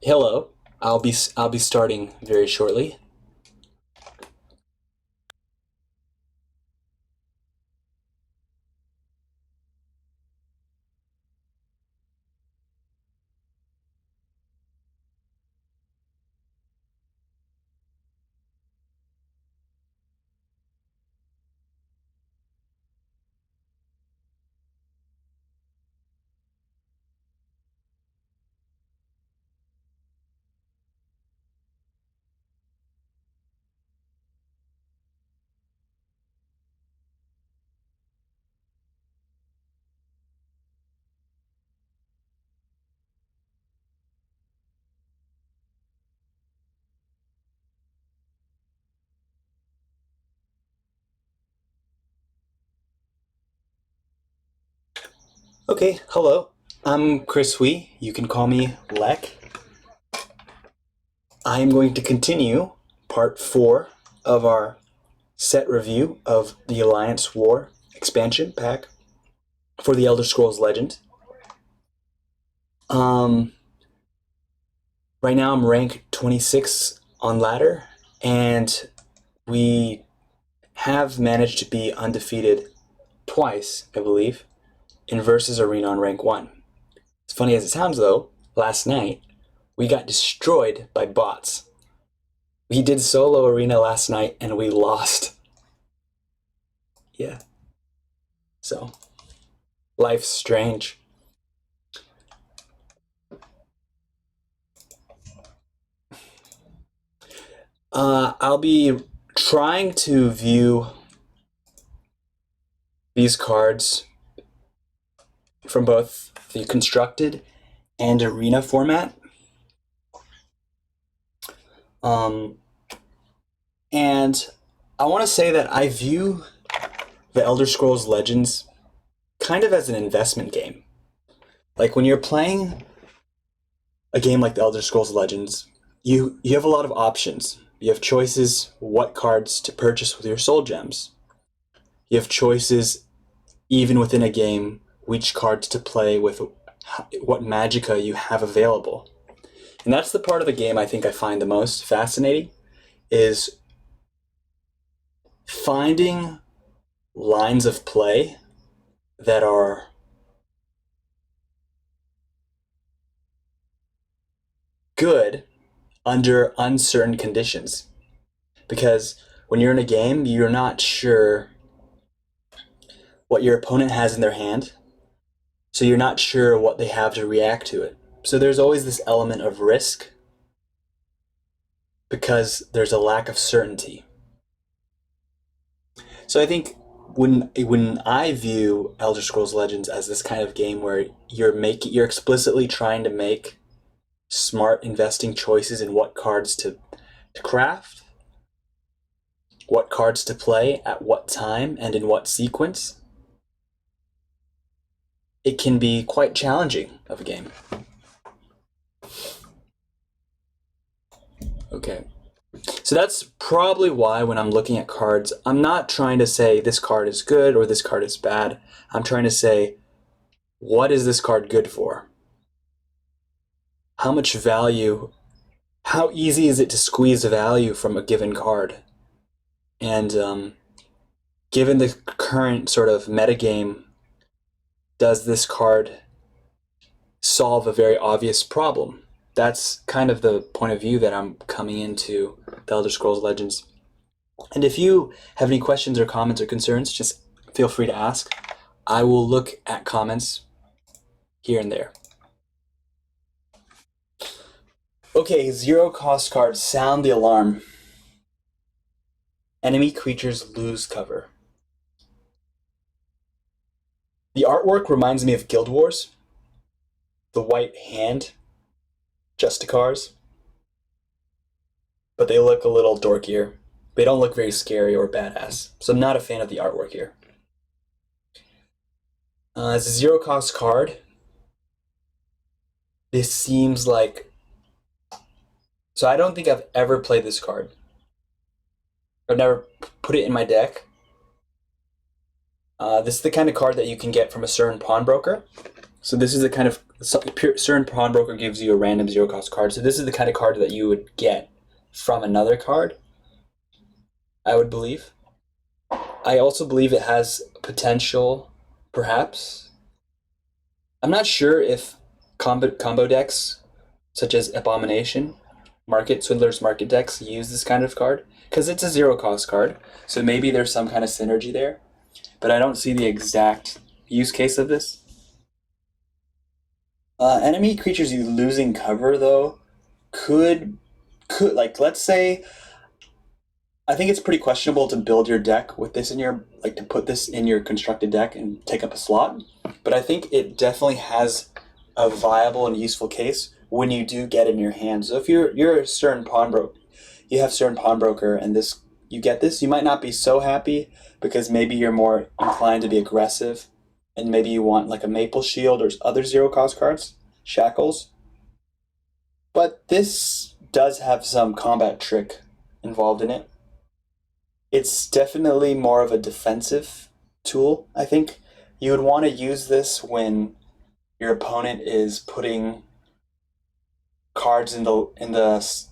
Hello. I'll be starting very shortly. Okay, hello. I'm Chris Wee. You can call me LEC. I am going to continue part 4 of our set review of the Alliance War expansion pack for the Elder Scrolls Legend. Right now I'm rank 26 on ladder, and we have managed to be undefeated twice, I believe, in Versus Arena on rank 1. As funny as it sounds though, last night we got destroyed by bots. We did solo arena last night and we lost. Yeah. So, life's strange. I'll be trying to view these cards from both the constructed and arena format. And I want to say that I view the Elder Scrolls Legends kind of as an investment game. Like when you're playing a game like the Elder Scrolls Legends, you have a lot of options. You have choices what cards to purchase with your soul gems. You have choices even within a game which cards to play with, what magicka you have available. And that's the part of the game I think I find the most fascinating, is finding lines of play that are good under uncertain conditions. Because when you're in a game, you're not sure what your opponent has in their hand, so you're not sure what they have to react to it. So there's always this element of risk because there's a lack of certainty. So I think when I view Elder Scrolls Legends as this kind of game where you're explicitly trying to make smart investing choices in what cards to craft, what cards to play at what time and in what sequence, it can be quite challenging of a game. Okay. So that's probably why when I'm looking at cards, I'm not trying to say this card is good or this card is bad. I'm trying to say, what is this card good for? How much value, how easy is it to squeeze value from a given card? And given the current sort of metagame, does this card solve a very obvious problem? That's kind of the point of view that I'm coming into the Elder Scrolls Legends. And if you have any questions or comments or concerns, just feel free to ask. I will look at comments here and there. Okay, 0 cost cards. Sound the alarm. Enemy creatures lose cover. The artwork reminds me of Guild Wars. The white hand Justicars. But they look a little dorkier. They don't look very scary or badass. So I'm not a fan of the artwork here. As a 0 cost card, this seems like... So I don't think I've ever played this card. I've never put it in my deck. This is the kind of card that you can get from a certain pawnbroker. So this is the kind of certain pawnbroker gives you a random 0-cost card. So this is the kind of card that you would get from another card, I would believe. I also believe it has potential, perhaps. I'm not sure if combo decks, such as Abomination, Swindler's Market decks, use this kind of card, because it's a 0-cost card, so maybe there's some kind of synergy there, but I don't see the exact use case of this. Enemy creatures you losing cover, though, could like, let's say, I think it's pretty questionable to build your deck with this in your, like, to put this in your constructed deck and take up a slot, but I think it definitely has a viable and useful case when you do get it in your hands. So if you're a certain pawnbroker, you have certain pawnbroker, and this, you get this, you might not be so happy because maybe you're more inclined to be aggressive, and maybe you want like a Maple Shield or other 0-cost cards, Shackles. But this does have some combat trick involved in it. It's definitely more of a defensive tool, I think. You would want to use this when your opponent is putting cards in the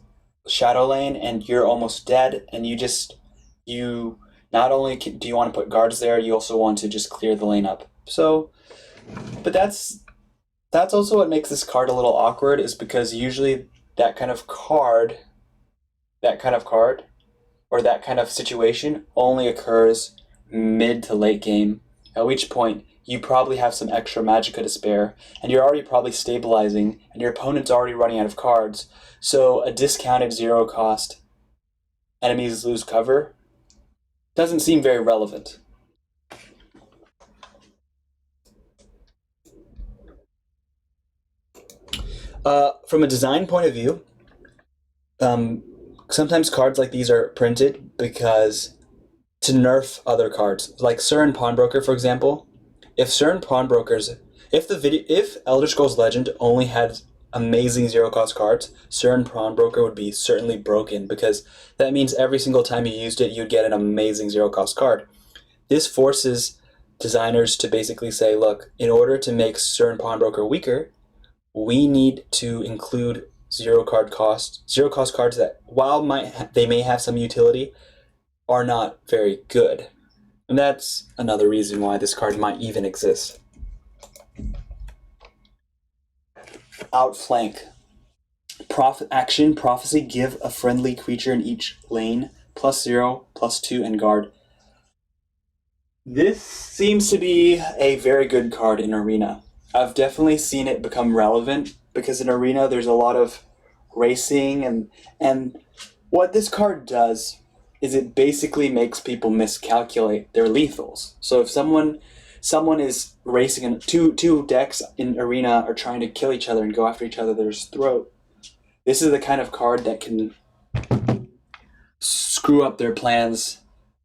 shadow lane and you're almost dead, and you not only do you want to put guards there, you also want to just clear the lane up. So, but that's also what makes this card a little awkward, is because usually that kind of card or that kind of situation only occurs mid to late game, at which point you probably have some extra magicka to spare, and you're already probably stabilizing, and your opponent's already running out of cards. So a discounted 0-cost enemies lose cover doesn't seem very relevant. From a design point of view, sometimes cards like these are printed because to nerf other cards, like Surin Pawnbroker, for example. If certain pawnbrokers, if Elder Scrolls Legend only had amazing 0-cost cards, Surin Pawnbroker would be certainly broken, because that means every single time you used it, you'd get an amazing 0-cost card. This forces designers to basically say, look, in order to make Surin Pawnbroker weaker, we need to include 0-cost cards that, while they may have some utility, are not very good. And that's another reason why this card might even exist. Outflank. Action, Prophecy, give a friendly creature in each lane +0, +2, and guard. This seems to be a very good card in Arena. I've definitely seen it become relevant, because in Arena there's a lot of racing, and what this card does is it basically makes people miscalculate their lethals. So if someone is racing, and two decks in Arena are trying to kill each other and go after each other's throat, this is the kind of card that can screw up their plans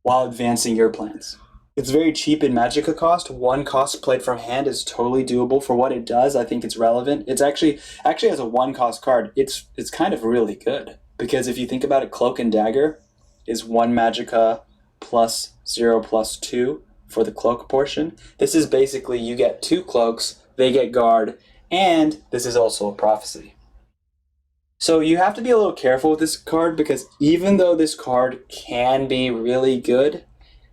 while advancing your plans. It's very cheap in magicka cost. 1 cost played from hand is totally doable for what it does. I think it's relevant. It's actually as a 1 cost card, it's kind of really good, because if you think about it, Cloak and Dagger is 1 magicka +0 +2 for the cloak portion. This is basically, you get 2 cloaks, they get guard, and this is also a prophecy. So you have to be a little careful with this card, because even though this card can be really good,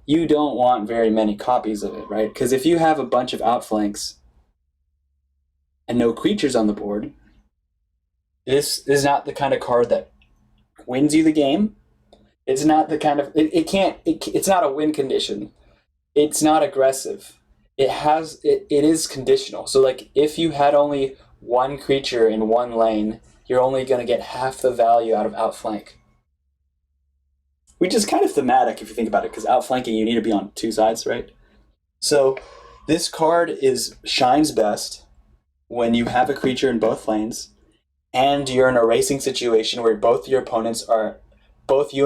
you don't want very many copies of it, right? Because if you have a bunch of outflanks and no creatures on the board, this is not the kind of card that wins you the game. It's not the kind of, it's not a win condition. It's not aggressive. It is conditional. So like, if you had only 1 creature in 1 lane, you're only going to get half the value out of outflank. Which is kind of thematic if you think about it, because outflanking, you need to be on 2 sides, right? So this card shines best when you have a creature in both lanes, and you're in a racing situation where both you and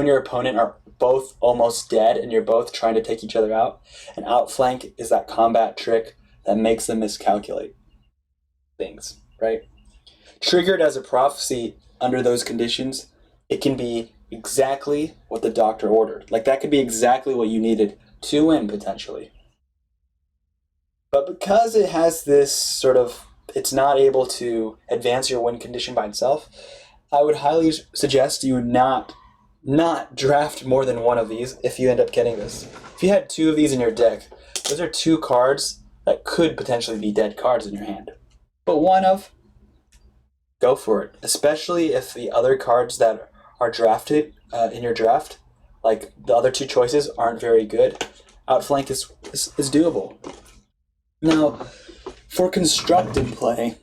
your opponent are both almost dead, and you're both trying to take each other out. And outflank is that combat trick that makes them miscalculate things, right? Triggered as a prophecy under those conditions, it can be exactly what the doctor ordered. Like, that could be exactly what you needed to win, potentially. But because it has this sort of it's not able to advance your win condition by itself, I would highly suggest you not draft more than one of these if you end up getting this. If you had 2 of these in your deck, those are 2 cards that could potentially be dead cards in your hand. But one of, go for it. Especially if the other cards that are drafted in your draft, like the other 2 choices, aren't very good. Outflank is doable. Now, for constructed play,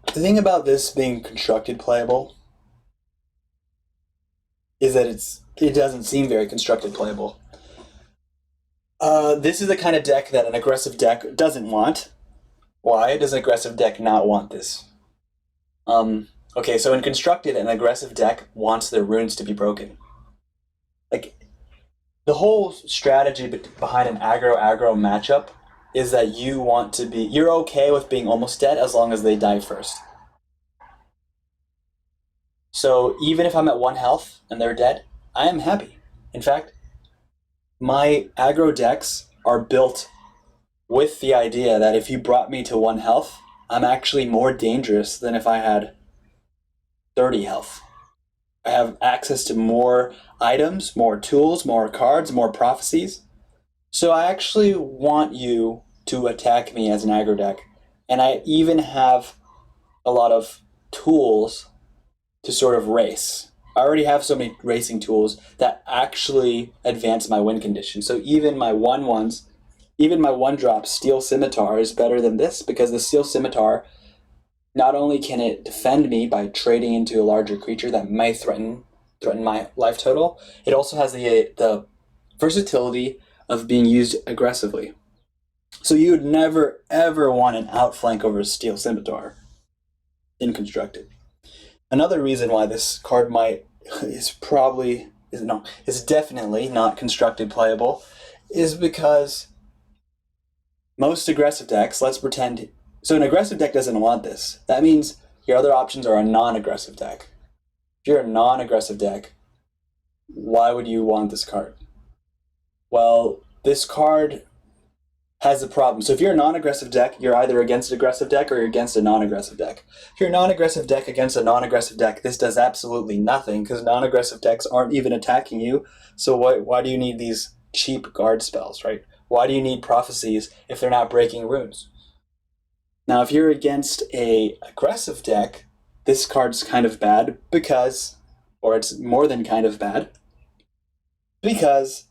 the thing about this being constructed playable is that it doesn't seem very constructed playable. This is the kind of deck that an aggressive deck doesn't want. Why does an aggressive deck not want this? Okay, so in constructed, an aggressive deck wants their runes to be broken. Like, the whole strategy behind an aggro-aggro matchup is that you're okay with being almost dead as long as they die first. So even if I'm at 1 health and they're dead, I am happy. In fact, my aggro decks are built with the idea that if you brought me to 1 health, I'm actually more dangerous than if I had 30 health. I have access to more items, more tools, more cards, more prophecies. So I actually want you to attack me as an aggro deck. And I even have a lot of tools to sort of race. I already have so many racing tools that actually advance my win condition. So even my 1/1s, even my 1-drop Steel Scimitar is better than this, because the Steel Scimitar, not only can it defend me by trading into a larger creature that may threaten my life total, it also has the versatility of being used aggressively. So you would never ever want an outflank over a Steel Scimitar in constructed. Another reason why this card is definitely not constructed playable is because most aggressive decks, let's pretend, so an aggressive deck doesn't want this. That means your other options are a non-aggressive deck. If you're a non-aggressive deck, why would you want this card? Well, this card has a problem. So if you're a non-aggressive deck, you're either against an aggressive deck or you're against a non-aggressive deck. If you're a non-aggressive deck against a non-aggressive deck, this does absolutely nothing, because non-aggressive decks aren't even attacking you. So why do you need these cheap guard spells, right? Why do you need prophecies if they're not breaking runes? Now, if you're against a aggressive deck, this card's kind of bad or it's more than kind of bad, because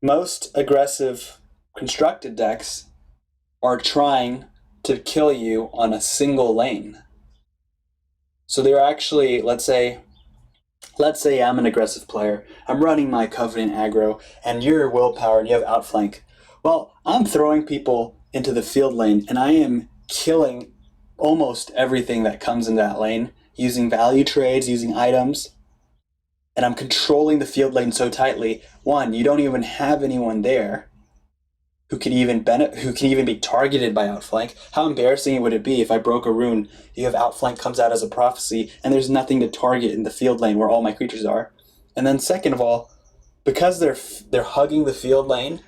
most aggressive constructed decks are trying to kill you on a single lane. So they're actually, let's say I'm an aggressive player, I'm running my Covenant aggro, and you're Willpower and you have Outflank. Well, I'm throwing people into the field lane, and I am killing almost everything that comes in that lane, using value trades, using items, and I'm controlling the field lane so tightly. One, you don't even have anyone there who can even be targeted by Outflank. How embarrassing would it be if I broke a rune, you have Outflank comes out as a prophecy, and there's nothing to target in the field lane where all my creatures are. And then second of all, because they're hugging the field lane,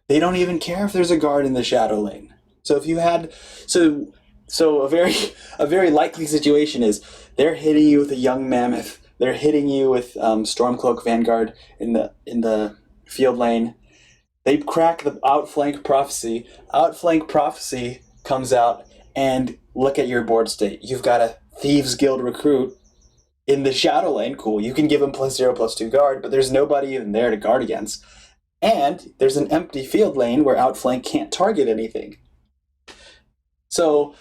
they don't even care if there's a guard in the shadow lane. So if you had so a very likely situation is they're hitting you with a Young Mammoth, they're hitting you with Stormcloak Vanguard in the field lane. They crack the Outflank Prophecy. Outflank Prophecy comes out, and look at your board state. You've got a Thieves Guild recruit in the shadow lane. Cool. You can give him +0/+2 guard, but there's nobody even there to guard against. And there's an empty field lane where Outflank can't target anything. So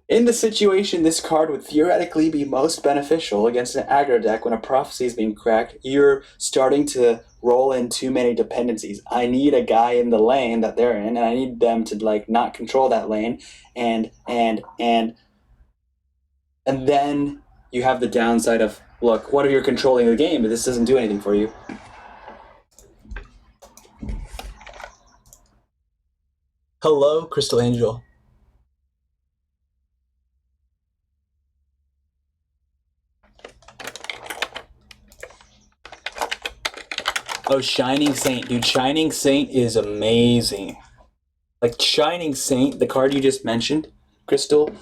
in the situation this card would theoretically be most beneficial against an aggro deck when a prophecy is being cracked, you're starting to roll in too many dependencies. I need a guy in the lane that they're in, and I need them to not control that lane, and then you have the downside of, look, what if you're controlling the game, but this doesn't do anything for you? Hello, Crystal Angel. Oh, Shining Saint. Dude, Shining Saint is amazing. Like, Shining Saint, the card you just mentioned, Crystal,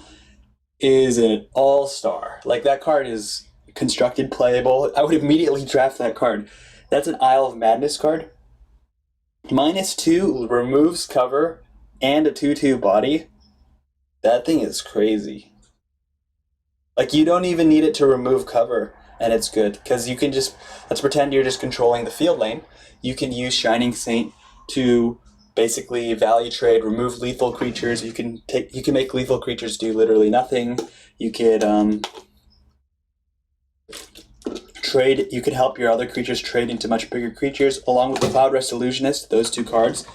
is an all-star. Like, that card is constructed playable. I would immediately draft that card. That's an Isle of Madness card. -2 removes cover and a 2/2 body. That thing is crazy. Like, you don't even need it to remove cover, and it's good. Because you can just, let's pretend you're just controlling the field lane. You can use Shining Saint to basically value trade, remove lethal creatures. You can make lethal creatures do literally nothing. You could trade. You could help your other creatures trade into much bigger creatures. Along with the Cloud Rest Illusionist, those two cards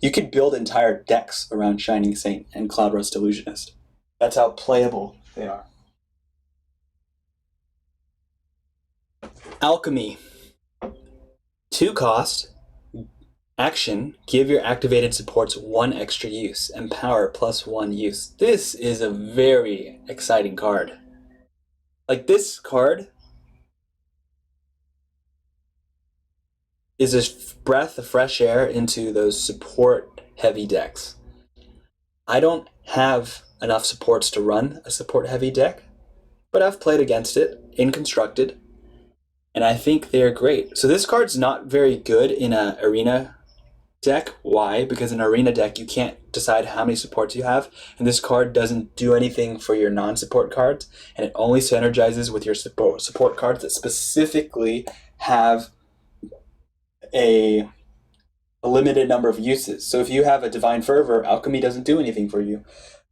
you could build entire decks around Shining Saint and Cloud Rest Illusionist. That's how playable they are. Alchemy. 2 cost. Action, give your activated supports 1 extra use, and power +1 use. This is a very exciting card. Like, this card is a breath of fresh air into those support-heavy decks. I don't have enough supports to run a support-heavy deck, but I've played against it in Constructed, and I think they're great. So this card's not very good in an arena deck. Why? Because in an arena deck, you can't decide how many supports you have, and this card doesn't do anything for your non-support cards, and it only synergizes with your support cards that specifically have a limited number of uses. So if you have a Divine Fervor, Alchemy doesn't do anything for you.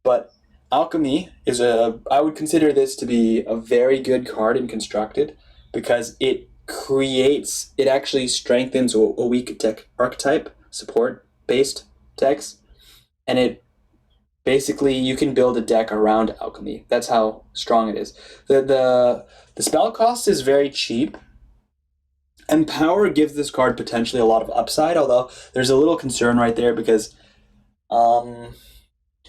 But Alchemy is I would consider this to be a very good card in Constructed, because it actually strengthens a weak deck archetype, support-based decks, and it basically, you can build a deck around Alchemy. That's how strong it is. The spell cost is very cheap, and power gives this card potentially a lot of upside, although there's a little concern right there because,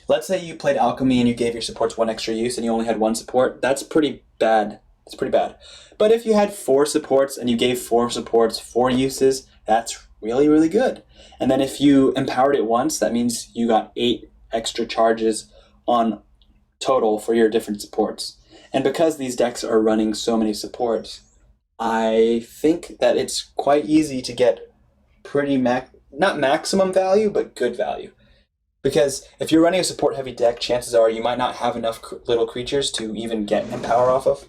let's say you played Alchemy and you gave your supports 1 extra use and you only had 1 support. That's pretty bad. It's pretty bad. But if you had 4 supports and you gave 4 supports 4 uses, that's really, really good. And then if you empowered it once, that means you got 8 extra charges on total for your different supports. And because these decks are running so many supports, I think that it's quite easy to get pretty not maximum value, but good value. Because if you're running a support-heavy deck, chances are you might not have enough little creatures to even get Empower off.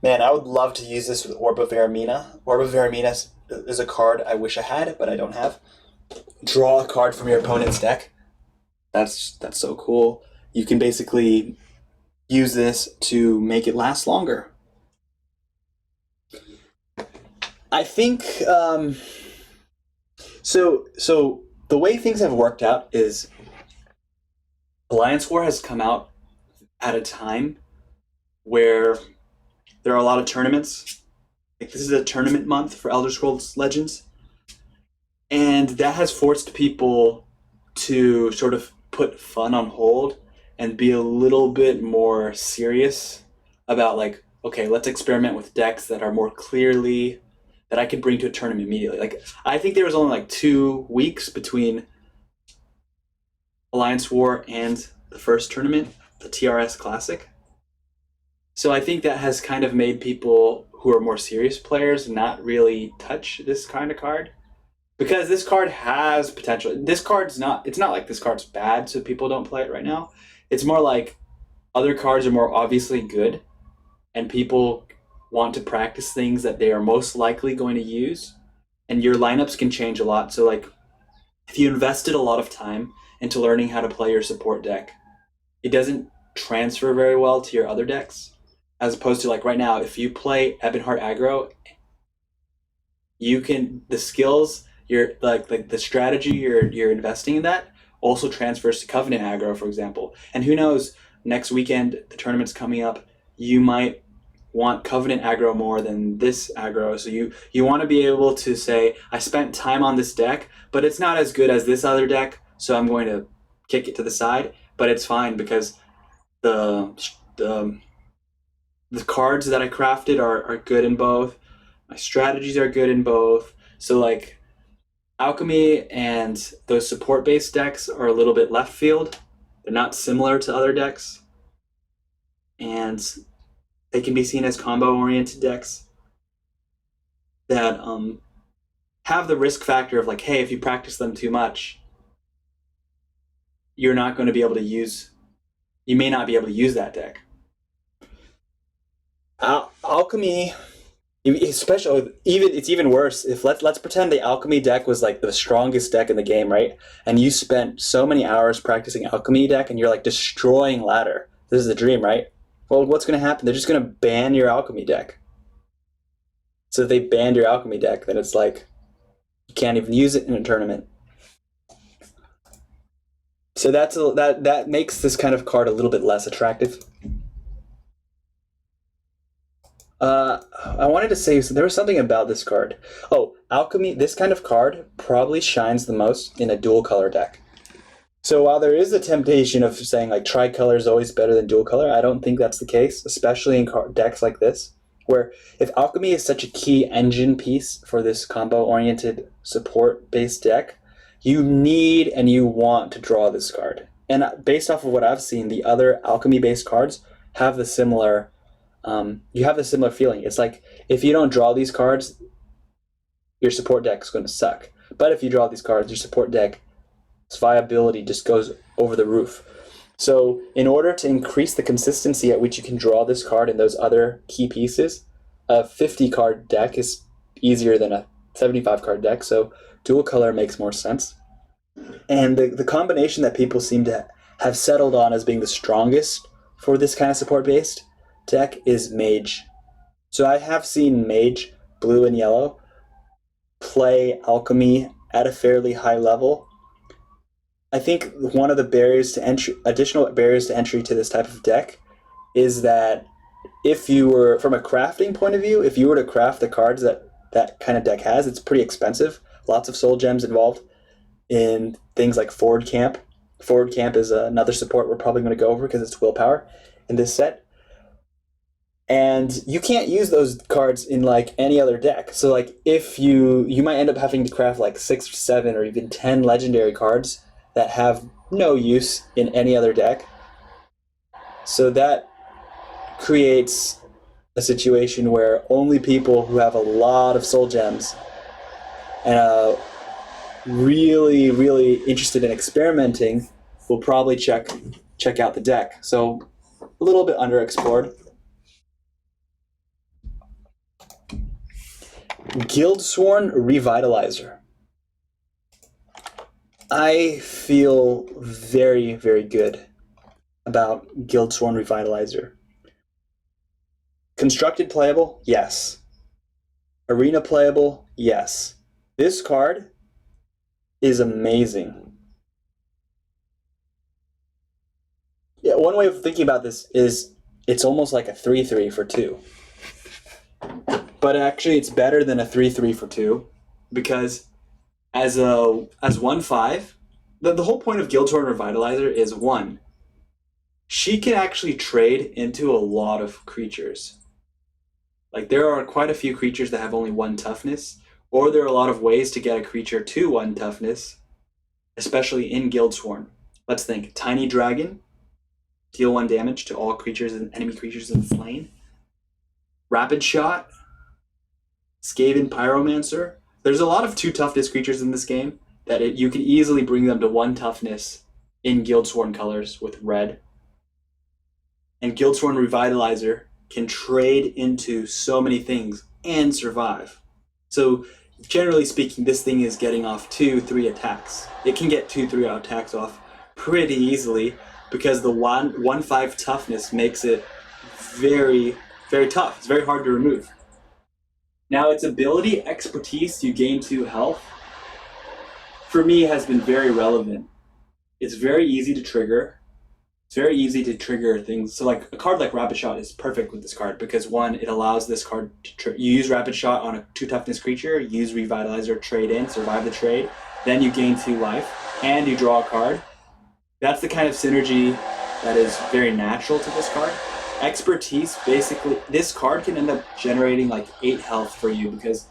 Man, I would love to use this with Orb of Varamina. Orb of Varamina is a card I wish I had, but I don't have. Draw a card from your opponent's deck. That's so cool. You can basically use this to make it last longer. I think so the way things have worked out is Alliance War has come out at a time where there are a lot of tournaments. Like, this is a tournament month for Elder Scrolls Legends, and that has forced people to sort of put fun on hold and be a little bit more serious about, like, okay, let's experiment with decks that are more clearly that I could bring to a tournament immediately. Like, I think there was only like 2 weeks between Alliance War and the first tournament, the TRS Classic. So I think that has kind of made people who are more serious players not really touch this kind of card. Because this card has potential. It's not like this card's bad, so people don't play it right now. It's more like other cards are more obviously good, and people want to practice things that they are most likely going to use, and your lineups can change a lot. So, like, if you invested a lot of time into learning how to play your support deck, it doesn't transfer very well to your other decks. As opposed to, like, right now, if you play Ebonheart aggro, the skills, the strategy you're investing in that also transfers to Covenant aggro, for example. And who knows, next weekend, the tournament's coming up, you might want Covenant aggro more than this aggro. So you want to be able to say, I spent time on this deck, but it's not as good as this other deck, so I'm going to kick it to the side. But it's fine because the the cards that I crafted are good in both. My strategies are good in both. So like alchemy and those support based decks are a little bit left field. They're not similar to other decks, and they can be seen as combo oriented decks that have the risk factor of like, hey, if you practice them too much, you're not going to be able to use. You may not be able to use that deck. Alchemy, especially even it's even worse. If let's pretend the alchemy deck was like the strongest deck in the game, right? And you spent so many hours practicing alchemy deck, and you're like destroying ladder. This is a dream, right? Well, what's going to happen? They're just going to ban your alchemy deck. So if they banned your alchemy deck, then it's like you can't even use it in a tournament. So that makes this kind of card a little bit less attractive. I wanted to say there was something about this card. Oh, alchemy. This kind of card probably shines the most in a dual color deck. So while there is a temptation of saying like tricolor is always better than dual color, I don't think that's the case, especially in decks like this, where if alchemy is such a key engine piece for this combo-oriented support-based deck, you need and you want to draw this card. And based off of what I've seen, the other alchemy-based cards have the similar. You have the similar feeling. It's like if you don't draw these cards, your support deck is going to suck. But if you draw these cards, your support deck's viability just goes over the roof. So in order to increase the consistency at which you can draw this card and those other key pieces, a 50-card deck is easier than a 75-card deck. So dual color makes more sense. And the combination that people seem to have settled on as being the strongest for this kind of support-based deck is Mage. So I have seen Mage, blue and yellow, play alchemy at a fairly high level. I think one of the barriers to entry, additional barriers to entry to this type of deck, is that if you were, from a crafting point of view, if you were to craft the cards that kind of deck has, it's pretty expensive. Lots of soul gems involved in things like Forward Camp. Forward Camp is another support we're probably going to go over because it's willpower in this set. And you can't use those cards in like any other deck. So like if you might end up having to craft like 6 or 7 or even 10 legendary cards that have no use in any other deck. So that creates a situation where only people who have a lot of soul gems and really, really interested in experimenting will probably check out the deck. So a little bit underexplored. Guildsworn Revitalizer. I feel very, very good about Guildsworn Revitalizer. Constructed playable? Yes. Arena playable? Yes. This card is amazing. Yeah, one way of thinking about this is it's almost like a 3/3 for 2. But actually it's better than a 3/3 for 2 because as 1/5, the whole point of Guildsworn Revitalizer is 1. She can actually trade into a lot of creatures. Like there are quite a few creatures that have only 1 toughness, or there are a lot of ways to get a creature to 1 toughness, especially in Guildsworn. Let's think. Tiny Dragon, deal 1 damage to all creatures and enemy creatures in the lane. Rapid Shot, Skaven Pyromancer. There's a lot of 2 toughness creatures in this game that you can easily bring them to 1 toughness in Guildsworn colors with red. And Guildsworn Revitalizer can trade into so many things and survive. So generally speaking, this thing is getting off 2-3 attacks. It can get 2-3 attacks off pretty easily because the 1/5 toughness makes it very, very tough. It's very hard to remove. Now its ability, Expertise, you gain 2 health, for me has been very relevant. It's very easy to trigger. It's very easy to trigger things. So like a card like Rapid Shot is perfect with this card because 1, it allows this card to you use Rapid Shot on a 2 toughness creature, use Revitalizer, trade in, survive the trade, then you gain 2 life, and you draw a card. That's the kind of synergy that is very natural to this card. Expertise, basically, this card can end up generating like 8 health for you because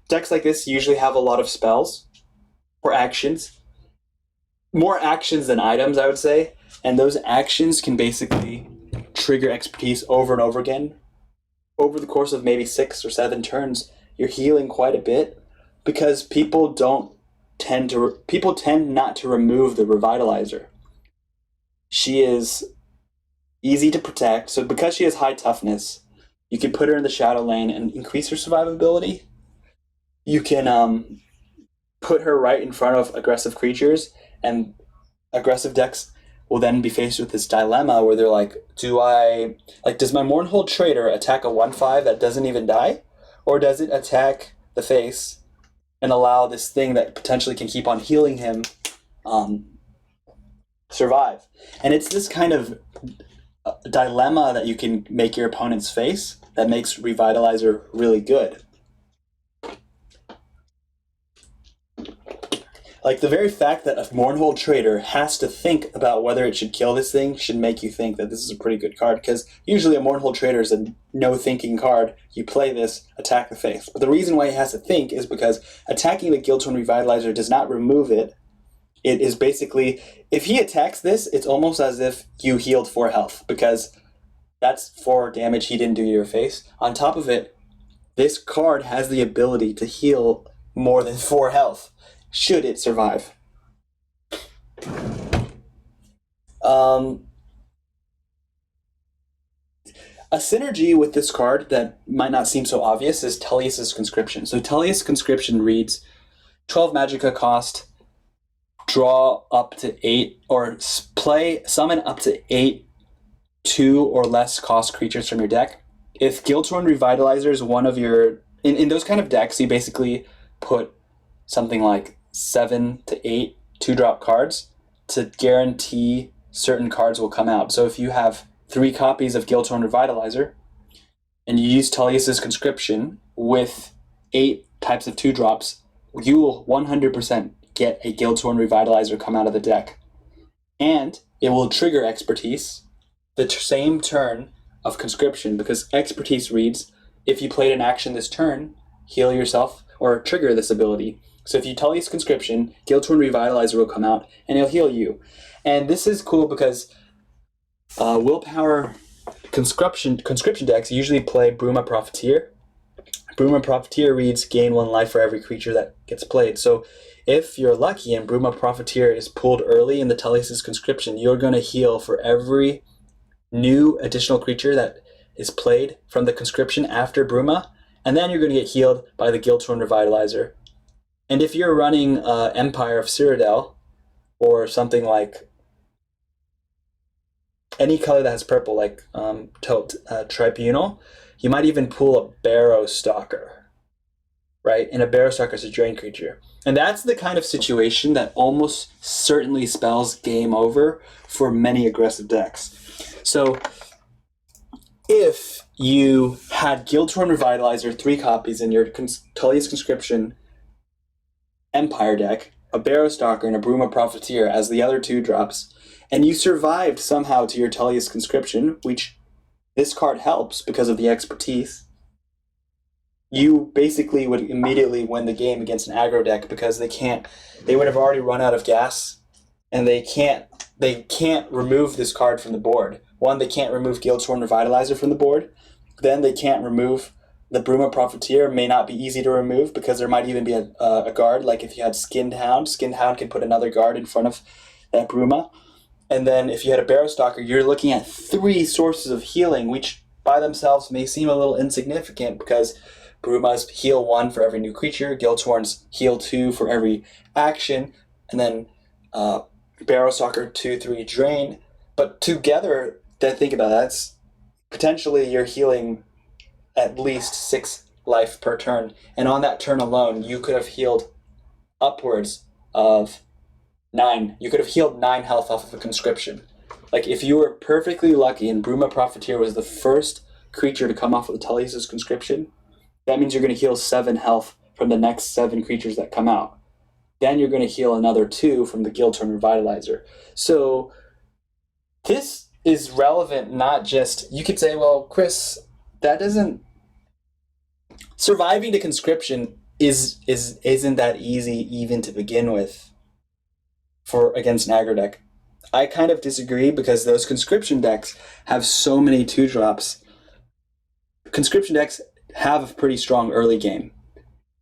decks like this usually have a lot of spells or actions. More actions than items, I would say. And those actions can basically trigger expertise over and over again. Over the course of maybe 6 or 7 turns, you're healing quite a bit because people tend not to remove the revitalizer. She is easy to protect, so because she has high toughness, you can put her in the shadow lane and increase her survivability. You can put her right in front of aggressive creatures, and aggressive decks will then be faced with this dilemma where they're like, does my Mournhold Trader attack a 1/5 that doesn't even die? Or does it attack the face and allow this thing that potentially can keep on healing him survive? And it's this kind of dilemma that you can make your opponents face that makes Revitalizer really good. Like, the very fact that a Mournhold Trader has to think about whether it should kill this thing should make you think that this is a pretty good card, because usually a Mournhold Trader is a no-thinking card. You play this, attack the face. But the reason why he has to think is because attacking the Guiltworn Revitalizer does not remove it. It is basically, if he attacks this, it's almost as if you healed 4 health, because that's 4 damage he didn't do to your face. On top of it, this card has the ability to heal more than 4 health, should it survive. A synergy with this card that might not seem so obvious is Tellus Conscription. So Tellus Conscription reads 12 magicka cost, draw up to 8, or summon up to 8 2 or less cost creatures from your deck. If Guiltworn Revitalizer is one of your... In those kind of decks, you basically put something like 7 to 8 2-drop cards to guarantee certain cards will come out. So if you have 3 copies of Guiltworn Revitalizer and you use Tellus Conscription with 8 types of 2-drops, you will 100% get a Guiltworn Revitalizer come out of the deck. And it will trigger Expertise the same turn of Conscription, because Expertise reads, if you played an action this turn, heal yourself or trigger this ability. So if you Tellus Conscription, Guiltworn Revitalizer will come out and it'll heal you. And this is cool because Willpower conscription decks usually play Bruma Profiteer. Bruma Profiteer reads gain 1 life for every creature that gets played. So if you're lucky and Bruma Profiteer is pulled early in the Tellus Conscription, you're going to heal for every new additional creature that is played from the Conscription after Bruma, and then you're going to get healed by the Guiltworn Revitalizer. And if you're running Empire of Cyrodiil, or something like any color that has purple, like Tribunal, you might even pull a Barrow Stalker, right? And a Barrow Stalker is a drain creature. And that's the kind of situation that almost certainly spells game over for many aggressive decks. So if you had Guiltworn Revitalizer 3 copies in your Tellus Conscription Empire deck, a Barrow Stalker and a Bruma Profiteer as the other 2 drops, and you survived somehow to your Tellus Conscription, which this card helps because of the Expertise, you basically would immediately win the game against an aggro deck, because they would have already run out of gas, and they can't remove this card from the board. One, they can't remove Guiltworn Revitalizer from the board. Then they can't remove the Bruma Profiteer. May not be easy to remove because there might even be a guard. Like if you had Skinned Hound can put another guard in front of that Bruma. And then if you had a Barrow Stalker, you're looking at 3 sources of healing, which by themselves may seem a little insignificant because Bruma's heal 1 for every new creature, Guiltworn's heal 2 for every action, and then Barrow Stalker 2/3 drain. But together, think about that, that's potentially you're healing at least 6 life per turn. And on that turn alone, you could have healed upwards of 9. You could have healed 9 health off of a Conscription. Like if you were perfectly lucky and Bruma Profiteer was the first creature to come off of the Tellus Conscription, that means you're going to heal 7 health from the next 7 creatures that come out. Then you're going to heal another 2 from the Guiltworn Revitalizer. So This is relevant not just, you could say, well, Chris, that doesn't, surviving to conscription isn't that easy even to begin with for against an aggro deck. I kind of disagree because those conscription decks have so many 2-drops. Conscription decks have a pretty strong early game.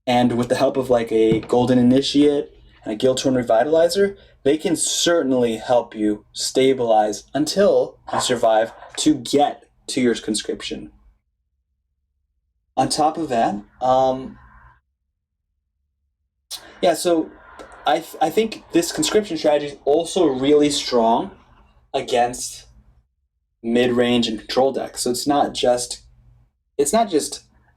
And with the help of like a Golden Initiate and a Guild-Torn Revitalizer, they can certainly help you stabilize until you survive to get to your conscription. On top of that, yeah, so I think this conscription strategy is also really strong against mid-range and control decks. So it's not just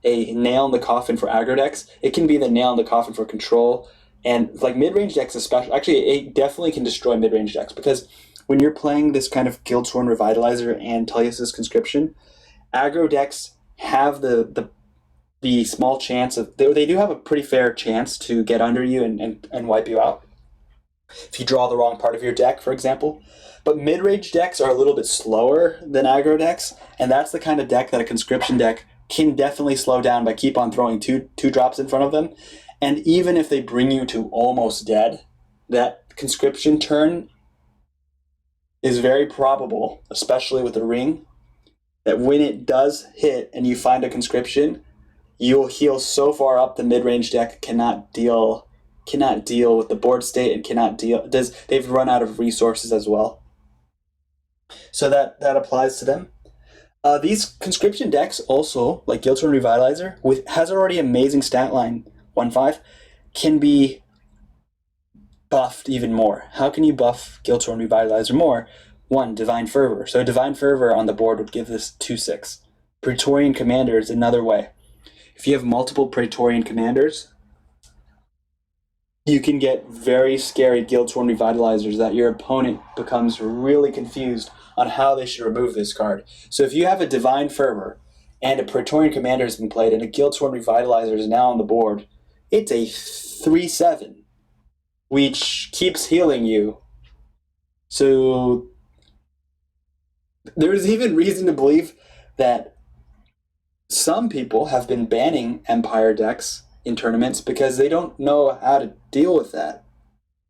a nail in the coffin for aggro decks. It can be the nail in the coffin for control. And like mid-range decks especially, actually it definitely can destroy mid-range decks, because when you're playing this kind of Guild-Torn Revitalizer and Tellus Conscription, aggro decks have the small chance of, they do have a pretty fair chance to get under you and wipe you out if you draw the wrong part of your deck, for example. But mid-range decks are a little bit slower than aggro decks, and that's the kind of deck that a conscription deck can definitely slow down by keep on throwing two drops in front of them. And even if they bring you to almost dead, that conscription turn is very probable, especially with a ring, that when it does hit and you find a conscription, you'll heal so far up the mid-range deck cannot deal with the board state and they've run out of resources as well. So that applies to them. These conscription decks also, like Guild-Torn Revitalizer, has already amazing stat line, 1/5, can be buffed even more. How can you buff Guild-Torn Revitalizer more? 1, Divine Fervor. So Divine Fervor on the board would give this 2/6. Praetorian Commander is another way. If you have multiple Praetorian Commanders, you can get very scary Guild-Torn Revitalizers that your opponent becomes really confused on how they should remove this card. So if you have a Divine Fervor and a Praetorian Commander has been played and a Guild-Torn Revitalizer is now on the board, it's a 3/7, which keeps healing you. So there's even reason to believe that some people have been banning Empire decks in tournaments because they don't know how to deal with that.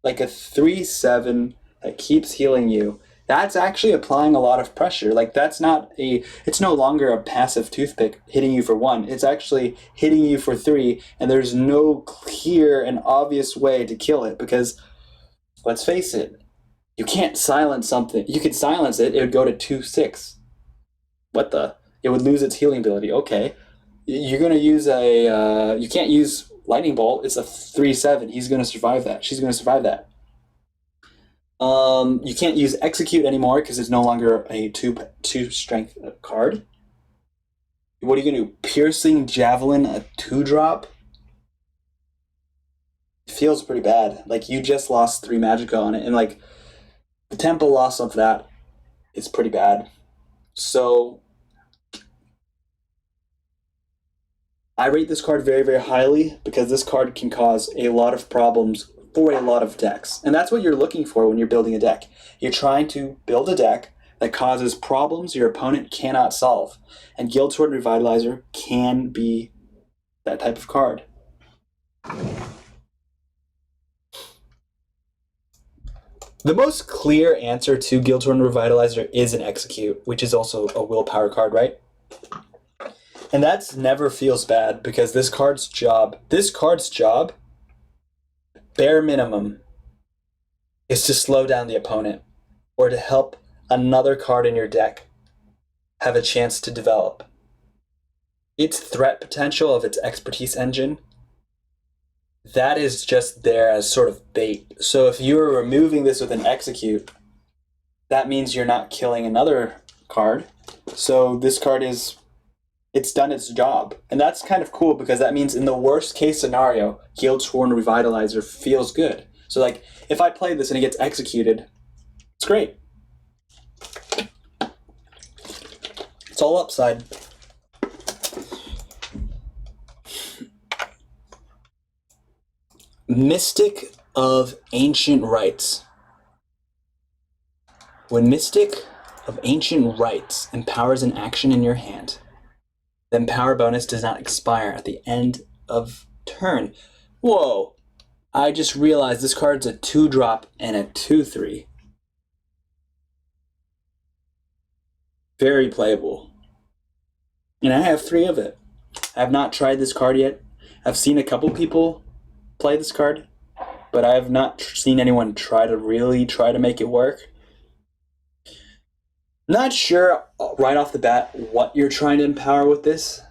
Like a 3/7 that keeps healing you, that's actually applying a lot of pressure. Like it's no longer a passive toothpick hitting you for 1. It's actually hitting you for 3, and there's no clear and obvious way to kill it because, let's face it, you can't silence something. You could silence it, it would go to 2/6. It would lose its healing ability. Okay. You're going to use you can't use Lightning Bolt. It's a 3/7. He's going to survive that. She's going to survive that. You can't use Execute anymore because it's no longer a 2 strength card. What are you going to do? Piercing Javelin, a 2-drop? It feels pretty bad. Like, you just lost 3 Magicka on it, and like the tempo loss of that is pretty bad. So I rate this card very, very highly because this card can cause a lot of problems for a lot of decks. And that's what you're looking for when you're building a deck. You're trying to build a deck that causes problems your opponent cannot solve. And Guild-Torn Revitalizer can be that type of card. The most clear answer to Guild-Torn Revitalizer is an Execute, which is also a willpower card, right? And that never feels bad because this card's job, bare minimum, is to slow down the opponent or to help another card in your deck have a chance to develop. Its threat potential of its expertise engine, that is just there as sort of bait. So if you're removing this with an Execute, that means you're not killing another card. So this card it's done its job. And that's kind of cool because that means in the worst case scenario, Guild-Torn Revitalizer feels good. So like, if I play this and it gets executed, it's great. It's all upside. Mystic of Ancient Rites. When Mystic of Ancient Rites empowers an action in your hand. The Empower bonus does not expire at the end of turn. Whoa! I just realized this card's a 2-drop and a 2/3. Very playable. And I have 3 of it. I have not tried this card yet. I've seen a couple people play this card, but I have not seen anyone try to make it work. Not sure right off the bat what you're trying to empower with this.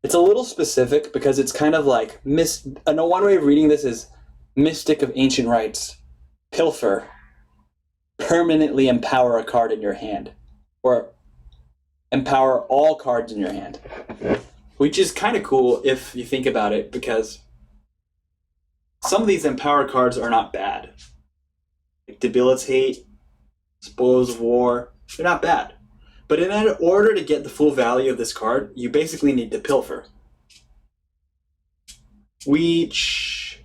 It's a little specific because it's kind of like one way of reading this is Mystic of Ancient Rites, Pilfer, permanently empower a card in your hand, or empower all cards in your hand, which is kind of cool if you think about it, because some of these empower cards are not bad. Like Debilitate, Spoils of War, they're not bad. But in order to get the full value of this card, you basically need to Pilfer. Which...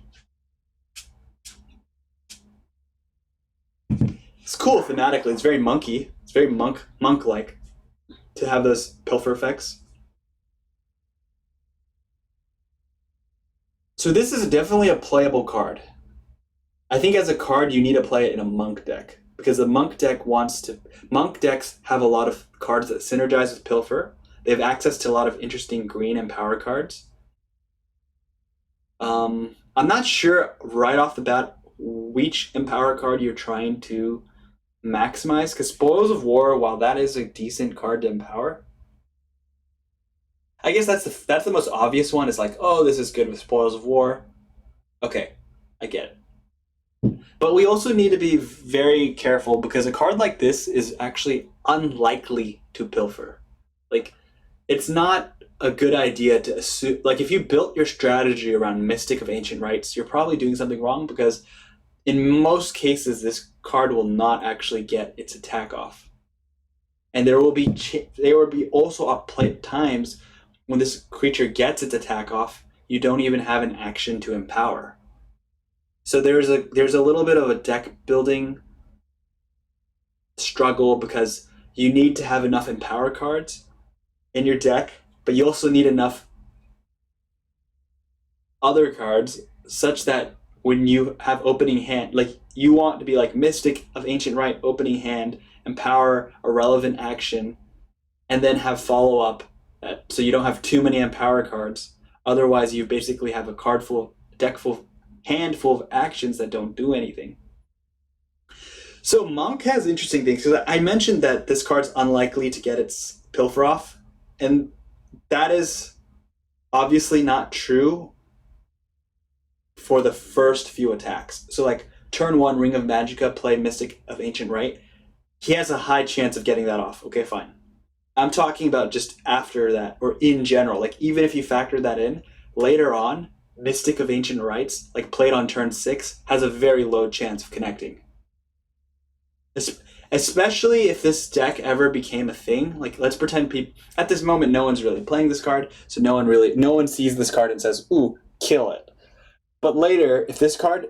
it's cool thematically. It's very monkey. It's very monk-like to have those Pilfer effects. So this is definitely a playable card. I think as a card, you need to play it in a monk deck, because the monk decks have a lot of cards that synergize with Pilfer. They have access to a lot of interesting green Empower cards. I'm not sure right off the bat which Empower card you're trying to maximize, because Spoils of War, while that is a decent card to empower, I guess that's the most obvious one. It's like, oh, this is good with Spoils of War. Okay, I get it. But we also need to be very careful, because a card like this is actually unlikely to Pilfer. Like, it's not a good idea to assume, like, if you built your strategy around Mystic of Ancient Rites, you're probably doing something wrong, because in most cases, this card will not actually get its attack off. And there will be also times when this creature gets its attack off, you don't even have an action to empower. So there's a little bit of a deck building struggle, because you need to have enough Empower cards in your deck, but you also need enough other cards such that when you have opening hand, like, you want to be like Mystic of Ancient Rite, opening hand, empower a relevant action, and then have follow-up, so you don't have too many Empower cards. Otherwise, you basically have a handful of actions that don't do anything. So Monk has interesting things, because I mentioned that this card's unlikely to get its Pilfer off, and that is obviously not true for the first few attacks. So like turn 1, Ring of Magicka, play Mystic of Ancient Rite, he has a high chance of getting that off. Okay, fine. I'm talking about just after that, or in general. Like, even if you factor that in, later on, Mystic of Ancient Rites, like played on turn 6, has a very low chance of connecting. Especially if this deck ever became a thing. Like, let's pretend at this moment no one's really playing this card, so no one sees this card and says, ooh, kill it. But later, if this card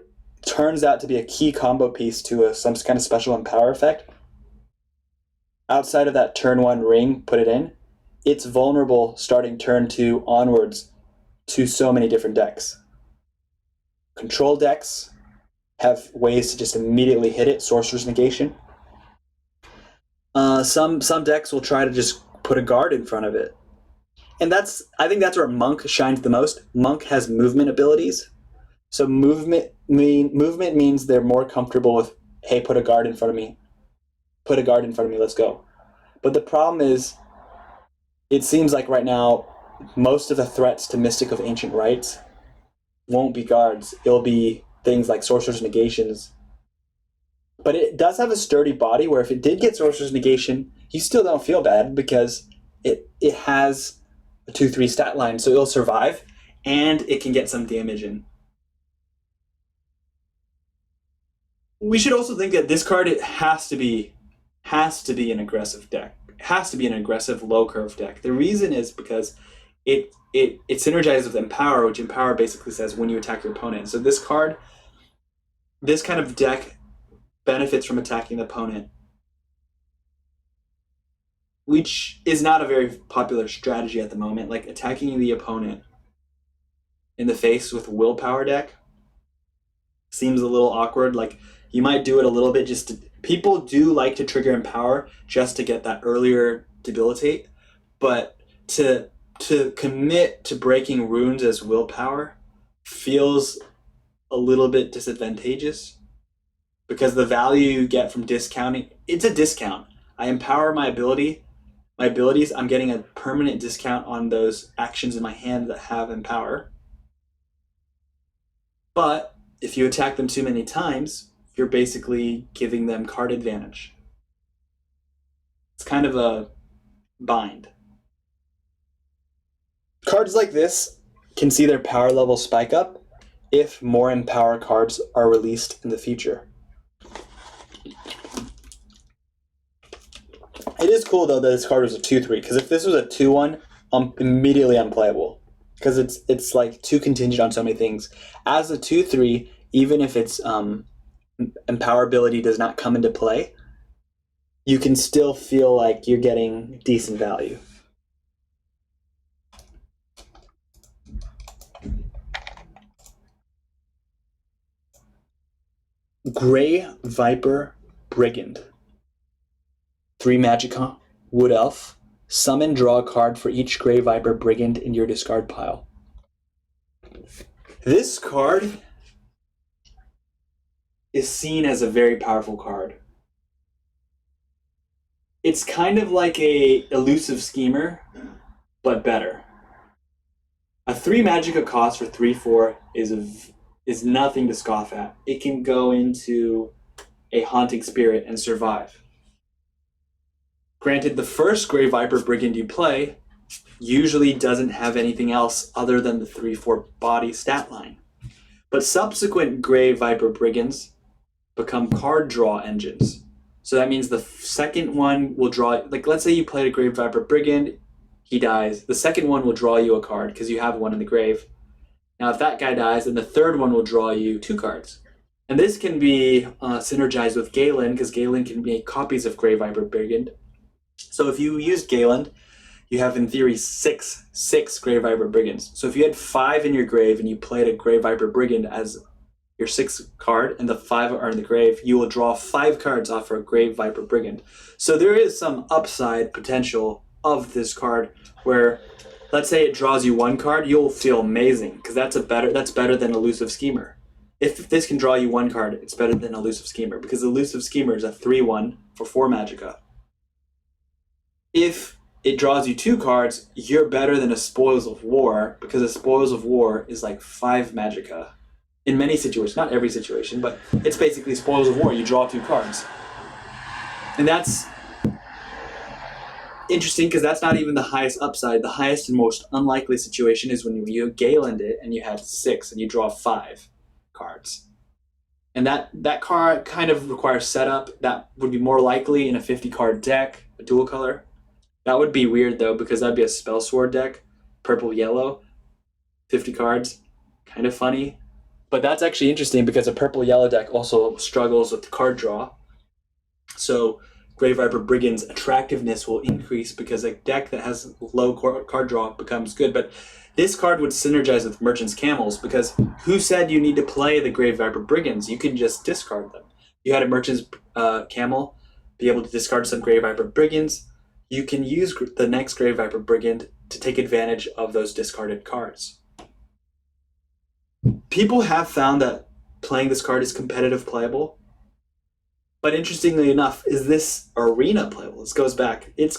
turns out to be a key combo piece to some kind of special Empower effect, outside of that turn 1 ring, put it in, it's vulnerable starting turn 2 onwards to so many different decks. Control decks have ways to just immediately hit it, Sorcerer's Negation. Some decks will try to just put a guard in front of it. And I think that's where Monk shines the most. Monk has movement abilities. So movement means they're more comfortable with, hey, put a guard in front of me. Put a guard in front of me, let's go. But the problem is, it seems like right now, most of the threats to Mystic of Ancient Rites won't be guards. It'll be things like Sorcerer's Negations. But it does have a sturdy body where if it did get Sorcerer's Negation, you still don't feel bad, because it has a 2/3 stat line, so it'll survive, and it can get some damage in. We should also think that this card, it has to be an aggressive deck. It has to be an aggressive low curve deck. The reason is because it synergizes with Empower, which Empower basically says when you attack your opponent. So this card, this kind of deck benefits from attacking the opponent which is not a very popular strategy at the moment. Like attacking the opponent in the face with Willpower deck seems a little awkward. Like you might do it a little bit just to, people do like to trigger Empower just to get that earlier debilitate, but to commit to breaking runes as Willpower feels a little bit disadvantageous because the value you get from discounting, it's a discount. I empower my abilities, I'm getting a permanent discount on those actions in my hand that have Empower. But if you attack them too many times, you're basically giving them card advantage. It's kind of a bind. Cards like this can see their power level spike up if more Empower cards are released in the future. It is cool though that this card was a 2-3, because if this was a 2-1, immediately unplayable. Because it's like too contingent on so many things. As a 2-3, even if its Empower ability does not come into play, you can still feel like you're getting decent value. Gray Viper Brigand. 3 Magicka, Wood Elf. Summon, draw a card for each Gray Viper Brigand in your discard pile. This card is seen as a very powerful card. It's kind of like a elusive schemer, but better. A 3 Magicka cost for 3/4 is nothing to scoff at. It can go into a Haunting Spirit and survive. Granted, the first Gray Viper Brigand you play usually doesn't have anything else other than the 3/4 body stat line. But subsequent Gray Viper Brigands become card draw engines. So that means the second one will draw, like let's say you played a Gray Viper Brigand, he dies. The second one will draw you a card because you have one in the grave. Now if that guy dies, then the third one will draw you 2 cards. And this can be synergized with Galen, because Galen can make copies of Gray Viper Brigand. So if you use Galen, you have in theory six Gray Viper Brigands. So if you had 5 in your grave and you played a Gray Viper Brigand as your 6th card and the 5 are in the grave, you will draw 5 cards off for a Gray Viper Brigand. So there is some upside potential of this card where, let's say it draws you 1 card, you'll feel amazing because that's better than Elusive Schemer. If this can draw you 1 card, it's better than Elusive Schemer because Elusive Schemer is a 3/1 for 4 Magicka. If it draws you 2 cards, you're better than a Spoils of War because a Spoils of War is like 5 Magicka. In many situations, not every situation, but it's basically Spoils of War. You draw 2 cards. And that's interesting because that's not even the highest upside. The highest and most unlikely situation is when you Galened it and you had 6 and you draw 5 cards. And that card kind of requires setup. That would be more likely in a 50-card deck, a dual color. That would be weird though because that'd be a Spell Sword deck, purple-yellow, 50 cards. Kind of funny. But that's actually interesting because a purple-yellow deck also struggles with card draw. So Gray Viper Brigand's attractiveness will increase because a deck that has low card draw becomes good. But this card would synergize with Merchant's Camels because who said you need to play the Gray Viper Brigands? You can just discard them. You had a Merchant's Camel, be able to discard some Gray Viper Brigands. You can use the next Gray Viper Brigand to take advantage of those discarded cards. People have found that playing this card is competitive playable. But interestingly enough, is this arena playable? This goes back. It's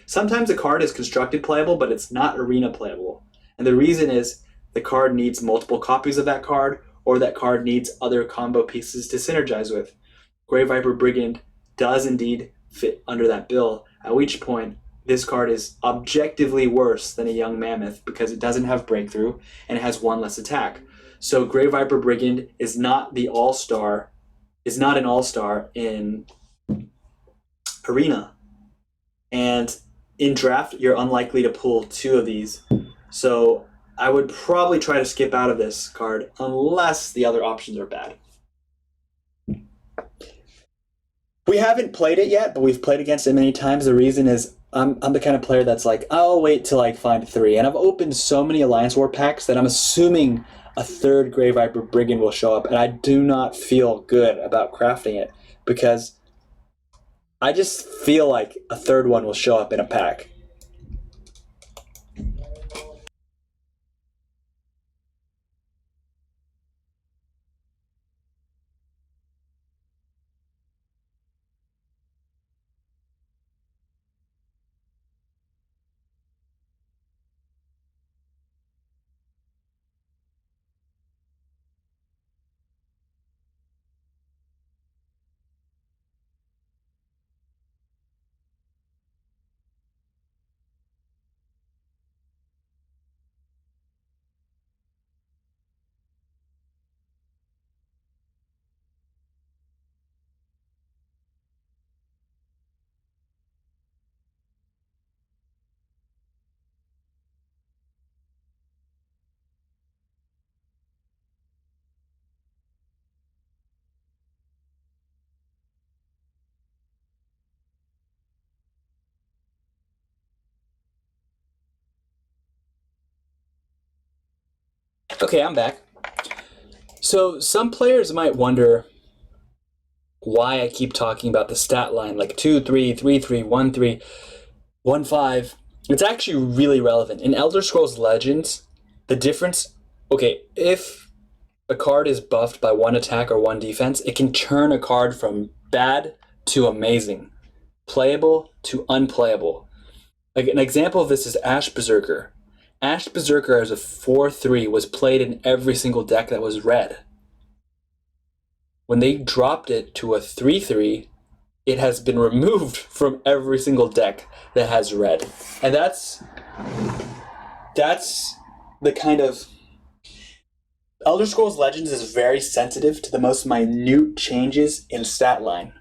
sometimes a card is constructed playable, but it's not arena playable. And the reason is the card needs multiple copies of that card, or that card needs other combo pieces to synergize with. Gray Viper Brigand does indeed fit under that bill, at which point this card is objectively worse than a Young Mammoth because it doesn't have Breakthrough and it has 1 less attack. So Gray Viper Brigand is not the all-star, is not an all-star in Arena. And in Draft, you're unlikely to pull 2 of these. So I would probably try to skip out of this card unless the other options are bad. We haven't played it yet, but we've played against it many times. The reason is I'm the kind of player that's like, I'll wait till I find 3. And I've opened so many Alliance War packs that I'm assuming a 3rd Grey Viper Brigand will show up, and I do not feel good about crafting it because I just feel like a 3rd one will show up in a pack. Okay, I'm back. So some players might wonder why I keep talking about the stat line, like 2, 3, 3, 3, 1, 3, 1, 5. It's actually really relevant. In Elder Scrolls Legends, the difference, okay, if a card is buffed by 1 attack or 1 defense, it can turn a card from bad to amazing, playable to unplayable. Like an example of this is Ash Berserker. Ash Berserker as a 4/3 was played in every single deck that was red. When they dropped it to a 3/3, it has been removed from every single deck that has red. And that's the kind of... Elder Scrolls Legends is very sensitive to the most minute changes in stat line.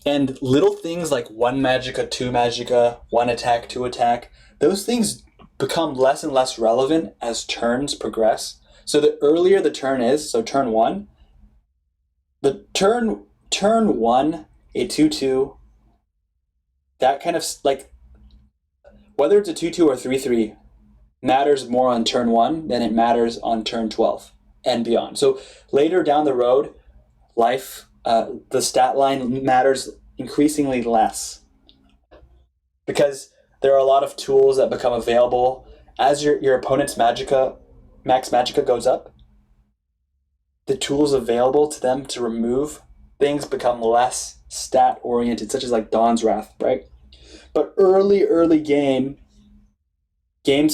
And little things like 1 magicka, 2 magicka, 1 attack, 2 attack, those things become less and less relevant as turns progress. So the earlier the turn is, so turn 1, the turn 1, a 2/2, that kind of, like, whether it's a 2/2 or 3/3 matters more on turn 1 than it matters on turn 12 and beyond. So later down the road, the stat line matters increasingly less because there are a lot of tools that become available as your opponent's max magicka goes up. The tools available to them to remove things become less stat oriented, such as like Dawn's Wrath, right? But early games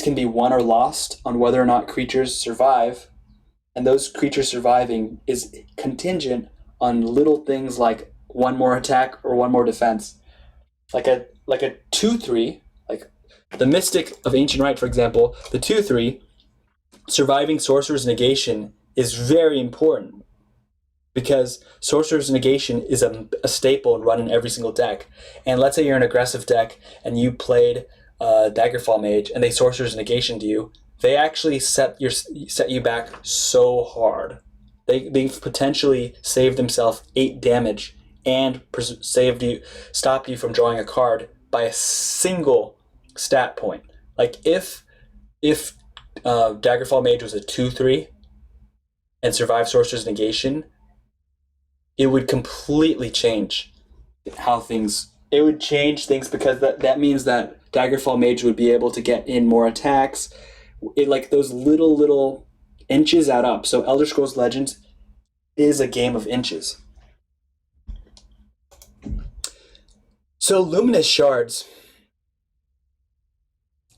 can be won or lost on whether or not creatures survive, and those creatures surviving is contingent on little things like 1 more attack or 1 more defense. Like a 2/3, like the Mystic of Ancient Rite, for example, the 2/3 surviving Sorcerer's Negation is very important because Sorcerer's Negation is a staple and run in every single deck. And let's say you're an aggressive deck and you played Daggerfall Mage and they Sorcerer's Negation to you, they actually set you back so hard. They've potentially saved themselves 8 damage and stopped you from drawing a card by a single stat point. Like if Daggerfall Mage was a 2/3 and survived Sorcerer's Negation, it would completely change how things... It would change things because that means that Daggerfall Mage would be able to get in more attacks. Like those little inches add up. So Elder Scrolls Legends is a game of inches. So Luminous Shards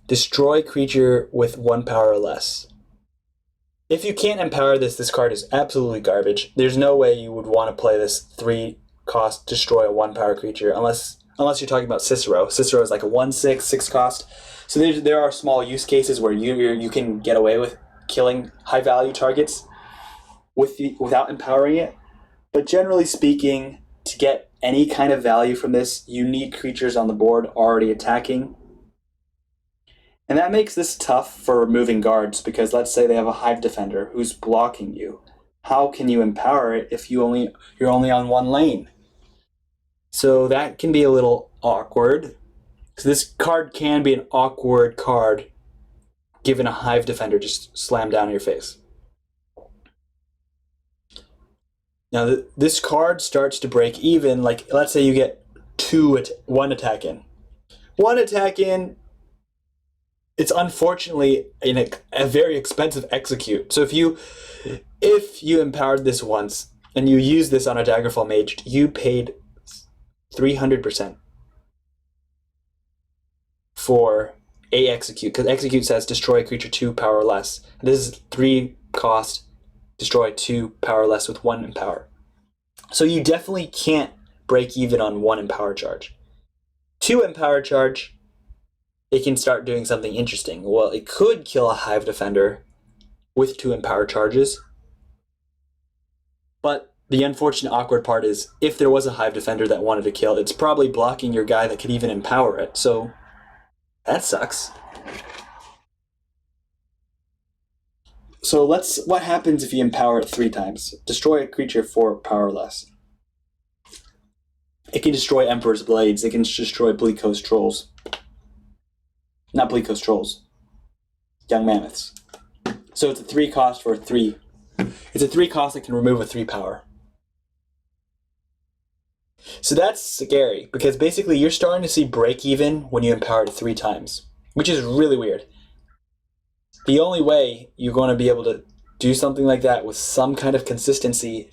destroy creature with 1 power or less. If you can't empower this card is absolutely garbage. There's no way you would want to play this 3 cost destroy a 1 power creature unless you're talking about Cicero. Cicero is like a 1/6, 6 cost. So there are small use cases where you can get away with killing high value targets without empowering it. But generally speaking, to get any kind of value from this, you need creatures on the board already attacking. And that makes this tough for removing guards because let's say they have a Hive Defender who's blocking you. How can you empower it if you're only on 1 lane? So that can be a little awkward. So this card can be an awkward card given a Hive Defender just slam down in your face. Now this card starts to break even, like let's say you get one attack in. One attack in, it's unfortunately a very expensive execute. So if you empowered this once and you used this on a Daggerfall Mage, you paid 300% for a execute, because execute says destroy a creature 2 power or less. This is 3 cost, destroy 2 power or less with 1 empower. So you definitely can't break even on 1 empower charge. 2 empower charge, it can start doing something interesting. Well, it could kill a Hive Defender with 2 empower charges, but the unfortunate awkward part is if there was a Hive Defender that wanted to kill, it's probably blocking your guy that could even empower it. So that sucks. So what happens if you empower it 3 times? Destroy a creature 4 power or less. It can destroy Emperor's Blades. It can destroy Bleak Coast Trolls. Not Bleak Coast Trolls. Young Mammoths. So it's a 3 cost for 3. It's a 3 cost that can remove a 3 power. So that's scary, because basically you're starting to see break even when you empower it 3 times, which is really weird. The only way you're going to be able to do something like that with some kind of consistency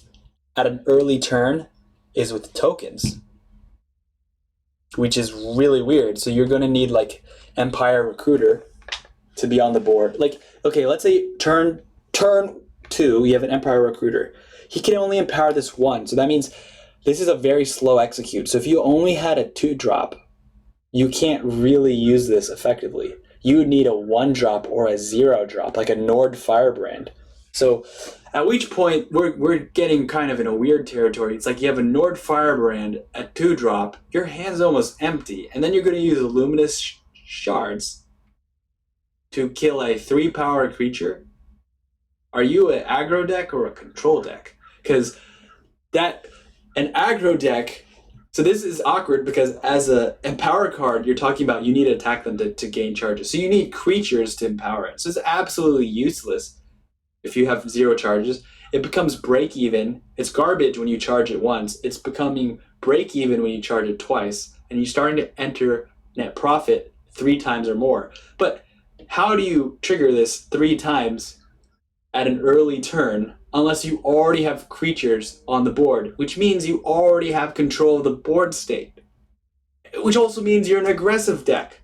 at an early turn is with tokens, which is really weird. So you're going to need like Empire Recruiter to be on the board. Like, okay, let's say turn 2, you have an Empire Recruiter. He can only empower this 1, so that means this is a very slow execute. So if you only had a 2-drop, you can't really use this effectively. You would need a 1-drop or a 0-drop, like a Nord Firebrand. So at which point, we're getting kind of in a weird territory. It's like you have a Nord Firebrand at 2-drop, your hand's almost empty, and then you're going to use Luminous Shards to kill a 3-power creature. Are you an aggro deck or a control deck? Because an aggro deck, so this is awkward because as a empower card, you're talking about you need to attack them to gain charges. So you need creatures to empower it. So it's absolutely useless if you have 0 charges. It becomes break even. It's garbage when you charge it once. It's becoming break even when you charge it twice. And you're starting to enter net profit 3 times or more. But how do you trigger this 3 times at an early turn unless you already have creatures on the board, which means you already have control of the board state, which also means you're an aggressive deck.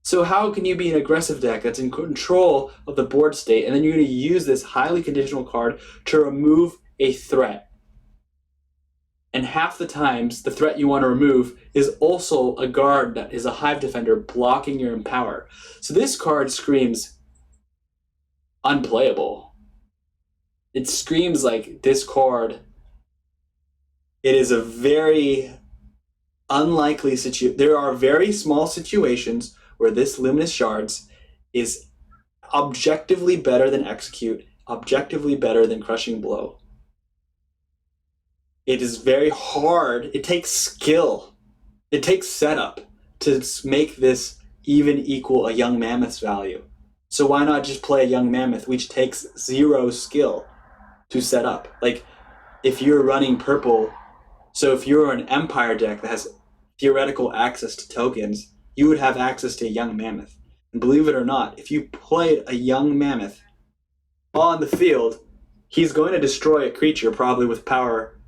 So how can you be an aggressive deck that's in control of the board state, and then you're going to use this highly conditional card to remove a threat? And half the times, the threat you want to remove is also a guard that is a Hive Defender blocking your empower. So this card screams unplayable. It screams like this card. It is a very unlikely situation. There are very small situations where this Luminous Shards is objectively better than Execute, objectively better than Crushing Blow. It is very hard. It takes skill. It takes setup to make this even equal a Young Mammoth's value. So why not just play a Young Mammoth, which takes 0 skill to set up? Like, if you're running purple, so if you're an Empire deck that has theoretical access to tokens, you would have access to a Young Mammoth. And believe it or not, if you played a Young Mammoth on the field, he's going to destroy a creature probably with power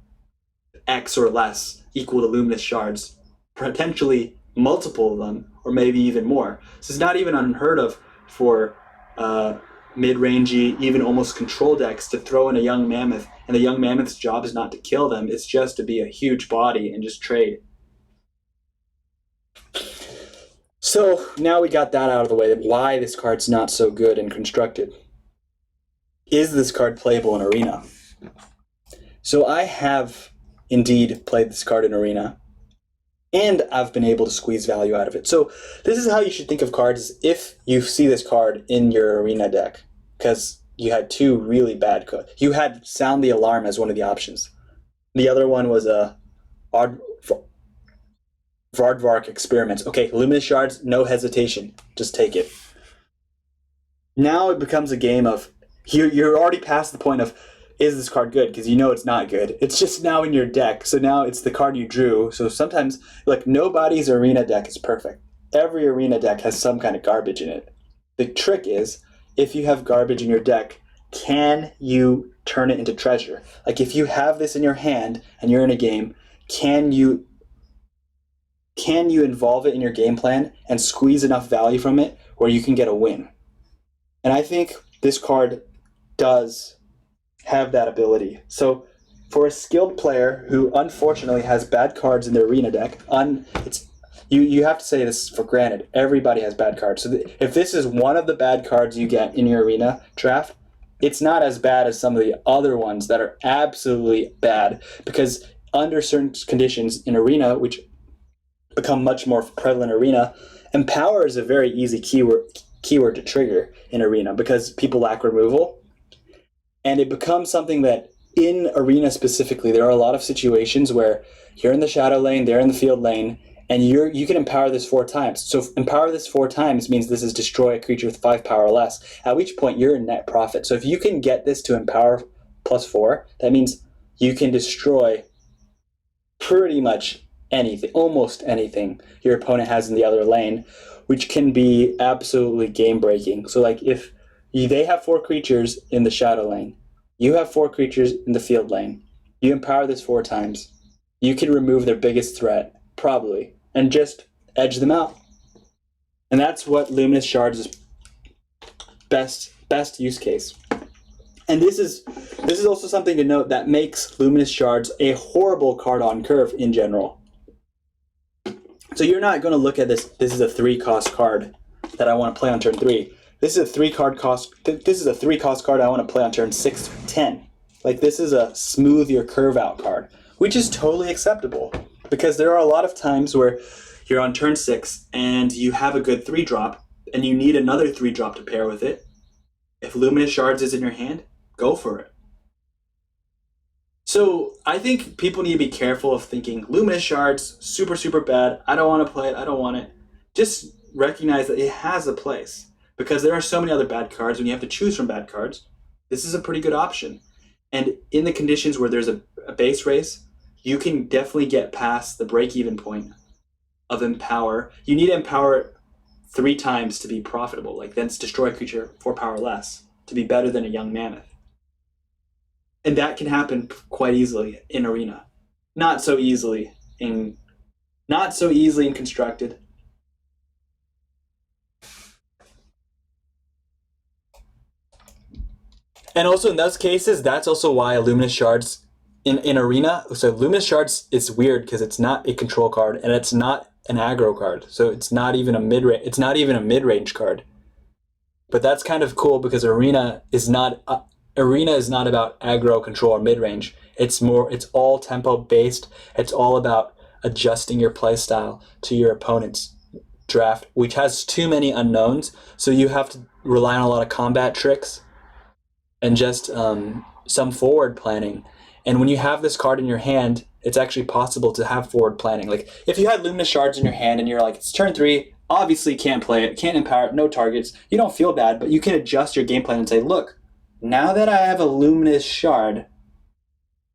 X or less equal to Luminous Shards, potentially multiple of them, or maybe even more. So it's not even unheard of for mid-rangey, even almost control decks to throw in a Young Mammoth, and the Young Mammoth's job is not to kill them, it's just to be a huge body and just trade. So now we got that out of the way, why this card's not so good and constructed. Is this card playable in Arena? So I have indeed played this card in Arena, and I've been able to squeeze value out of it. So this is how you should think of cards if you see this card in your Arena deck, because you had 2 really bad cards. You had Sound the Alarm as one of the options. The other one was Vardvark experiments. Okay, Luminous Shards, no hesitation. Just take it. Now it becomes a game of, you're already past the point of, is this card good? Because you know it's not good. It's just now in your deck. So now it's the card you drew. So sometimes, like, nobody's arena deck is perfect. Every arena deck has some kind of garbage in it. The trick is, if you have garbage in your deck, can you turn it into treasure? Like, if you have this in your hand and you're in a game, can you involve it in your game plan and squeeze enough value from it where you can get a win? And I think this card does have that ability. So for a skilled player who unfortunately has bad cards in their arena deck, you have to say this for granted. Everybody has bad cards. So if this is one of the bad cards you get in your arena draft, it's not as bad as some of the other ones that are absolutely bad, because under certain conditions in arena, which become much more prevalent in arena, Empower is a very easy keyword to trigger in arena because people lack removal. And it becomes something that in arena specifically, there are a lot of situations where you're in the shadow lane, they're in the field lane, and you can empower this 4 times. So empower this 4 times means this is destroy a creature with 5 power or less, at which point you're in net profit. So if you can get this to empower +4, that means you can destroy pretty much anything, almost anything your opponent has in the other lane, which can be absolutely game breaking. So like if they have 4 creatures in the shadow lane, you have 4 creatures in the field lane, you empower this 4 times, you can remove their biggest threat, probably, and just edge them out. And that's what Luminous Shards is best use case. And this is also something to note that makes Luminous Shards a horrible card on curve in general. So you're not going to look at this is a 3-cost card that I want to play on turn 3. This is a 3-cost card I want to play on turn 6 to 10. Like, this is a smooth your curve out card, which is totally acceptable, because there are a lot of times where you're on turn 6 and you have a good 3-drop and you need another 3-drop to pair with it. If Luminous Shards is in your hand, go for it. So I think people need to be careful of thinking Luminous Shards, super, super bad, I don't want to play it, I don't want it. Just recognize that it has a place, because there are so many other bad cards. When you have to choose from bad cards, this is a pretty good option. And in the conditions where there's a base race, you can definitely get past the break-even point of Empower. You need to Empower 3 times to be profitable, like then destroy a creature 4 power or less to be better than a Young Mammoth. And that can happen quite easily in arena. Not so easily in constructed. And also in those cases, that's also why Luminous Shards in arena. So Luminous Shards is weird because it's not a control card and it's not an aggro card. So it's not even a mid-range card. But that's kind of cool because arena is not about aggro, control, or mid-range. It's all tempo based. It's all about adjusting your playstyle to your opponent's draft, which has too many unknowns. So you have to rely on a lot of combat tricks and just some forward planning. And when you have this card in your hand, it's actually possible to have forward planning. Like, if you had Luminous Shards in your hand and you're like, it's turn 3, obviously can't play it, can't empower it, no targets, you don't feel bad, but you can adjust your game plan and say, look, now that I have a Luminous Shard,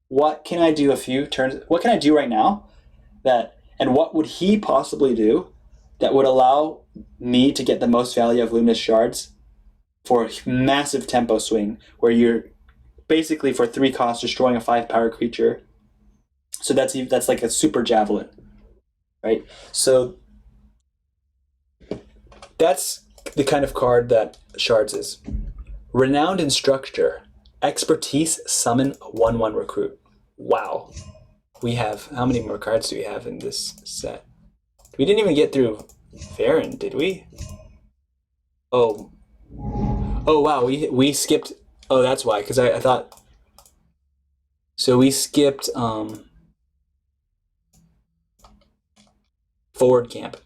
what can I do what can I do right now and what would he possibly do that would allow me to get the most value of Luminous Shards for a massive tempo swing, where you're basically for 3 costs destroying a 5 power creature. So that's like a super javelin, right? So that's the kind of card that Shards is. Renowned Instructor, expertise, summon, 1/1 recruit. Wow. We have, how many more cards do we have in this set? We didn't even get through Varen, did we? Oh wow, we skipped. Oh, that's why, because I thought. So we skipped Forward Camp.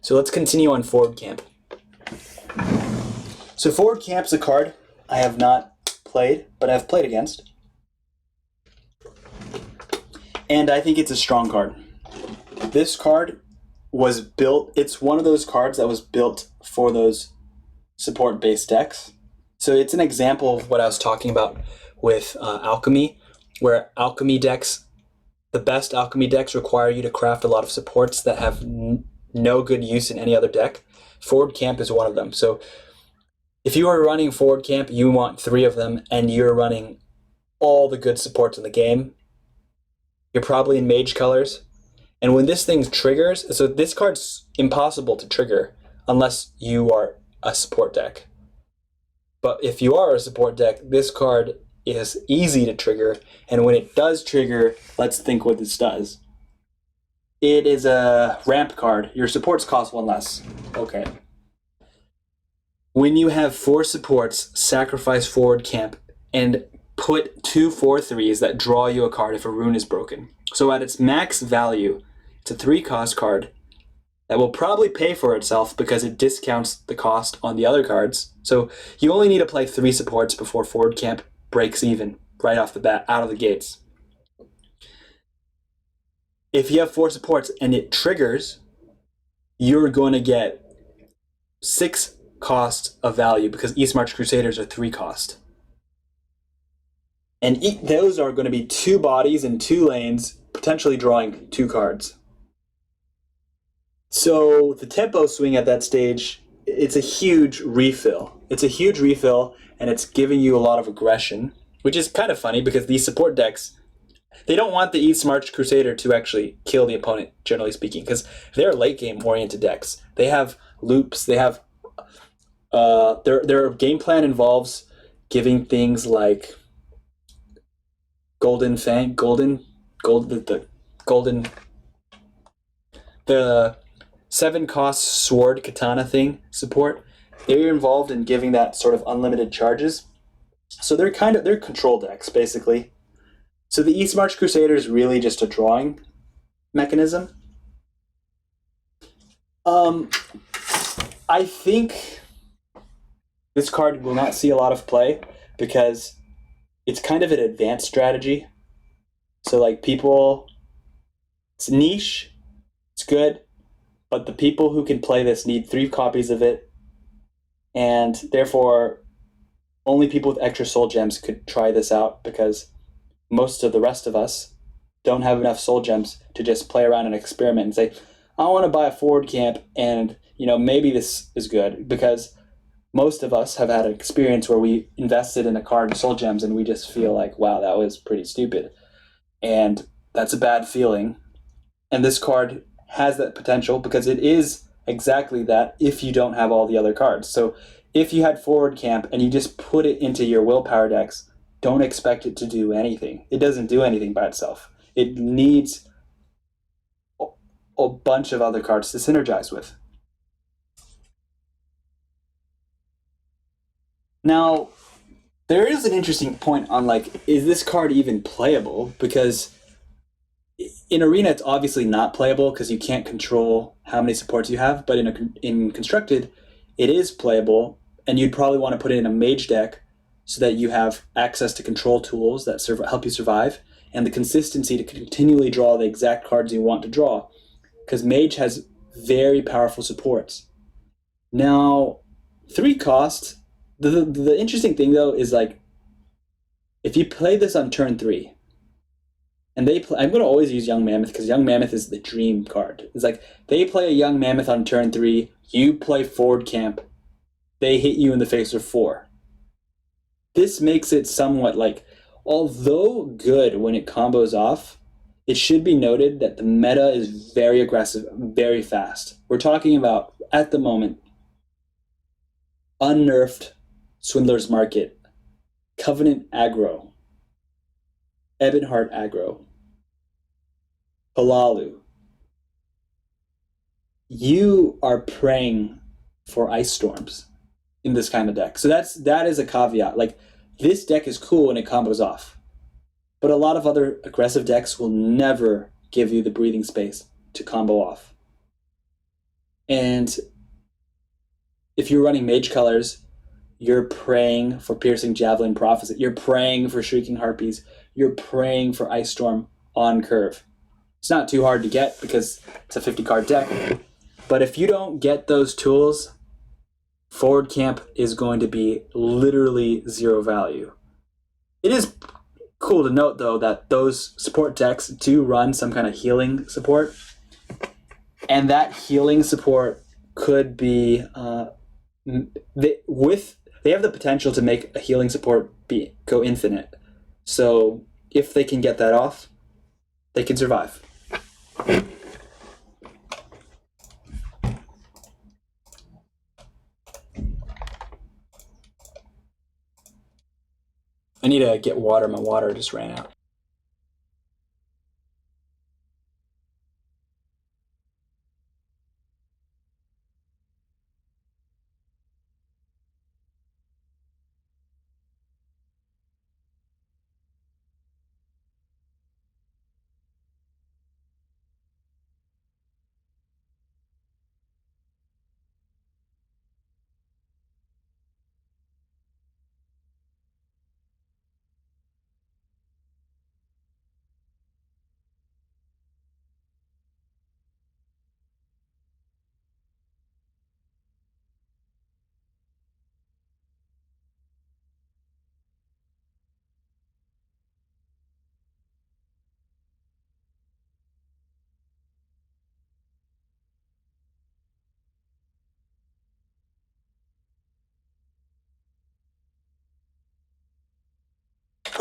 So let's continue on Forward Camp. So Forward Camp's a card I have not played, but I've played against. And I think it's a strong card. This card was built, it's one of those cards that was built for those support-based decks. So it's an example of what I was talking about with Alchemy, where Alchemy decks, the best Alchemy decks require you to craft a lot of supports that have no good use in any other deck. Forward Camp is one of them. So if you are running Forward Camp, you want 3 of them, and you're running all the good supports in the game. You're probably in Mage colors. And when this thing triggers, so this card's impossible to trigger unless you are a support deck. But if you are a support deck, this card is easy to trigger. And when it does trigger, let's think what this does. It is a ramp card. Your supports cost 1 less. Okay. When you have 4 supports, sacrifice Forward Camp and put 2 4/3s that draw you a card if a rune is broken. So at its max value, it's a 3-cost card that will probably pay for itself because it discounts the cost on the other cards. So you only need to play 3 supports before Forward Camp breaks even right off the bat, out of the gates. If you have 4 supports and it triggers, you're going to get 6 cost of value because Eastmarch Crusaders are 3 cost. And those are going to be 2 bodies and 2 lanes, potentially drawing 2 cards. So the tempo swing at that stage, it's a huge refill. It's a huge refill, and it's giving you a lot of aggression, which is kind of funny because these support decks, they don't want the Eastmarch Crusader to actually kill the opponent, generally speaking, because they're late game oriented decks. They have loops, they have their game plan involves giving things like the the 7-cost sword katana thing support. They're involved in giving that sort of unlimited charges. So they're control decks basically. So the Eastmarch Crusader is really just a drawing mechanism. I think this card will not see a lot of play because it's kind of an advanced strategy. So like it's niche, it's good, but the people who can play this need 3 copies of it, and therefore only people with extra soul gems could try this out because most of the rest of us don't have enough soul gems to just play around and experiment and say, I want to buy a Forward Camp and maybe this is good, because most of us have had an experience where we invested in a card of soul gems and we just feel like, wow, that was pretty stupid. And that's a bad feeling. And this card has that potential because it is exactly that if you don't have all the other cards. So if you had Forward Camp and you just put it into your Willpower decks, don't expect it to do anything. It doesn't do anything by itself. It needs a bunch of other cards to synergize with. Now, there is an interesting point on is this card even playable? Because in Arena, it's obviously not playable because you can't control how many supports you have. But in Constructed, it is playable, and you'd probably want to put it in a Mage deck so that you have access to control tools that help you survive, and the consistency to continually draw the exact cards you want to draw. Because Mage has very powerful supports. Now, 3 cost. The interesting thing though is if you play this on turn 3, and I'm going to always use Young Mammoth because Young Mammoth is the dream card. It's they play a Young Mammoth on turn 3, you play Forward Camp, they hit you in the face with 4. This makes it somewhat although good when it combos off, it should be noted that the meta is very aggressive, very fast. We're talking about, at the moment, unnerfed Swindler's Market, Covenant aggro, Ebonheart aggro, Palalu. You are praying for Ice Storms in this kind of deck. So that is a caveat. This deck is cool when it combos off, but a lot of other aggressive decks will never give you the breathing space to combo off. And if you're running Mage colors, you're praying for Piercing Javelin Prophecy. You're praying for Shrieking Harpies. You're praying for Ice Storm on curve. It's not too hard to get because it's a 50 card deck. But if you don't get those tools, forward camp is going to be literally zero value. It is cool to note, though, that those support decks do run some kind of healing support. And that healing support could be... they have the potential to make a healing support go infinite. So if they can get that off, they can survive. I need to get water. My water just ran out.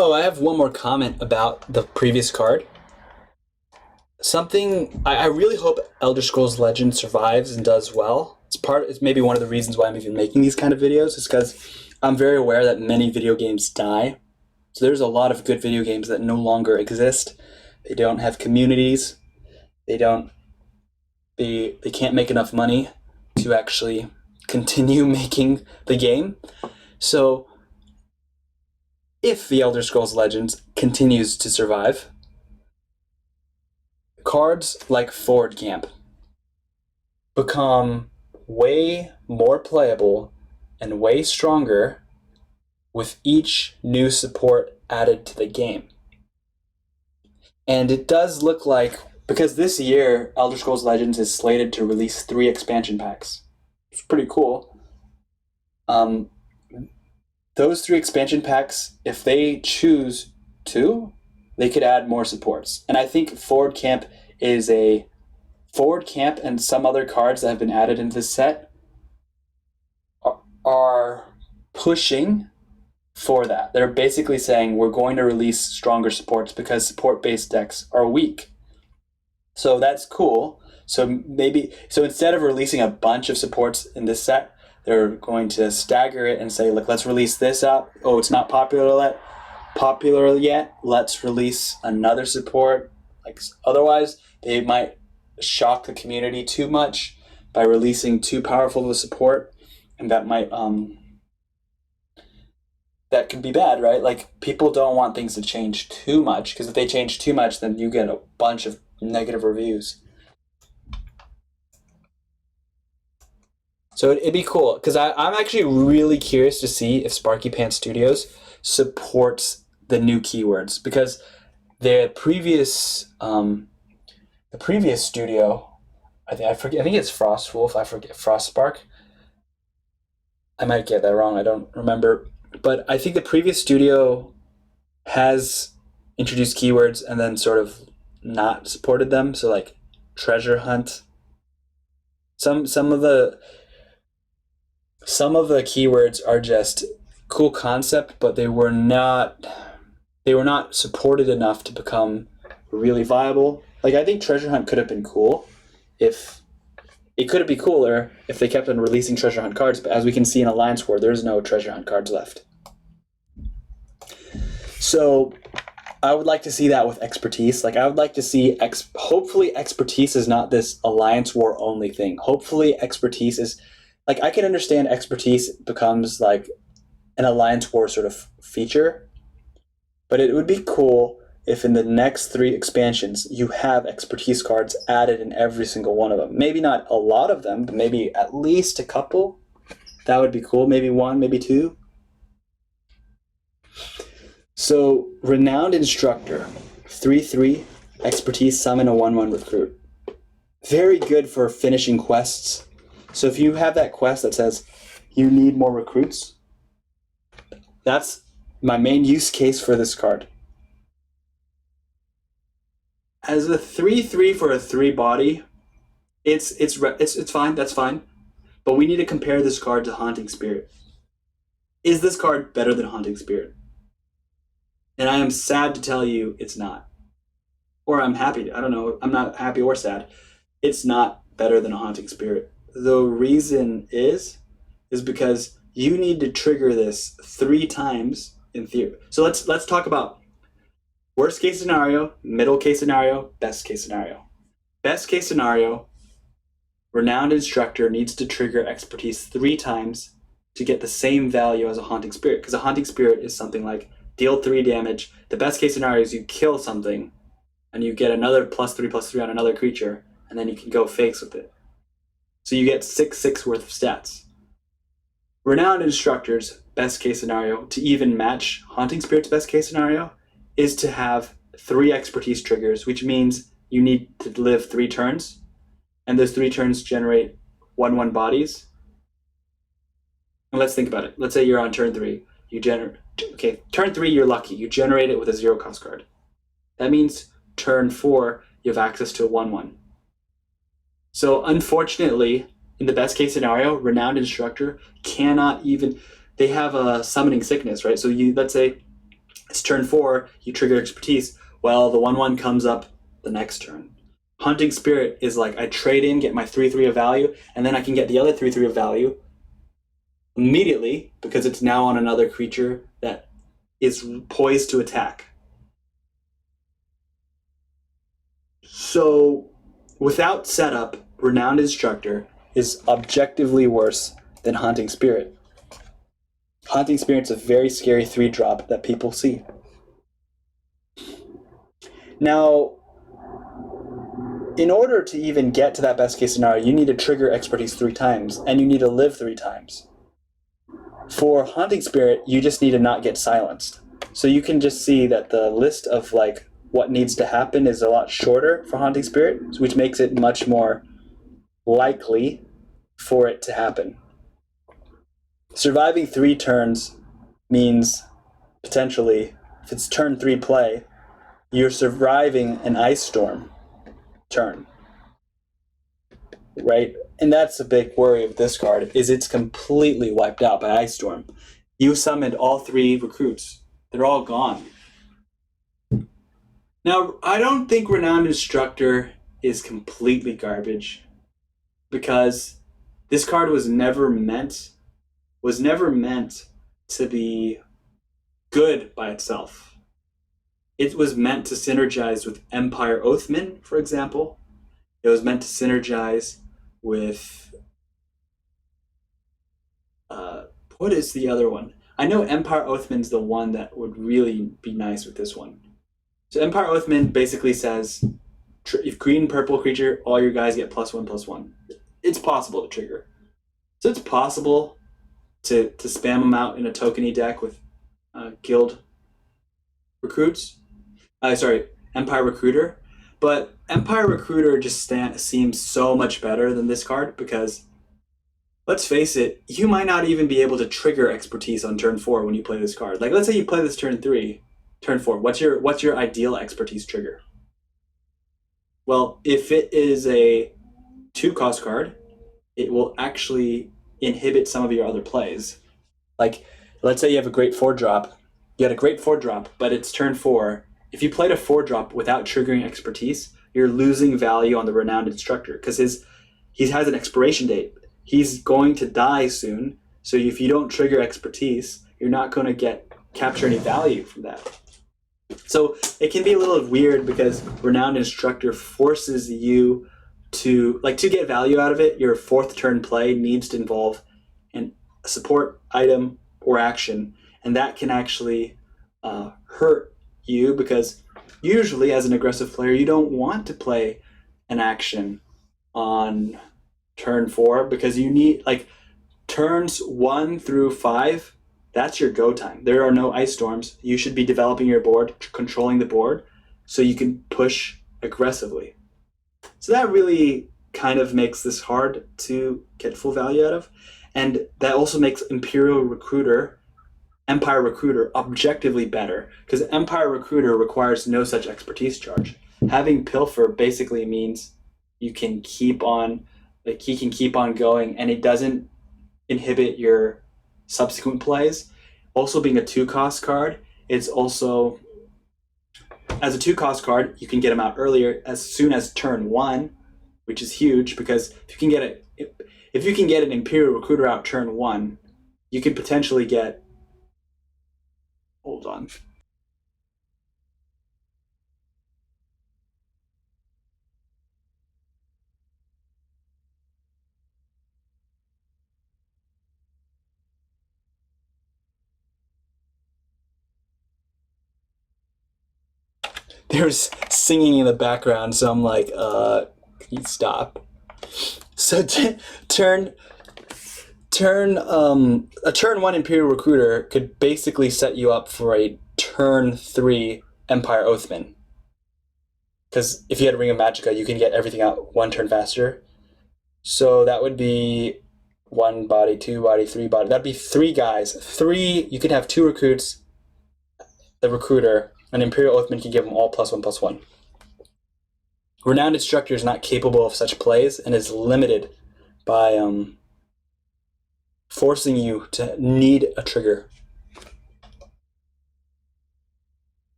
Oh, I have one more comment about the previous card. Something I really hope Elder Scrolls Legend survives and does well. It's maybe one of the reasons why I'm even making these kind of videos, is because I'm very aware that many video games die. So there's a lot of good video games that no longer exist. They don't have communities. They can't make enough money to actually continue making the game. So if the Elder Scrolls Legends continues to survive, cards like Forward Camp become way more playable and way stronger with each new support added to the game. And it does look like, because this year Elder Scrolls Legends is slated to release 3 expansion packs. It's pretty cool. Those 3 expansion packs, if they choose to, they could add more supports. And I think Forward Camp and some other cards that have been added into this set are pushing for that. They're basically saying we're going to release stronger supports because support-based decks are weak. So that's cool. So instead of releasing a bunch of supports in this set, they're going to stagger it and say, look, let's release this up. Oh, it's not popular yet. Let's release another support. Otherwise, they might shock the community too much by releasing too powerful of a support, and that might that could be bad, right? Like, people don't want things to change too much, because if they change too much, then you get a bunch of negative reviews. So it'd be cool, because I'm actually really curious to see if Sparky Pants Studios supports the new keywords, because the previous studio, I think it's Frostwolf, I forget, Frostspark. I might get that wrong, I don't remember. But I think the previous studio has introduced keywords and then sort of not supported them. So like treasure hunt. Some of the keywords are just cool concept, but they were not supported enough to become really viable. Like, I think treasure hunt could have been cool if it could have been cooler if they kept on releasing treasure hunt cards, but as we can see in Alliance War, there's no treasure hunt cards left. So I would like to see that with expertise. Like, I would like to see hopefully expertise is not this Alliance War only thing. Hopefully expertise is, like, I can understand expertise becomes like an Alliance War sort of feature, but it would be cool if in the next 3 expansions you have expertise cards added in every single one of them. Maybe not a lot of them, but maybe at least a couple. That would be cool. Maybe 1, maybe 2. So, Renowned Instructor, 3/3, expertise, summon a 1/1 recruit. Very good for finishing quests. So if you have that quest that says you need more recruits, that's my main use case for this card. As a 3/3 for a 3 body, it's fine. That's fine. But we need to compare this card to Haunting Spirit. Is this card better than Haunting Spirit? And I am sad to tell you it's not. Or I'm happy. I don't know. I'm not happy or sad. It's not better than a Haunting Spirit. The reason is because you need to trigger this 3 times in theory. So let's talk about worst case scenario, middle case scenario, best case scenario. Best case scenario, Renowned Instructor needs to trigger expertise 3 times to get the same value as a Haunting Spirit, because a Haunting Spirit is something like deal 3 damage. The best case scenario is you kill something and you get another +3/+3 on another creature, and then you can go fakes with it. So you get 6/6 worth of stats. Renowned Instructor's best case scenario, to even match Haunting Spirit's best case scenario, is to have 3 expertise triggers, which means you need to live 3 turns, and those 3 turns generate 1/1 bodies. And let's think about it. Let's say you're on turn 3. Turn 3 you're lucky. You generate it with a 0 cost card. That means turn 4 you have access to a 1/1. So unfortunately, in the best case scenario, Renowned Instructor cannot even, they have a summoning sickness, right? So let's say it's turn 4, you trigger expertise. Well, the 1/1 comes up the next turn. Haunting Spirit is like, I trade in, get my 3/3 of value, and then I can get the other 3/3 of value immediately because it's now on another creature that is poised to attack. So without setup, Renowned Instructor is objectively worse than Haunting Spirit. Haunting Spirit's a very scary 3-drop that people see. Now, in order to even get to that best case scenario, you need to trigger expertise 3 times, and you need to live 3 times. For Haunting Spirit, you just need to not get silenced. So you can just see that the list of like what needs to happen is a lot shorter for Haunting Spirit, which makes it much more likely for it to happen. Surviving 3 turns means potentially, if it's turn 3 play, you're surviving an Ice Storm turn, right? And that's a big worry of this card, is it's completely wiped out by Ice Storm. You summoned all 3 recruits. They're all gone. Now, I don't think Renowned Instructor is completely garbage, because this card was never meant to be good by itself. It was meant to synergize with Empire Oathman, for example. It was meant to synergize with what is the other one? I know Empire Oathman's the one that would really be nice with this one. So Empire Oathman basically says, if green purple creature, all your guys get +1/+1. It's possible to trigger. So it's possible to spam them out in a tokeny deck with guild recruits. Empire Recruiter. But Empire Recruiter just seems so much better than this card, because let's face it, you might not even be able to trigger expertise on turn 4 when you play this card. Like, let's say you play this turn 3, turn 4. What's your ideal expertise trigger? Well, if it is a 2-cost card, it will actually inhibit some of your other plays. Like, let's say you have a great 4-drop. You had a great 4-drop, but it's turn 4. If you played a 4-drop without triggering expertise, you're losing value on the Renowned Instructor, because he has an expiration date. He's going to die soon, so if you don't trigger expertise, you're not going to capture any value from that. So it can be a little weird, because Renowned Instructor forces you to get value out of it. Your 4th turn play needs to involve a support item or action, and that can actually hurt you, because usually as an aggressive player you don't want to play an action on turn 4, because you need, turns 1 through 5, that's your go time. There are no Ice Storms. You should be developing your board, controlling the board, so you can push aggressively. So that really kind of makes this hard to get full value out of. And that also makes Empire Recruiter objectively better, because Empire Recruiter requires no such expertise charge. Having Pilfer basically means you can keep on, like he can keep on going, and it doesn't inhibit your subsequent plays. Also being a 2-cost card, it's also, as a 2-cost card, you can get him out earlier as soon as turn 1, which is huge, because if you can get an Imperial Recruiter out turn 1, you could potentially get, hold on. There's singing in the background, so I'm like, can you stop? So a turn 1 Imperial Recruiter could basically set you up for a turn 3 Empire Oathman. Because if you had Ring of Magicka, you can get everything out 1 turn faster. So that would be 1 body, 2 body, 3 body. That'd be 3 guys. 3, you could have 2 recruits, the recruiter. An Imperial Oathman can give them all +1/+1. Renowned Instructor is not capable of such plays and is limited by forcing you to need a trigger.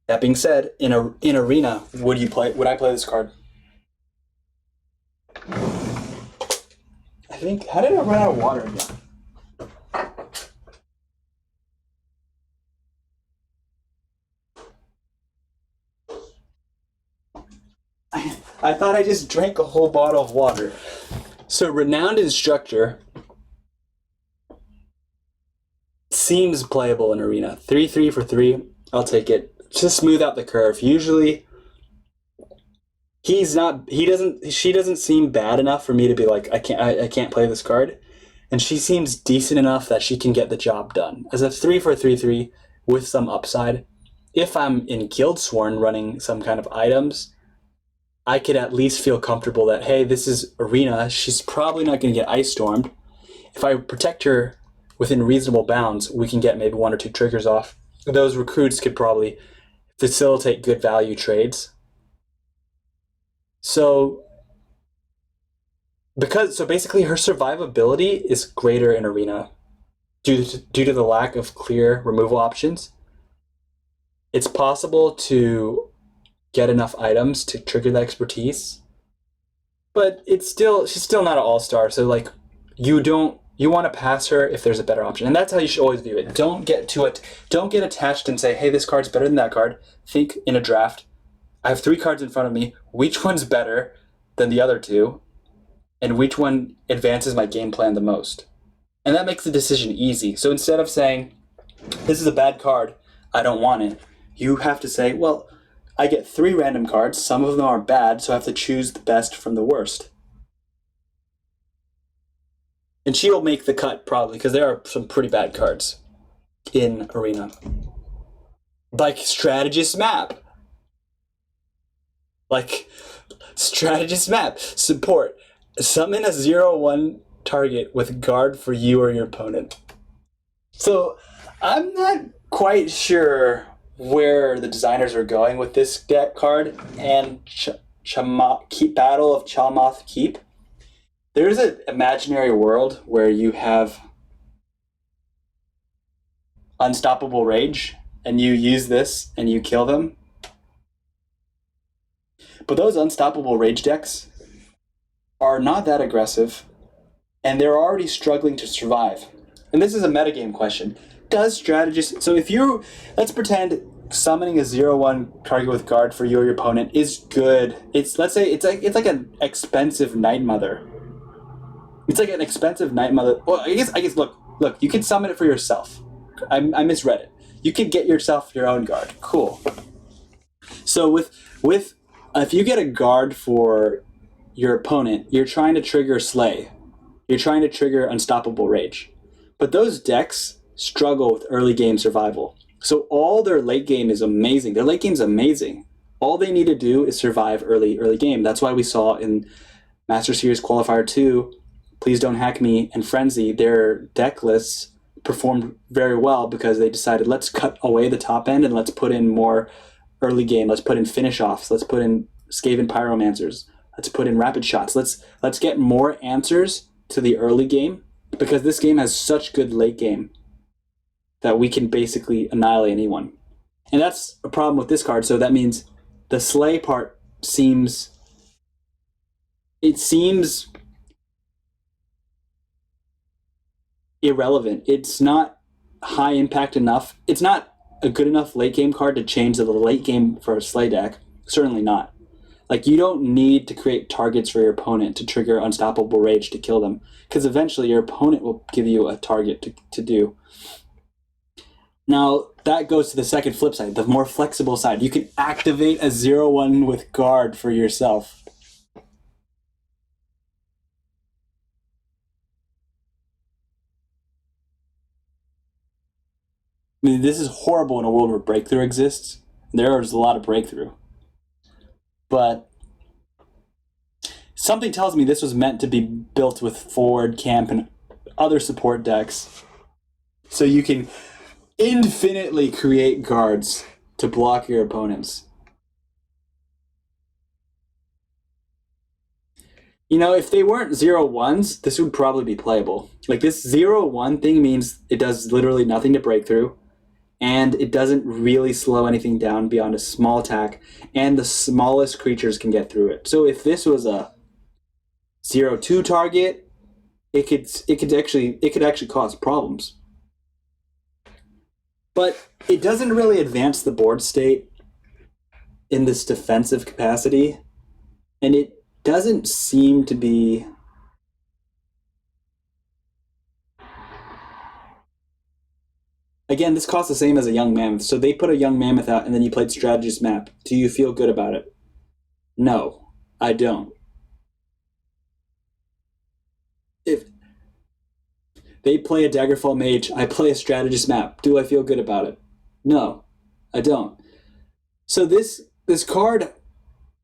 That being said, in Arena, would I play this card? I think, how did I run out of water again? I thought I just drank a whole bottle of water. So Renowned Instructor seems playable in Arena. 3/3 for 3, I'll take it. Just smooth out the curve. Usually, she doesn't seem bad enough for me to be like, I can't play this card. And she seems decent enough that she can get the job done. As a 3 for 3/3 with some upside, if I'm in Guildsworn running some kind of items, I could at least feel comfortable that, hey, this is Arena. She's probably not going to get Ice Stormed. If I protect her within reasonable bounds, we can get maybe 1 or 2 triggers off. Those recruits could probably facilitate good value trades. So basically her survivability is greater in Arena due to the lack of clear removal options. It's possible to get enough items to trigger the expertise, but she's still not an all-star. So like, you want to pass her if there's a better option, and that's how you should always view it. Don't get attached and say, hey, this card's better than that card. Think in a draft, I have 3 cards in front of me. Which one's better than the other 2, and which one advances my game plan the most? And that makes the decision easy. So instead of saying, this is a bad card, I don't want it, you have to say, well, I get 3 random cards, some of them are bad, so I have to choose the best from the worst. And she'll make the cut probably, because there are some pretty bad cards in Arena. Like Strategist Map. Support. Summon a 0/1 target with guard for you or your opponent. So I'm not quite sure where the designers are going with this deck card and Battle of Chalmoth Keep. There's an imaginary world where you have Unstoppable Rage and you use this and you kill them. But those Unstoppable Rage decks are not that aggressive and they're already struggling to survive. And this is a metagame question. Does strategist, so if you, let's pretend summoning a 0/1 target with guard for you or your opponent is good. Let's say it's like an expensive Night Mother. It's like an expensive Night Mother. Well, I guess look, you can summon it for yourself. I misread it. You can get yourself your own guard. Cool. So with if you get a guard for your opponent, you're trying to trigger Slay. You're trying to trigger Unstoppable Rage. But those decks struggle with early game survival. So all their late game is amazing. Their late game is amazing. All they need to do is survive early game. That's why we saw in Master Series Qualifier 2, Please Don't Hack Me, and Frenzy, their deck lists performed very well because they decided, let's cut away the top end and let's put in more early game. Let's put in finish offs. Let's put in Skaven Pyromancers. Let's put in rapid shots. Let's get more answers to the early game because this game has such good late game that we can basically annihilate anyone. And that's a problem with this card. So that means the slay part seems irrelevant. It's not high impact enough. It's not a good enough late game card to change the late game for a slay deck. Certainly not. Like, you don't need to create targets for your opponent to trigger Unstoppable Rage to kill them, because eventually your opponent will give you a target to do. Now, that goes to the second flip side, the more flexible side. You can activate a 0/1 with guard for yourself. I mean, this is horrible in a world where breakthrough exists. There is a lot of breakthrough. But something tells me this was meant to be built with forward, camp, and other support decks. So you can infinitely create guards to block your opponents. You know, if they weren't 0/1s, this would probably be playable. Like, this 0/1 thing means it does literally nothing to breakthrough, and it doesn't really slow anything down beyond a small attack, and the smallest creatures can get through it. So if this was a 0/2 target, it could actually cause problems. But it doesn't really advance the board state in this defensive capacity, and it doesn't seem to be... Again, this costs the same as a Young Mammoth. So they put a Young Mammoth out, and then you played Strategist Map. Do you feel good about it? No, I don't. If they play a Daggerfall Mage, I play a Strategist Map. Do I feel good about it? No, I don't. So this card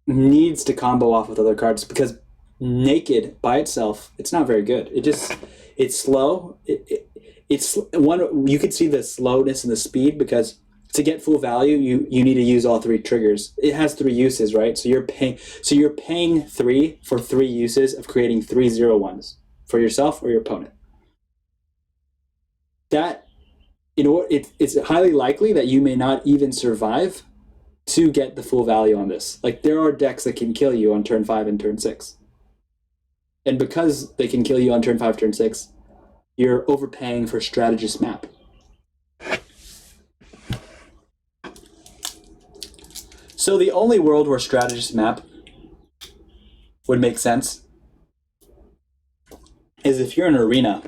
needs to combo off with other cards, because naked by itself, it's not very good. It's slow. It's one, you could see the slowness and the speed, because to get full value, you need to use all three triggers. It has 3 uses, right? So you're paying 3 for 3 uses of creating 3 0/1s for yourself or your opponent. That, it's highly likely that you may not even survive to get the full value on this. Like, there are decks that can kill you on turn 5 and turn 6. And because they can kill you on turn 5, turn 6, you're overpaying for Strategist Map. So the only world where Strategist Map would make sense is if you're in an arena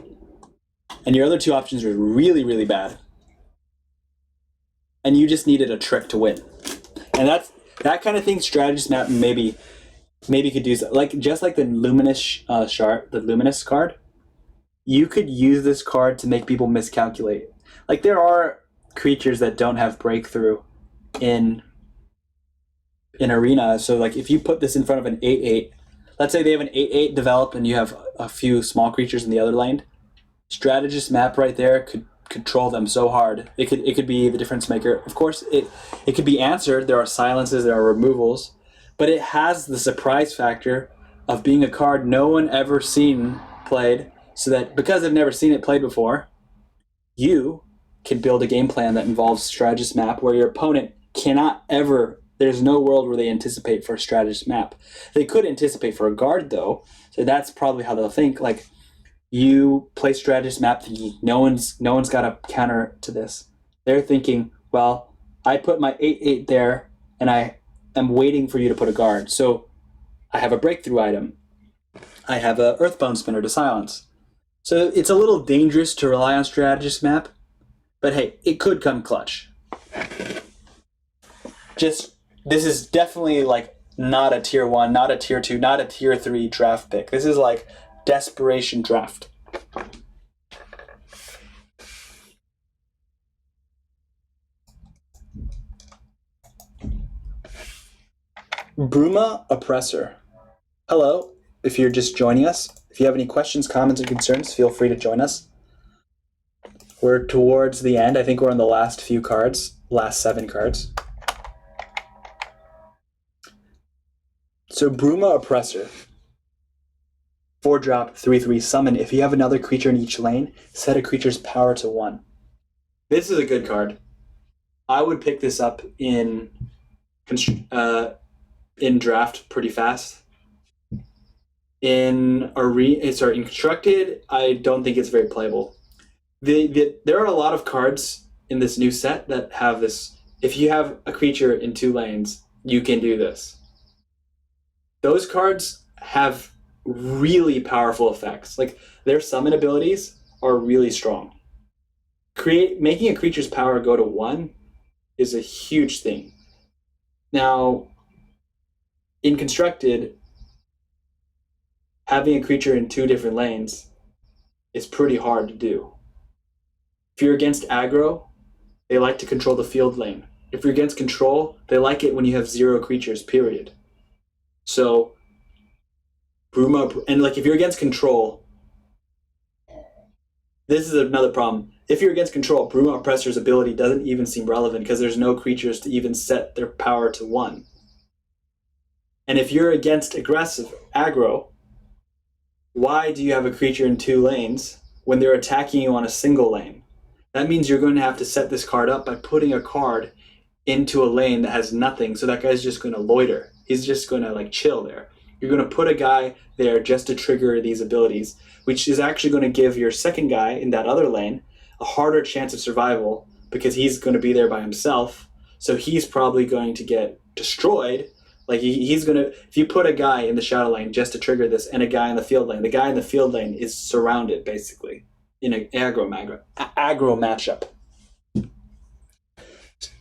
and your other 2 options are really, really bad, and you just needed a trick to win. And that kind of thing, Strategist Map maybe could do, like, just like the Luminous Shard, the Luminous card. You could use this card to make people miscalculate. Like, there are creatures that don't have breakthrough in arena. So, like, if you put this in front of an 8/8, let's say they have an 8/8 developed and you have a few small creatures in the other lane, Strategist Map right there could control them so hard. It could be the difference maker. Of course, it could be answered. There are silences, there are removals, but it has the surprise factor of being a card no one ever seen played, so that because they've never seen it played before, you can build a game plan that involves Strategist Map where your opponent cannot ever... There's no world where they anticipate for a Strategist Map. They could anticipate for a guard, though, so that's probably how they'll think. Like, you play Strategist Map thinking no one's got a counter to this. They're thinking, well, I put my 8/8 there, and I am waiting for you to put a guard. So I have a breakthrough item. I have a Earthbound Spinner to silence. So it's a little dangerous to rely on Strategist Map, but hey, it could come clutch. This is definitely, like, not a tier 1, not a tier 2, not a tier 3 draft pick. This is like desperation draft. Bruma Oppressor. Hello, if you're just joining us. If you have any questions, comments, or concerns, feel free to join us. We're towards the end. I think we're on the last few cards, last 7 cards. So Bruma Oppressor. 4-drop, 3/3 summon. If you have another creature in each lane, set a creature's power to 1. This is a good card. I would pick this up in draft pretty fast. In constructed, I don't think it's very playable. There are a lot of cards in this new set that have this. If you have a creature in 2 lanes, you can do this. Those cards have really powerful effects. Like, their summon abilities are really strong. Making a creature's power go to 1 is a huge thing. Now, in constructed, having a creature in 2 different lanes is pretty hard to do. If you're against aggro, they like to control the field lane. If you're against control, they like it when you have 0 creatures, period. So, Bruma, and like if you're against control, this is another problem. If you're against control, Bruma Oppressor's ability doesn't even seem relevant because there's no creatures to even set their power to 1. And if you're against aggressive aggro, why do you have a creature in 2 lanes when they're attacking you on a single lane? That means you're going to have to set this card up by putting a card into a lane that has nothing, so that guy's just going to loiter. He's just going to like chill there. You're going to put a guy there just to trigger these abilities, which is actually going to give your second guy in that other lane a harder chance of survival because he's going to be there by himself. So he's probably going to get destroyed. Like he's going to, if you put a guy in the shadow lane just to trigger this and a guy in the field lane, the guy in the field lane is surrounded basically in an aggro matchup.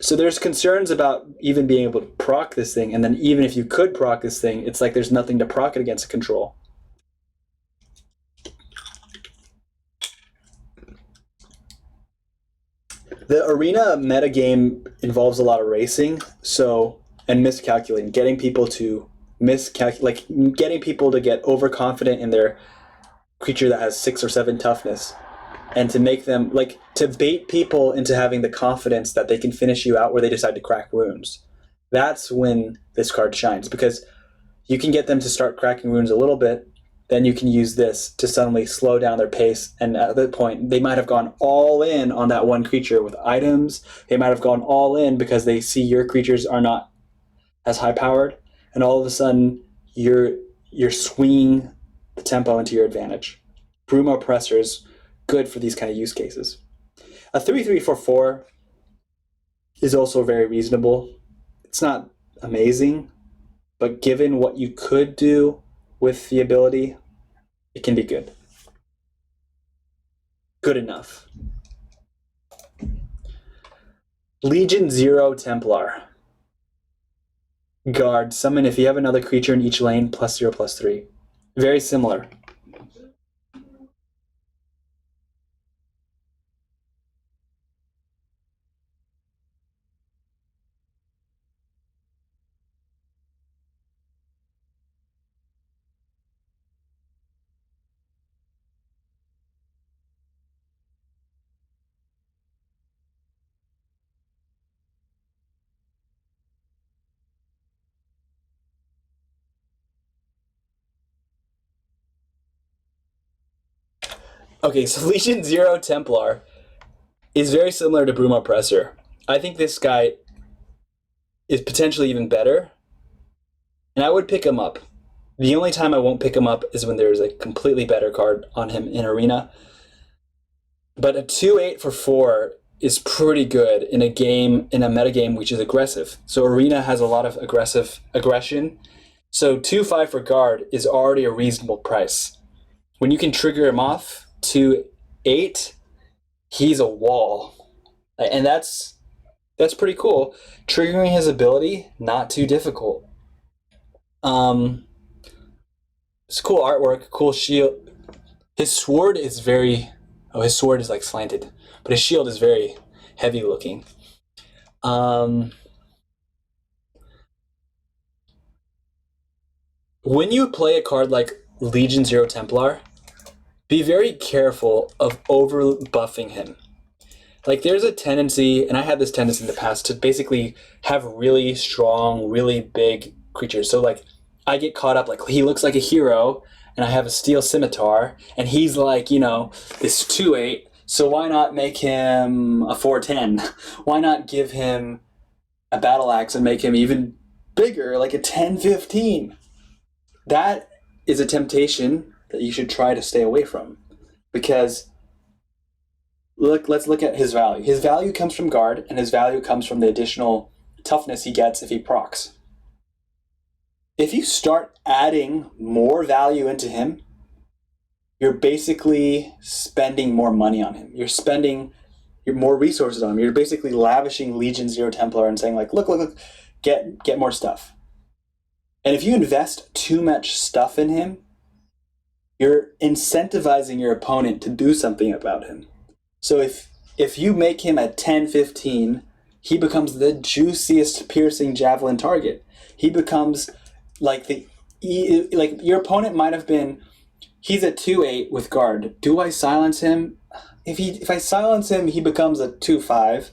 So there's concerns about even being able to proc this thing, and then even if you could proc this thing, it's like there's nothing to proc it against control. The arena metagame involves a lot of racing, and miscalculating, getting people to getting people to get overconfident in their creature that has 6 or 7 toughness, and to make them to bait people into having the confidence that they can finish you out where they decide to crack runes. That's when this card shines, because you can get them to start cracking runes a little bit, then you can use this to suddenly slow down their pace, and at that point they might have gone all in on that one creature with items. They might have gone all in because they see your creatures are not as high powered, and all of a sudden you're swinging the tempo into your advantage. Bruma Oppressor is good for these kind of use cases. A 3/3 for 4 is also very reasonable. It's not amazing, but given what you could do with the ability, it can be good. Good enough. Legion 0 Templar. Guard, summon if you have another creature in each lane, +0/+3. Very similar. Okay, so Legion 0 Templar is very similar to Bruma Oppressor. I think this guy is potentially even better, and I would pick him up. The only time I won't pick him up is when there's a completely better card on him in Arena. But a 2/8 for 4 is pretty good in a metagame which is aggressive. So Arena has a lot of aggression. So 2/5 for guard is already a reasonable price. When you can trigger him off 2/8, he's a wall. And that's pretty cool. Triggering his ability, not too difficult. It's cool artwork, cool shield. His sword is his sword is like slanted, but his shield is very heavy looking. when you play a card like Legion Zero Templar, be very careful of over buffing him. Like there's a tendency, and I had this tendency in the past, to basically have really strong, really big creatures. So like I get caught up, like he looks like a hero, and I have a steel scimitar, and he's like, you know, this 2/8, so why not make him a 4/10? Why not give him a battle axe and make him even bigger, like a 10/15? That is a temptation that you should try to stay away from, because let's look at his value. His value comes from guard, and his value comes from the additional toughness he gets if he procs. If you start adding more value into him, you're basically spending more money on him. You're spending more resources on him. You're basically lavishing Legion Zero Templar and saying like, look, get more stuff. And if you invest too much stuff in him, you're incentivizing your opponent to do something about him. So if you make him a 10/15, he becomes the juiciest piercing javelin target. He becomes like your opponent might have been, he's a 2/8 with guard. Do I silence him? If I silence him, he becomes a 2/5,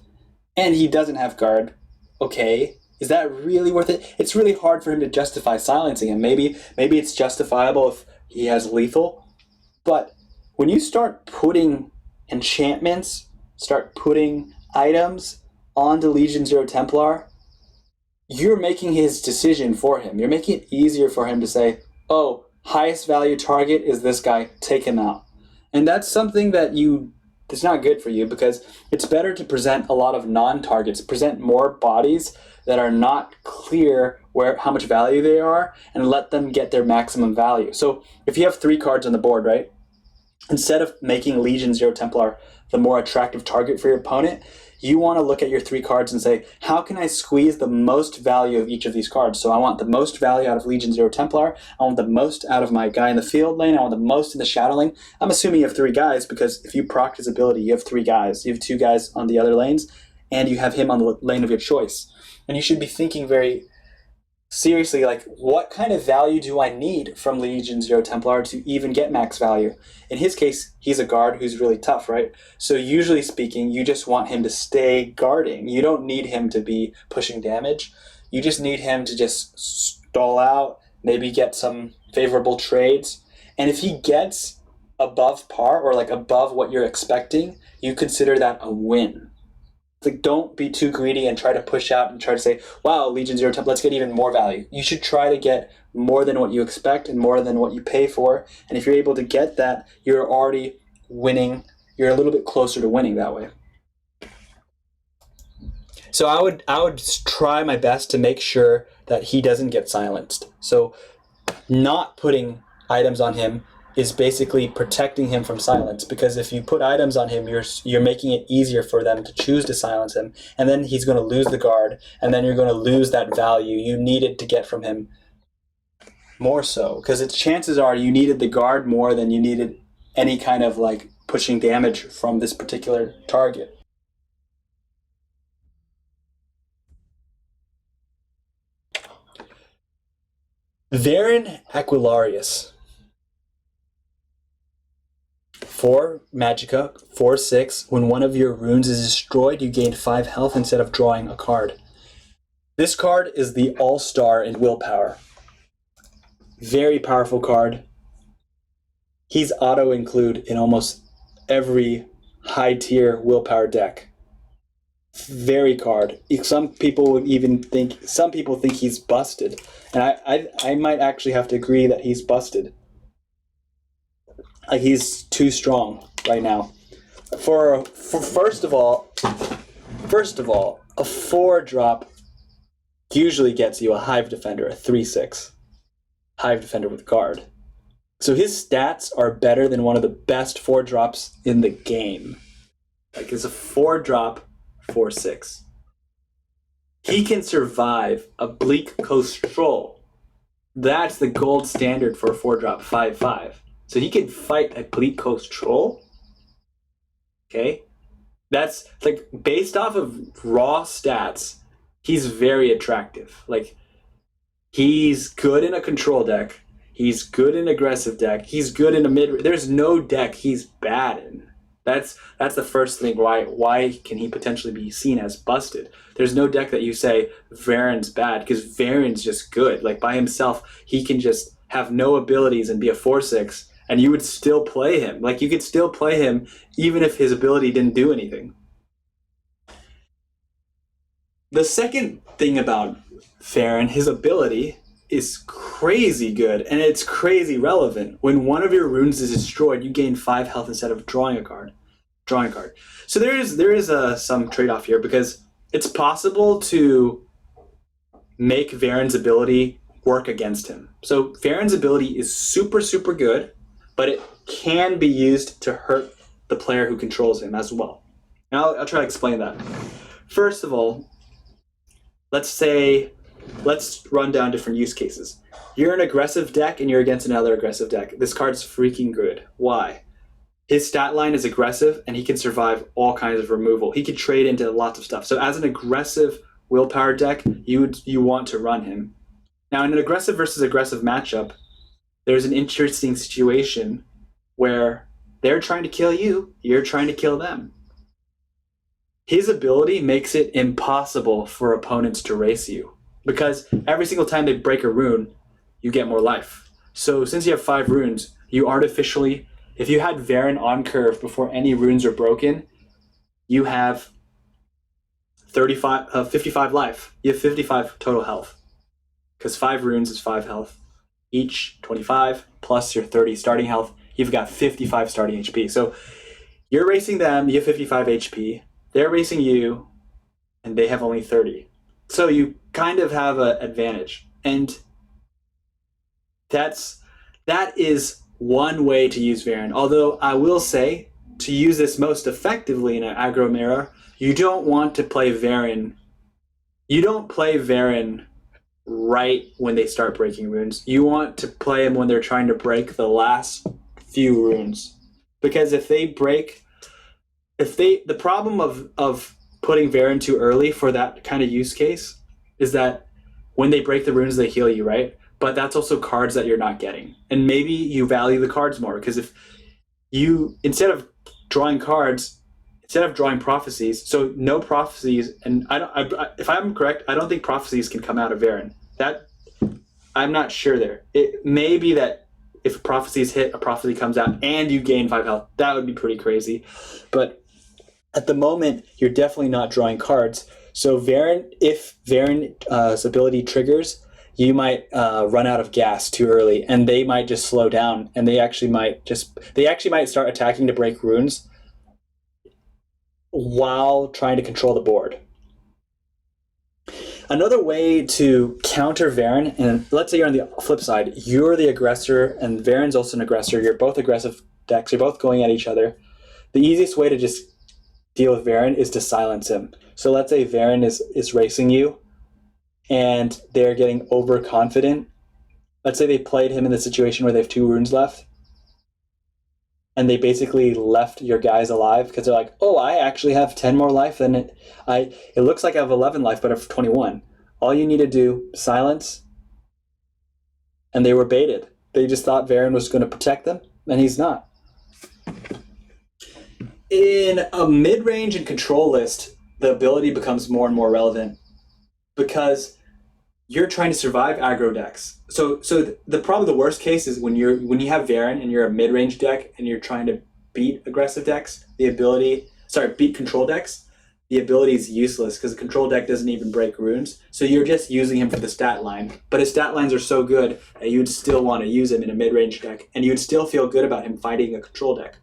and he doesn't have guard. Okay, is that really worth it? It's really hard for him to justify silencing him. Maybe it's justifiable if he has lethal, but when you start putting enchantments, start putting items onto Legion Zero Templar, you're making his decision for him. You're making it easier for him to say, oh, highest value target is this guy, take him out. And that's something that's not good for you, because it's better to present a lot of non-targets, present more bodies that are not clear how much value they are, and let them get their maximum value. So if you have 3 cards on the board, right? Instead of making Legion Zero Templar the more attractive target for your opponent, you want to look at your 3 cards and say, how can I squeeze the most value of each of these cards? So I want the most value out of Legion Zero Templar. I want the most out of my guy in the field lane. I want the most in the shadow lane. I'm assuming you have 3 guys, because if you proc his ability, you have 3 guys. You have 2 guys on the other lanes, and you have him on the lane of your choice. And you should be thinking very seriously, like, what kind of value do I need from Legion Zero Templar to even get max value? In his case, he's a guard who's really tough, right? So usually speaking, you just want him to stay guarding. You don't need him to be pushing damage. You just need him to just stall out, maybe get some favorable trades. And if he gets above par, or like above what you're expecting, you consider that a win. Like, don't be too greedy and try to push out and try to say, wow, Legion Zero Temp, let's get even more value. You should try to get more than what you expect and more than what you pay for. And if you're able to get that, you're already winning. You're a little bit closer to winning that way. So I would try my best to make sure that he doesn't get silenced. So not putting items on him is basically protecting him from silence, because if you put items on him, you're making it easier for them to choose to silence him, and then he's going to lose the guard, and then you're going to lose that value you needed to get from him more so, because chances are you needed the guard more than you needed any kind of like pushing damage from this particular target. Varen Aquilarius. 4 Magicka, 4/6. When one of your runes is destroyed, you gain 5 health instead of drawing a card. This card is the all-star in Willpower. Very powerful card. He's auto-include in almost every high-tier Willpower deck. Very card. Some people think he's busted. And I might actually have to agree that he's busted. Like, he's too strong right now. For first of all, a 4-drop usually gets you a Hive Defender, a 3/6 Hive Defender with guard. So his stats are better than one of the best 4-drops in the game. Like, it's a 4-drop 4/6. He can survive a Bleak Coast Troll. That's the gold standard for a 4-drop 5/5. So he can fight a Bleak Coast Troll. Okay? That's, like, based off of raw stats, he's very attractive. Like, he's good in a control deck. He's good in aggressive deck. He's good in a mid. There's no deck he's bad in. That's the first thing. Why can he potentially be seen as busted? There's no deck that you say Varen's bad, because Varen's just good. Like by himself, he can just have no abilities and be a 4/6, and you would still play him. Like you could still play him even if his ability didn't do anything. The second thing about Varen, his ability is crazy good, and it's crazy relevant. When one of your runes is destroyed, you gain 5 health instead of drawing a card. So there is some trade-off here, because it's possible to make Varen's ability work against him. So Varen's ability is super, super good, but it can be used to hurt the player who controls him as well. And I'll try to explain that. First of all, let's run down different use cases. You're an aggressive deck and you're against another aggressive deck. This card's freaking good. Why? His stat line is aggressive and he can survive all kinds of removal. He can trade into lots of stuff. So as an aggressive willpower deck, you want to run him. Now in an aggressive versus aggressive matchup, there's an interesting situation where they're trying to kill you, you're trying to kill them. His ability makes it impossible for opponents to race you, because every single time they break a rune, you get more life. So since you have 5 runes, you artificially, if you had Varen on curve before any runes are broken, you have 55 life. You have 55 total health, because 5 runes is 5 health. Each 25 plus your 30 starting health, you've got 55 starting HP. So you're racing them, you have 55 HP. They're racing you, and they have only 30. So you kind of have an advantage. And that is one way to use Varen. Although I will say, to use this most effectively in an aggro mirror, you don't want to play Varen. You don't play Varen right when they start breaking runes. You want to play them when they're trying to break the last few runes. Because if they break... the problem of putting Varen too early for that kind of use case is that when they break the runes, they heal you, right? But that's also cards that you're not getting. And maybe you value the cards more, because if you, instead of drawing prophecies, so no prophecies, and if I'm correct, I don't think prophecies can come out of Varen. That, I'm not sure there. It may be that if prophecies hit, a prophecy comes out and you gain 5 health. That would be pretty crazy. But at the moment, you're definitely not drawing cards. So Varen, if Varen's ability triggers, you might run out of gas too early, and they might just slow down, and they actually might start attacking to break runes while trying to control the board. Another way to counter Varen, and let's say you're on the flip side, you're the aggressor and Varen's also an aggressor, you're both aggressive decks, you're both going at each other. The easiest way to just deal with Varen is to silence him. So let's say Varen is racing you and they're getting overconfident. Let's say they played him in the situation where they have 2 runes left, and they basically left your guys alive because they're like, oh, I actually have 10 more life than it looks like I have 11 life, but I have 21. All you need to do, silence, and they were baited. They just thought Varen was going to protect them, and he's not. In a mid-range and control list, the ability becomes more and more relevant because you're trying to survive aggro decks. So probably the worst case is when you have Varen and you're a mid-range deck and you're trying to beat aggressive decks, beat control decks, the ability is useless because the control deck doesn't even break runes. So you're just using him for the stat line. But his stat lines are so good that you'd still want to use him in a mid-range deck, and you'd still feel good about him fighting a control deck.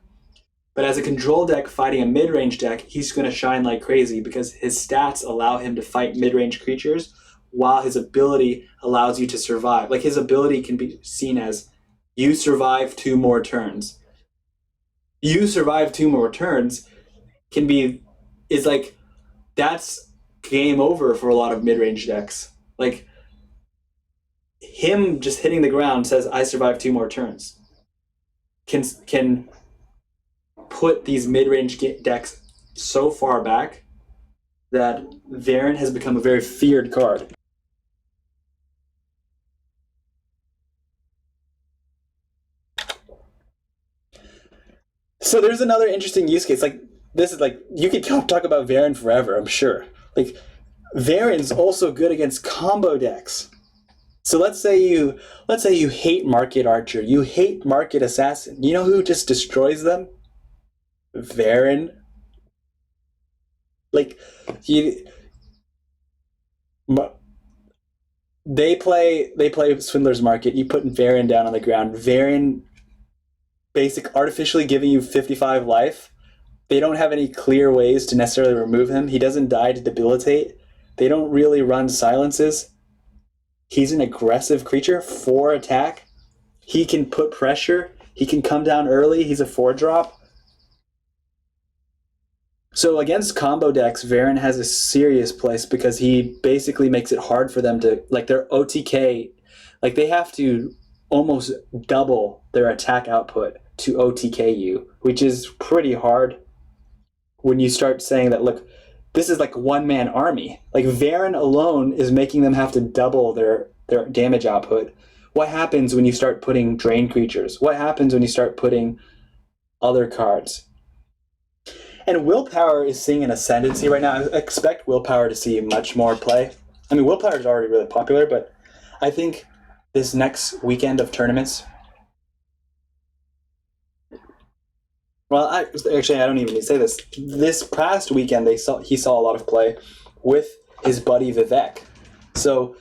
But as a control deck fighting a mid-range deck, he's going to shine like crazy because his stats allow him to fight mid-range creatures while his ability allows you to survive. Like, his ability can be seen as, you survive 2 more turns. You survive 2 more turns is like, that's game over for a lot of mid-range decks. Like, him just hitting the ground says, I survived 2 more turns. Can put these mid-range decks so far back that Varen has become a very feared card. So there's another interesting use case. Like this is like you could talk about Varen forever, I'm sure. Like Varen's also good against combo decks. So let's say you hate Market Archer, you hate Market Assassin. You know who just destroys them? Varen. Like they play Swindler's Market. You put Varen down on the ground. Varen artificially giving you 55 life. They don't have any clear ways to necessarily remove him. He doesn't die to debilitate. They don't really run silences. He's an aggressive creature, 4 attack. He can put pressure. He can come down early. He's a 4-drop. So against combo decks, Varen has a serious place because he basically makes it hard for them to, like their OTK, like they have to almost double their attack output to OTK you, which is pretty hard when you start saying that, look, this is like one-man army. Like Varen alone is making them have to double their damage output. What happens when you start putting drain creatures? What happens when you start putting other cards? And Willpower is seeing an ascendancy right now. I expect Willpower to see much more play. I mean, Willpower is already really popular, but I think this next weekend of tournaments... Well, I don't even need to say this. This past weekend, he saw a lot of play with his buddy Vivek. So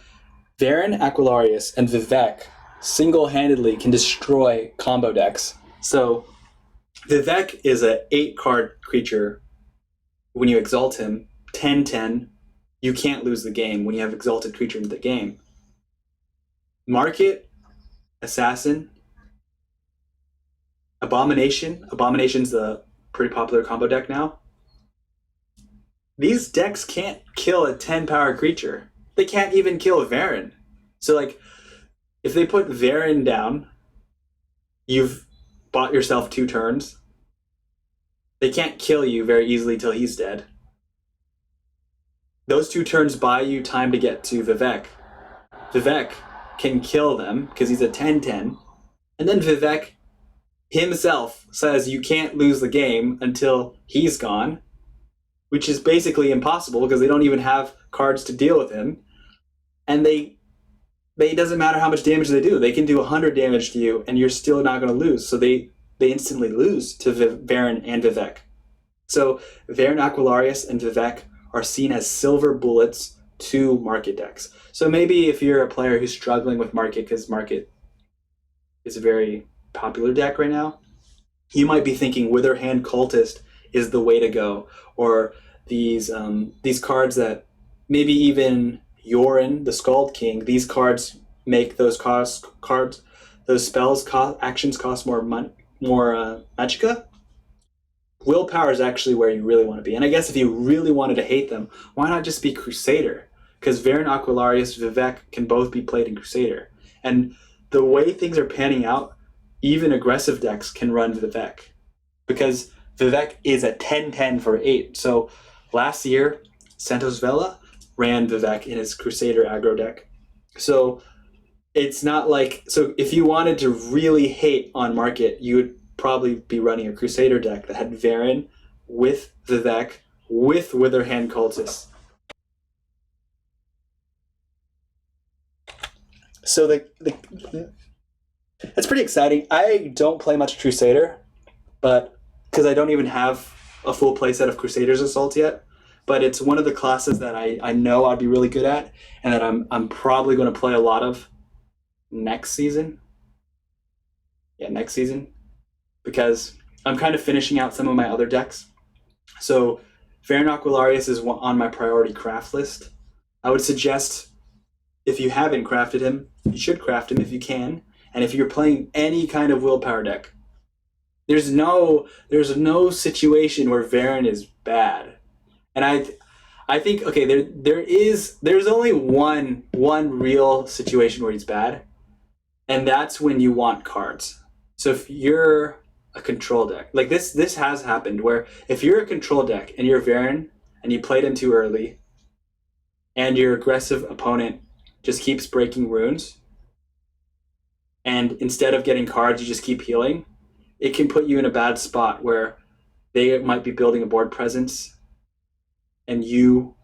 Varen, Aquilarius, and Vivek single-handedly can destroy combo decks. So Vivek is an 8-card creature. When you exalt him, 10/10, you can't lose the game when you have exalted creature in the game. Market, Assassin, Abomination. Abomination's a pretty popular combo deck now. These decks can't kill a 10-power creature. They can't even kill Varen. So, like, if they put Varen down, you've bought yourself 2 turns. They can't kill you very easily till he's dead. Those 2 turns buy you time to get to Vivek. Vivek can kill them because he's a 10/10. And then Vivek himself says you can't lose the game until he's gone, which is basically impossible because they don't even have cards to deal with him. And it doesn't matter how much damage they do. They can do 100 damage to you and you're still not going to lose. So they instantly lose to Varen and Vivek. So Varen, Aquilarius, and Vivek are seen as silver bullets to Market decks. So maybe if you're a player who's struggling with Market because Market is a very popular deck right now, you might be thinking Witherhand Cultist is the way to go, or these cards that maybe even Yorin, the Scald King, these cards make those spells actions cost more magicka. Willpower is actually where you really want to be. And I guess if you really wanted to hate them, why not just be Crusader? Because Varen, Aquilarius, Vivek can both be played in Crusader. And the way things are panning out, even aggressive decks can run Vivek. Because Vivek is a 10/10 for 8. So last year, Santos Vela ran Vivek in his Crusader aggro deck. So it's not like... So if you wanted to really hate on Market, you would probably be running a Crusader deck that had Varen with Vivek with Witherhand Cultist. So it's pretty exciting. I don't play much Crusader, but because I don't even have a full playset of Crusader's Assault yet. But it's one of the classes that I know I'd be really good at, and that I'm probably going to play a lot of next season. Yeah, next season. Because I'm kind of finishing out some of my other decks. So Varen Aquilarius is on my priority craft list. I would suggest, if you haven't crafted him, you should craft him if you can. And if you're playing any kind of Willpower deck, there's no situation where Varen is bad. And I think, okay, there's only one real situation where he's bad, and that's when you want cards. So if you're a control deck, like this has happened, where if you're a control deck and you're Varen and you played him too early, and your aggressive opponent just keeps breaking runes, and instead of getting cards, you just keep healing, it can put you in a bad spot where they might be building a board presence and you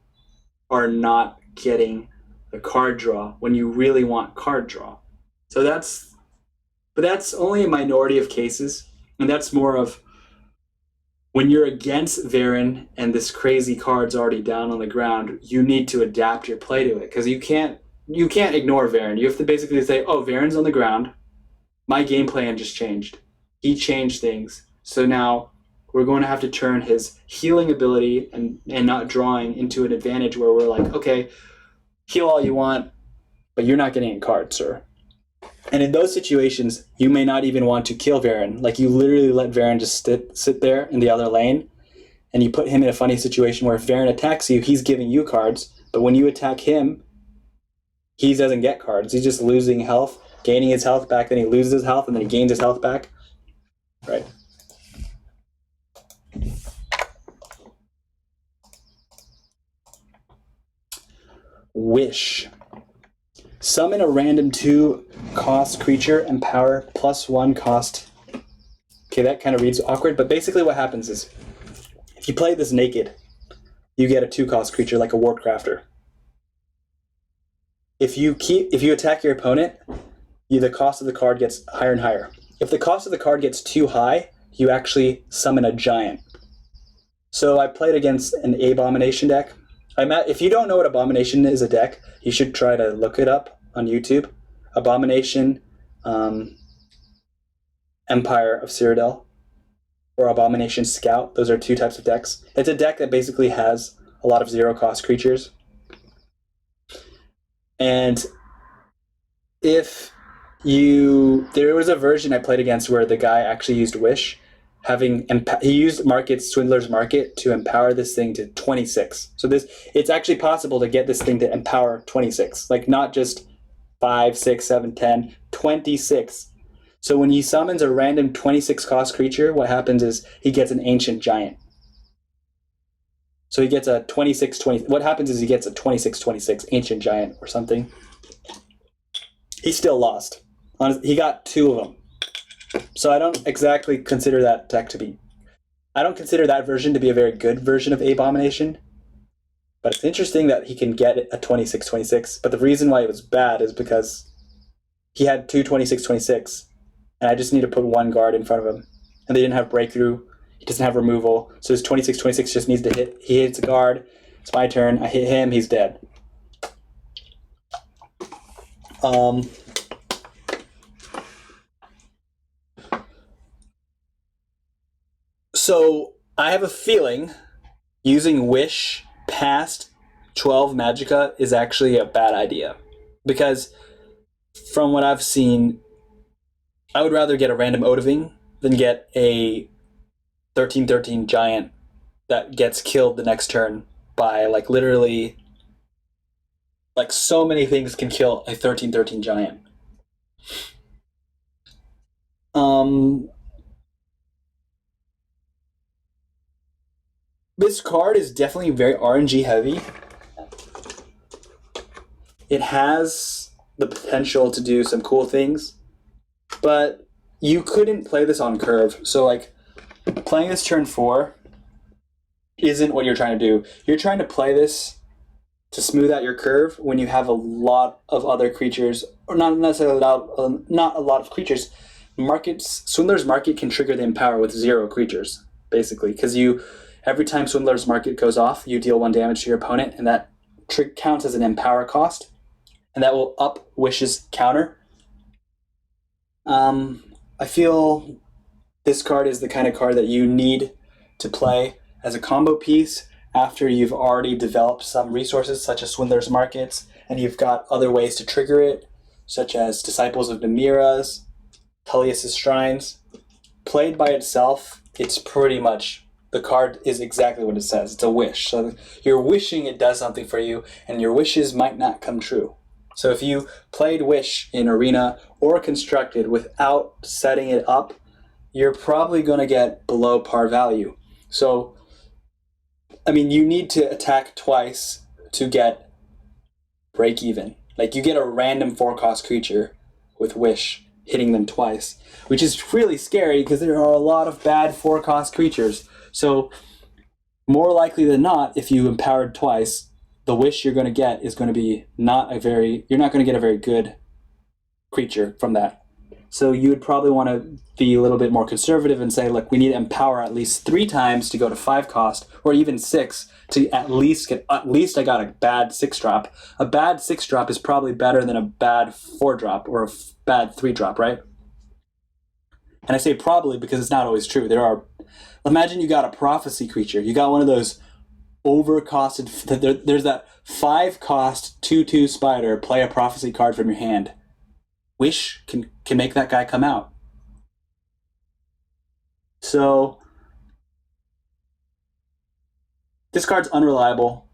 are not getting the card draw when you really want card draw. So that's only a minority of cases, and that's more of when you're against Varen and this crazy card's already down on the ground, you need to adapt your play to it, because you can't ignore Varen. You have to basically say, oh, Varen's on the ground. My game plan just changed. He changed things. So now we're going to have to turn his healing ability and not drawing into an advantage where we're like, okay, heal all you want, but you're not getting a card, sir. And in those situations, you may not even want to kill Varen. Like, you literally let Varen just sit there in the other lane, and you put him in a funny situation where if Varen attacks you, he's giving you cards, but when you attack him, he doesn't get cards. He's just losing health, gaining his health back, then he loses his health, and then he gains his health back. Right. Wish. Summon a random 2-cost creature, empower +1 cost. Okay, that kind of reads awkward, but basically what happens is, if you play this naked, you get a 2-cost creature like a Warp Crafter. If you attack your opponent, the cost of the card gets higher and higher. If the cost of the card gets too high, you actually summon a giant. So I played against an Abomination deck. If you don't know what Abomination is a deck, you should try to look it up on YouTube. Abomination, Empire of Cyrodiil, or Abomination Scout. Those are 2 types of decks. It's a deck that basically has a lot of 0-cost creatures. And there was a version I played against where the guy actually used Wish. He used Swindler's Market to empower this thing to 26. So it's actually possible to get this thing to empower 26, like not just 5, 6, 7, 10, 26. So when he summons a random 26 cost creature, what happens is he gets an Ancient Giant. So he gets a 26-20. What happens is he gets a 26-26 Ancient Giant or something. He still lost. He got 2 of them. So I don't exactly consider that deck I don't consider that version to be a very good version of Abomination. But it's interesting that he can get a 26-26. But the reason why it was bad is because he had 2 26-26. And I just need to put 1 guard in front of him. And they didn't have Breakthrough. He doesn't have removal. So his 26-26 just needs to hit. He hits a guard. It's my turn. I hit him. He's dead. So I have a feeling using Wish past 12 Magicka is actually a bad idea. Because from what I've seen, I would rather get a random Odoving than get a 13-13 giant that gets killed the next turn by literally so many things can kill a 13-13 giant. This card is definitely very RNG heavy. It has the potential to do some cool things, but you couldn't play this on curve. So playing this turn 4 isn't what you're trying to do. You're trying to play this to smooth out your curve when you have a lot of other creatures, or not necessarily not a lot of creatures. Swindler's Market can trigger the Empower with 0 creatures, basically, because every time Swindler's Market goes off, you deal 1 damage to your opponent, and that counts as an Empower cost, and that will up Wish's counter. I feel this card is the kind of card that you need to play as a combo piece after you've already developed some resources, such as Swindler's Markets, and you've got other ways to trigger it, such as Disciples of Demiras, Tullius's Shrines. Played by itself, it's pretty much... the card is exactly what it says. It's a wish. So you're wishing it does something for you, and your wishes might not come true. So if you played Wish in Arena or Constructed without setting it up, you're probably going to get below par value. So, you need to attack twice to get break even. You get a random 4-cost creature with Wish, hitting them twice, which is really scary because there are a lot of bad 4-cost creatures. So more likely than not, if you empowered twice, the wish you're going to get is going to be you're not going to get a very good creature from that. So you would probably want to be a little bit more conservative and say, look, we need to empower at least 3 times to go to 5 cost, or even 6 to at least I got a bad 6-drop. A bad 6-drop is probably better than a bad 4-drop or a bad 3-drop, right? And I say probably because it's not always true. Imagine you got a prophecy creature. You got one of those overcosted, there's that 5-cost 2/2 spider, play a prophecy card from your hand. Wish can make that guy come out. So this card's unreliable.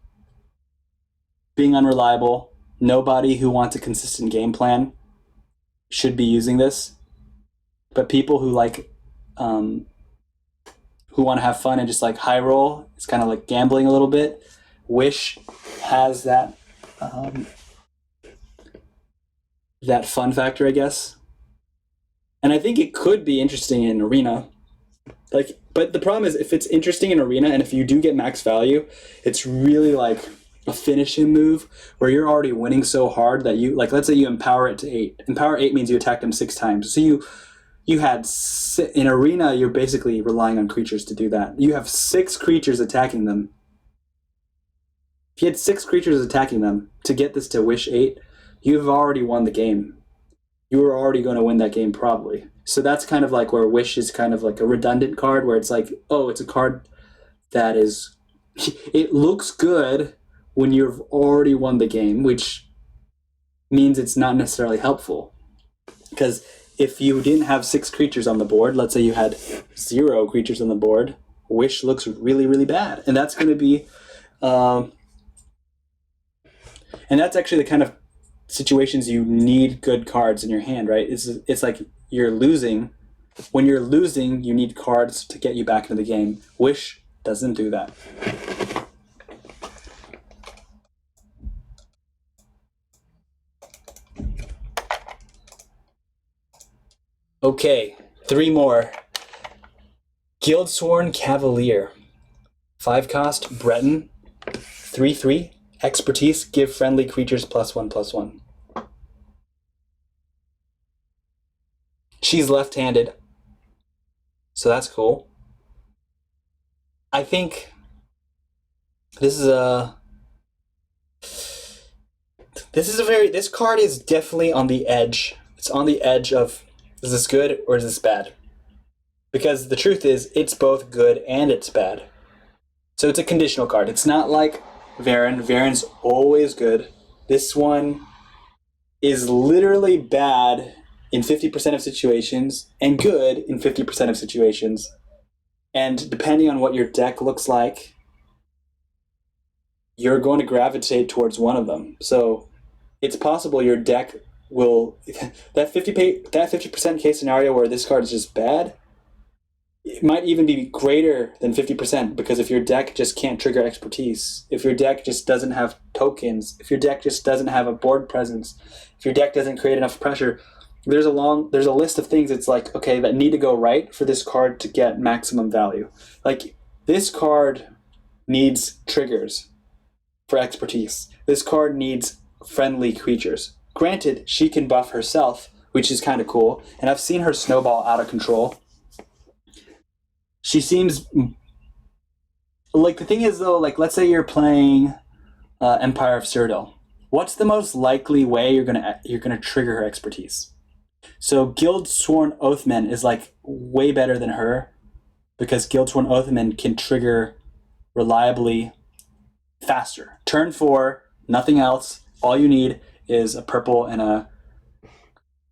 Being unreliable, nobody who wants a consistent game plan should be using this. But people who who want to have fun and just like high roll, it's kind of like gambling a little bit. Wish has that that fun factor, I guess. And I think it could be interesting in Arena. But the problem is if it's interesting in Arena and if you do get max value, it's really like a finishing move where you're already winning so hard that you, like, let's say you empower it to 8. Empower 8 means you attack them 6 times. So you had, in Arena, you're basically relying on creatures to do that. You have 6 creatures attacking them. If you had 6 creatures attacking them to get this to Wish 8, you've already won the game. You were already going to win that game probably. So that's kind of like where Wish is kind of like a redundant card where it's like, oh, it's a card that is, it looks good when you've already won the game, which means it's not necessarily helpful. Because if you didn't have 6 creatures on the board, let's say you had 0 creatures on the board, Wish looks really, really bad. And that's going to be, and that's actually the kind of situations you need good cards in your hand, right? It's like you're losing. When you're losing, you need cards to get you back into the game. Wish doesn't do that. Okay, 3 more. Guildsworn Cavalier. 5-cost, Breton, 3/3. Expertise, give friendly creatures +1/+1. She's left-handed, so that's cool. I think this card is definitely on the edge. It's on the edge of, is this good or is this bad? Because the truth is, it's both good and it's bad. So it's a conditional card. It's not like Varen. Varen's always good. This one is literally bad in 50% of situations and good in 50% of situations. And depending on what your deck looks like, you're going to gravitate towards one of them. So it's possible your deck will, that 50% case scenario where this card is just bad, it might even be greater than 50%, because if your deck just can't trigger expertise, if your deck just doesn't have tokens, if your deck just doesn't have a board presence, if your deck doesn't create enough pressure, there's a list of things it's like, okay, that need to go right for this card to get maximum value. Like, this card needs triggers for expertise. This card needs friendly creatures. Granted, she can buff herself, which is kind of cool, and I've seen her snowball out of control. She seems like, the thing is though, like, let's say you're playing Empire of Cyrodiil. What's the most likely way you're gonna trigger her expertise? So Guildsworn Oathman is like way better than her, because Guildsworn Oathman can trigger reliably faster. Turn 4, nothing else. All you need is a purple and a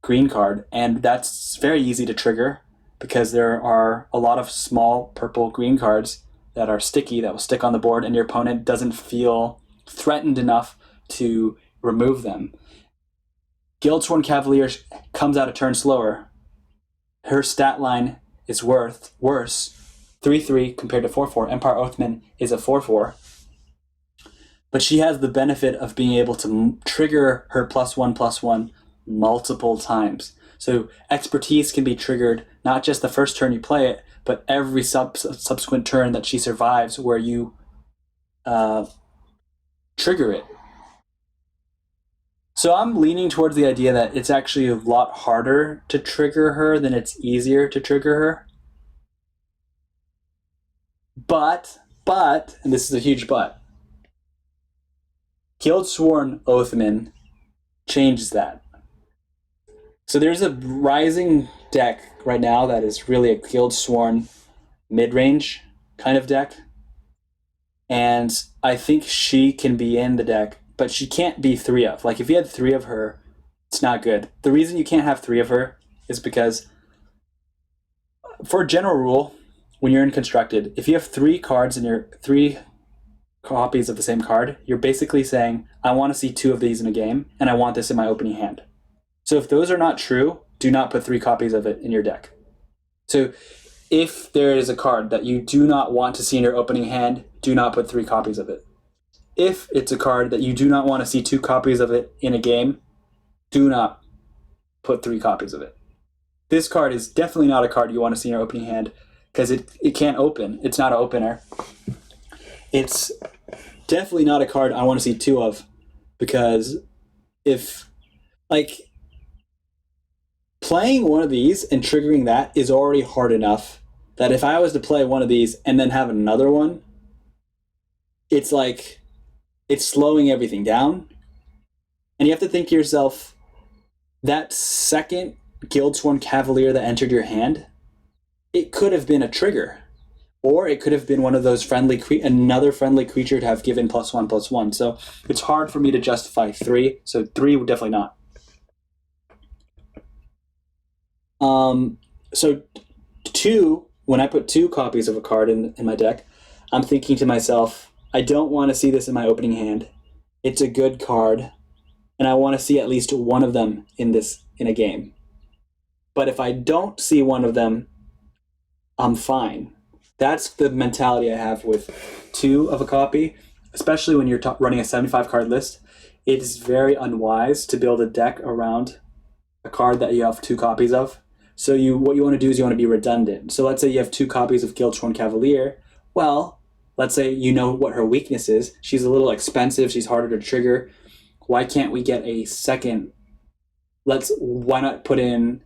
green card, and that's very easy to trigger, because there are a lot of small purple-green cards that are sticky, that will stick on the board, and your opponent doesn't feel threatened enough to remove them. Guildsworn Cavalier comes out a turn slower. Her stat line is worse, 3/3 compared to 4/4. Empire Oathman is a 4/4. But she has the benefit of being able to trigger her +1/+1 multiple times. So expertise can be triggered not just the first turn you play it, but every subsequent turn that she survives where you trigger it. So I'm leaning towards the idea that it's actually a lot harder to trigger her than it's easier to trigger her. But, and this is a huge but, Guildsworn Oathman changes that. So there's a rising deck right now that is really a Guildsworn mid-range kind of deck. And I think she can be in the deck, but she can't be 3 of. Like, if you had 3 of her, it's not good. The reason you can't have 3 of her is because, for a general rule, when you're in Constructed, if you have 3 cards in your 3 copies of the same card, you're basically saying, I want to see 2 of these in a game, and I want this in my opening hand. So if those are not true, do not put 3 copies of it in your deck. So if there is a card that you do not want to see in your opening hand, do not put 3 copies of it. If it's a card that you do not want to see 2 copies of it in a game, do not put 3 copies of it. This card is definitely not a card you want to see in your opening hand because it can't open. It's not an opener. It's definitely not a card I want to see 2 of because if, like, playing one of these and triggering that is already hard enough that if I was to play one of these and then have another one, it's like, it's slowing everything down. And you have to think to yourself, that second Guildsworn Cavalier that entered your hand, it could have been a trigger. Or it could have been one of those another friendly creature to have given +1/+1. So it's hard for me to justify 3. So 3 would definitely not. So 2, when I put 2 copies of a card in my deck, I'm thinking to myself, I don't want to see this in my opening hand. It's a good card, and I want to see at least one of them in a game. But if I don't see one of them, I'm fine. That's the mentality I have with 2 of a copy, especially when you're running a 75 card list. It is very unwise to build a deck around a card that you have 2 copies of. So what you want to do is you want to be redundant. So let's say you have 2 copies of Guildsworn Cavalier. Well, let's say you know what her weakness is. She's a little expensive. She's harder to trigger. Why can't we get a second? Why not put in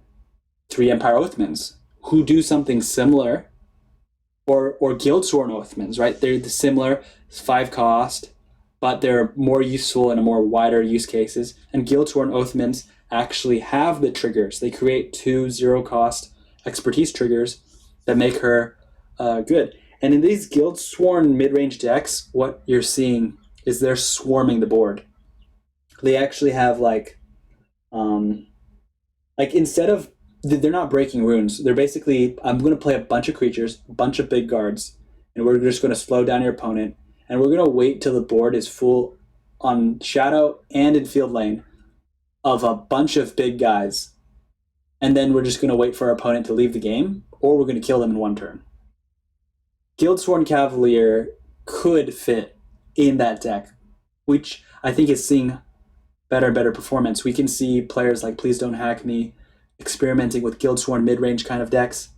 3 Empire Oathmans who do something similar, or Guildsworn Oathmans, right? They're similar, 5 cost, but they're more useful in a more wider use cases. And Guildsworn Oathmans actually have the triggers. They create 2 0-cost expertise triggers that make her good. And in these Guildsworn mid-range decks, what you're seeing is they're swarming the board. They actually have instead of, they're not breaking runes. They're basically, I'm going to play a bunch of creatures, a bunch of big guards, and we're just going to slow down your opponent, and we're going to wait till the board is full on shadow and in field lane of a bunch of big guys, and then we're just going to wait for our opponent to leave the game, or we're going to kill them in 1 turn. Guildsworn Cavalier could fit in that deck, which I think is seeing better and better performance. We can see players like Please Don't Hack Me experimenting with Guildsworn mid-range kind of decks.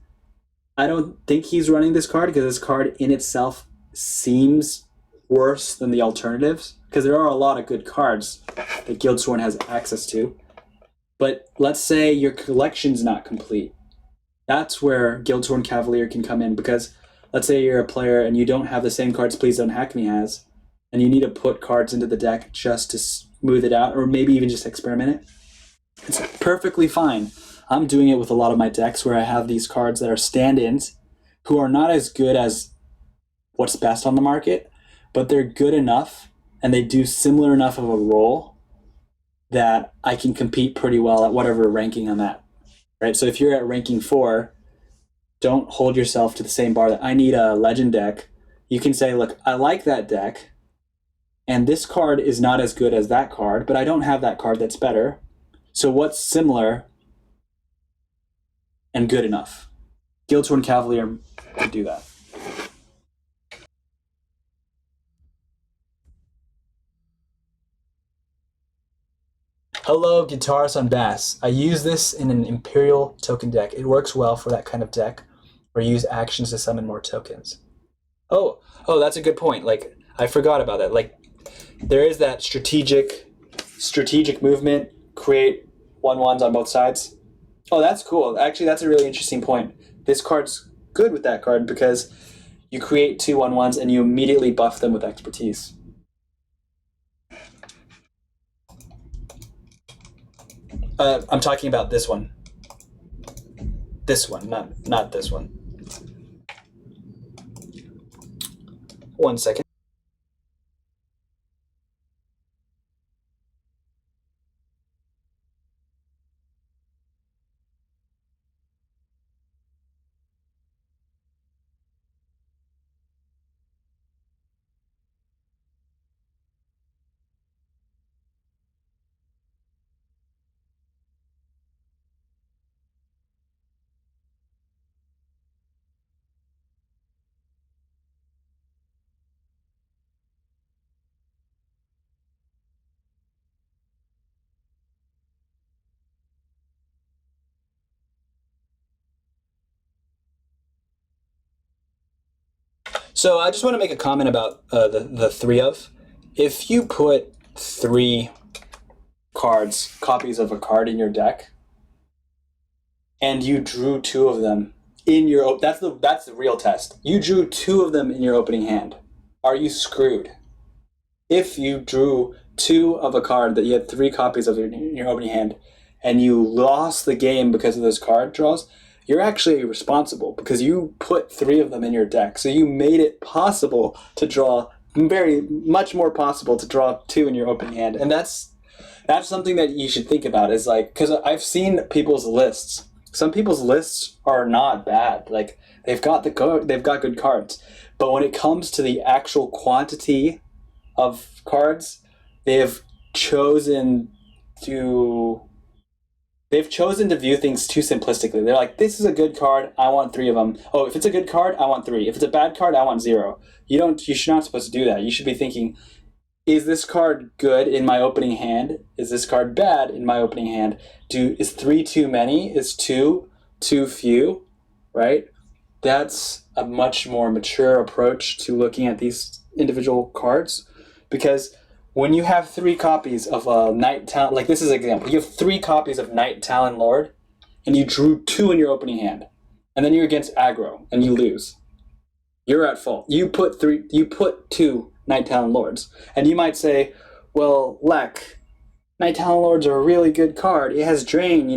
I don't think he's running this card because this card in itself seems worse than the alternatives, because there are a lot of good cards that Guildsworn has access to. But let's say your collection's not complete. That's where Guildsworn Cavalier can come in, because let's say you're a player and you don't have the same cards Please Don't Hack Me has, and you need to put cards into the deck just to smooth it out, or maybe even just experiment it. It's perfectly fine. I'm doing it with a lot of my decks where I have these cards that are stand-ins who are not as good as what's best on the market, but they're good enough and they do similar enough of a role that I can compete pretty well at whatever ranking I'm at. Right? So if you're at ranking 4, don't hold yourself to the same bar that I need a legend deck. You can say, look, I like that deck, and this card is not as good as that card, but I don't have that card that's better. So what's similar and good enough? Guildsworn Cavalier could do that. Hello, Guitarist on Bass. I use this in an Imperial token deck. It works well for that kind of deck, where you use actions to summon more tokens. Oh, that's a good point. Like, I forgot about that. Like, there is that strategic movement, create 1/1s on both sides. Oh, that's cool. Actually, that's a really interesting point. This card's good with that card because you create 2/1/1s and you immediately buff them with expertise. I'm talking about this one. This one, not this one. 1 second. So I just want to make a comment about the three of. If you put 3 cards, copies of a card in your deck, and you drew 2 of them in your that's the real test. You drew 2 of them in your opening hand. Are you screwed? If you drew 2 of a card that you had 3 copies of in your opening hand, and you lost the game because of those card draws, you're actually responsible because you put 3 of them in your deck. So you made it possible to draw, very much more possible to draw 2 in your opening hand. And that's something that you should think about, is like, because I've seen people's lists. Some people's lists are not bad. Like, they've got good cards. But when it comes to the actual quantity of cards, they've chosen to view things too simplistically. They're like, this is a good card, I want 3 of them. Oh, if it's a good card, I want 3. If it's a bad card, I want 0. You should not supposed to do that. You should be thinking, is this card good in my opening hand? Is this card bad in my opening hand? Is 3 too many? Is 2 too few? Right? That's a much more mature approach to looking at these individual cards, because when you have 3 copies of a Night Talon, like this is an example, you have 3 copies of Night Talon Lord, and you drew 2 in your opening hand, and then you're against aggro and you lose. You're at fault. You put 2 Night Talon Lords, and you might say, well, LEC, Night Talon Lords are a really good card. It has Drain,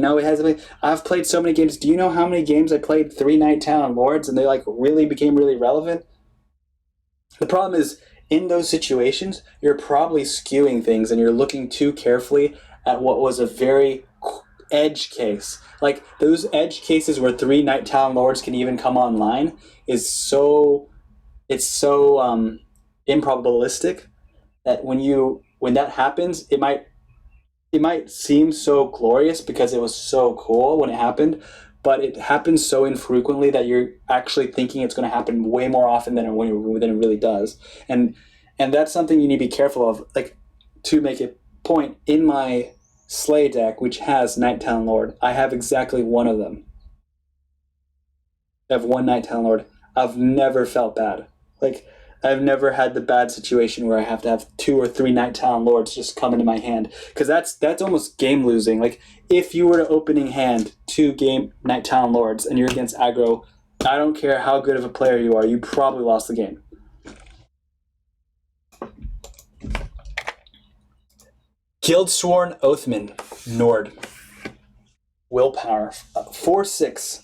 I've played so many games. Do you know how many games I played 3 Night Talon Lords and they really became really relevant? The problem is, in those situations, you're probably skewing things and you're looking too carefully at what was a very edge case. Like, those edge cases where 3 Night Talon Lords can even come online is so improbabilistic that when that happens, it might seem so glorious because it was so cool when it happened, but it happens so infrequently that you're actually thinking it's going to happen way more often than it really does. And that's something you need to be careful of. Like, to make a point, in my Slay deck, which has Night Talon Lord, I have exactly 1 of them. I have 1 Night Talon Lord. I've never felt bad. Like, I've never had the bad situation where I have to have 2 or 3 Night Talon Lords just come into my hand, because that's almost game losing. Like, if you were to opening hand 2 Night Talon Lords and you're against aggro, I don't care how good of a player you are, you probably lost the game. Guildsworn Oathman, Nord. Willpower, 4/6.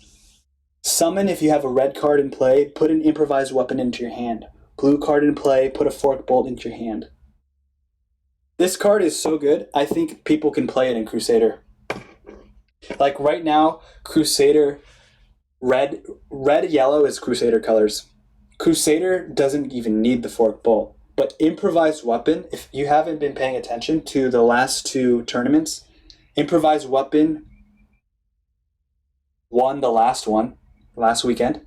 Summon if you have a red card in play, put an improvised weapon into your hand. Blue card in play, put a forked bolt into your hand. This card is so good, I think people can play it in Crusader. Like, right now, Crusader, red, yellow is Crusader colors. Crusader doesn't even need the forked bolt. But improvised weapon, if you haven't been paying attention to the last 2 tournaments, improvised weapon won the last one, last weekend.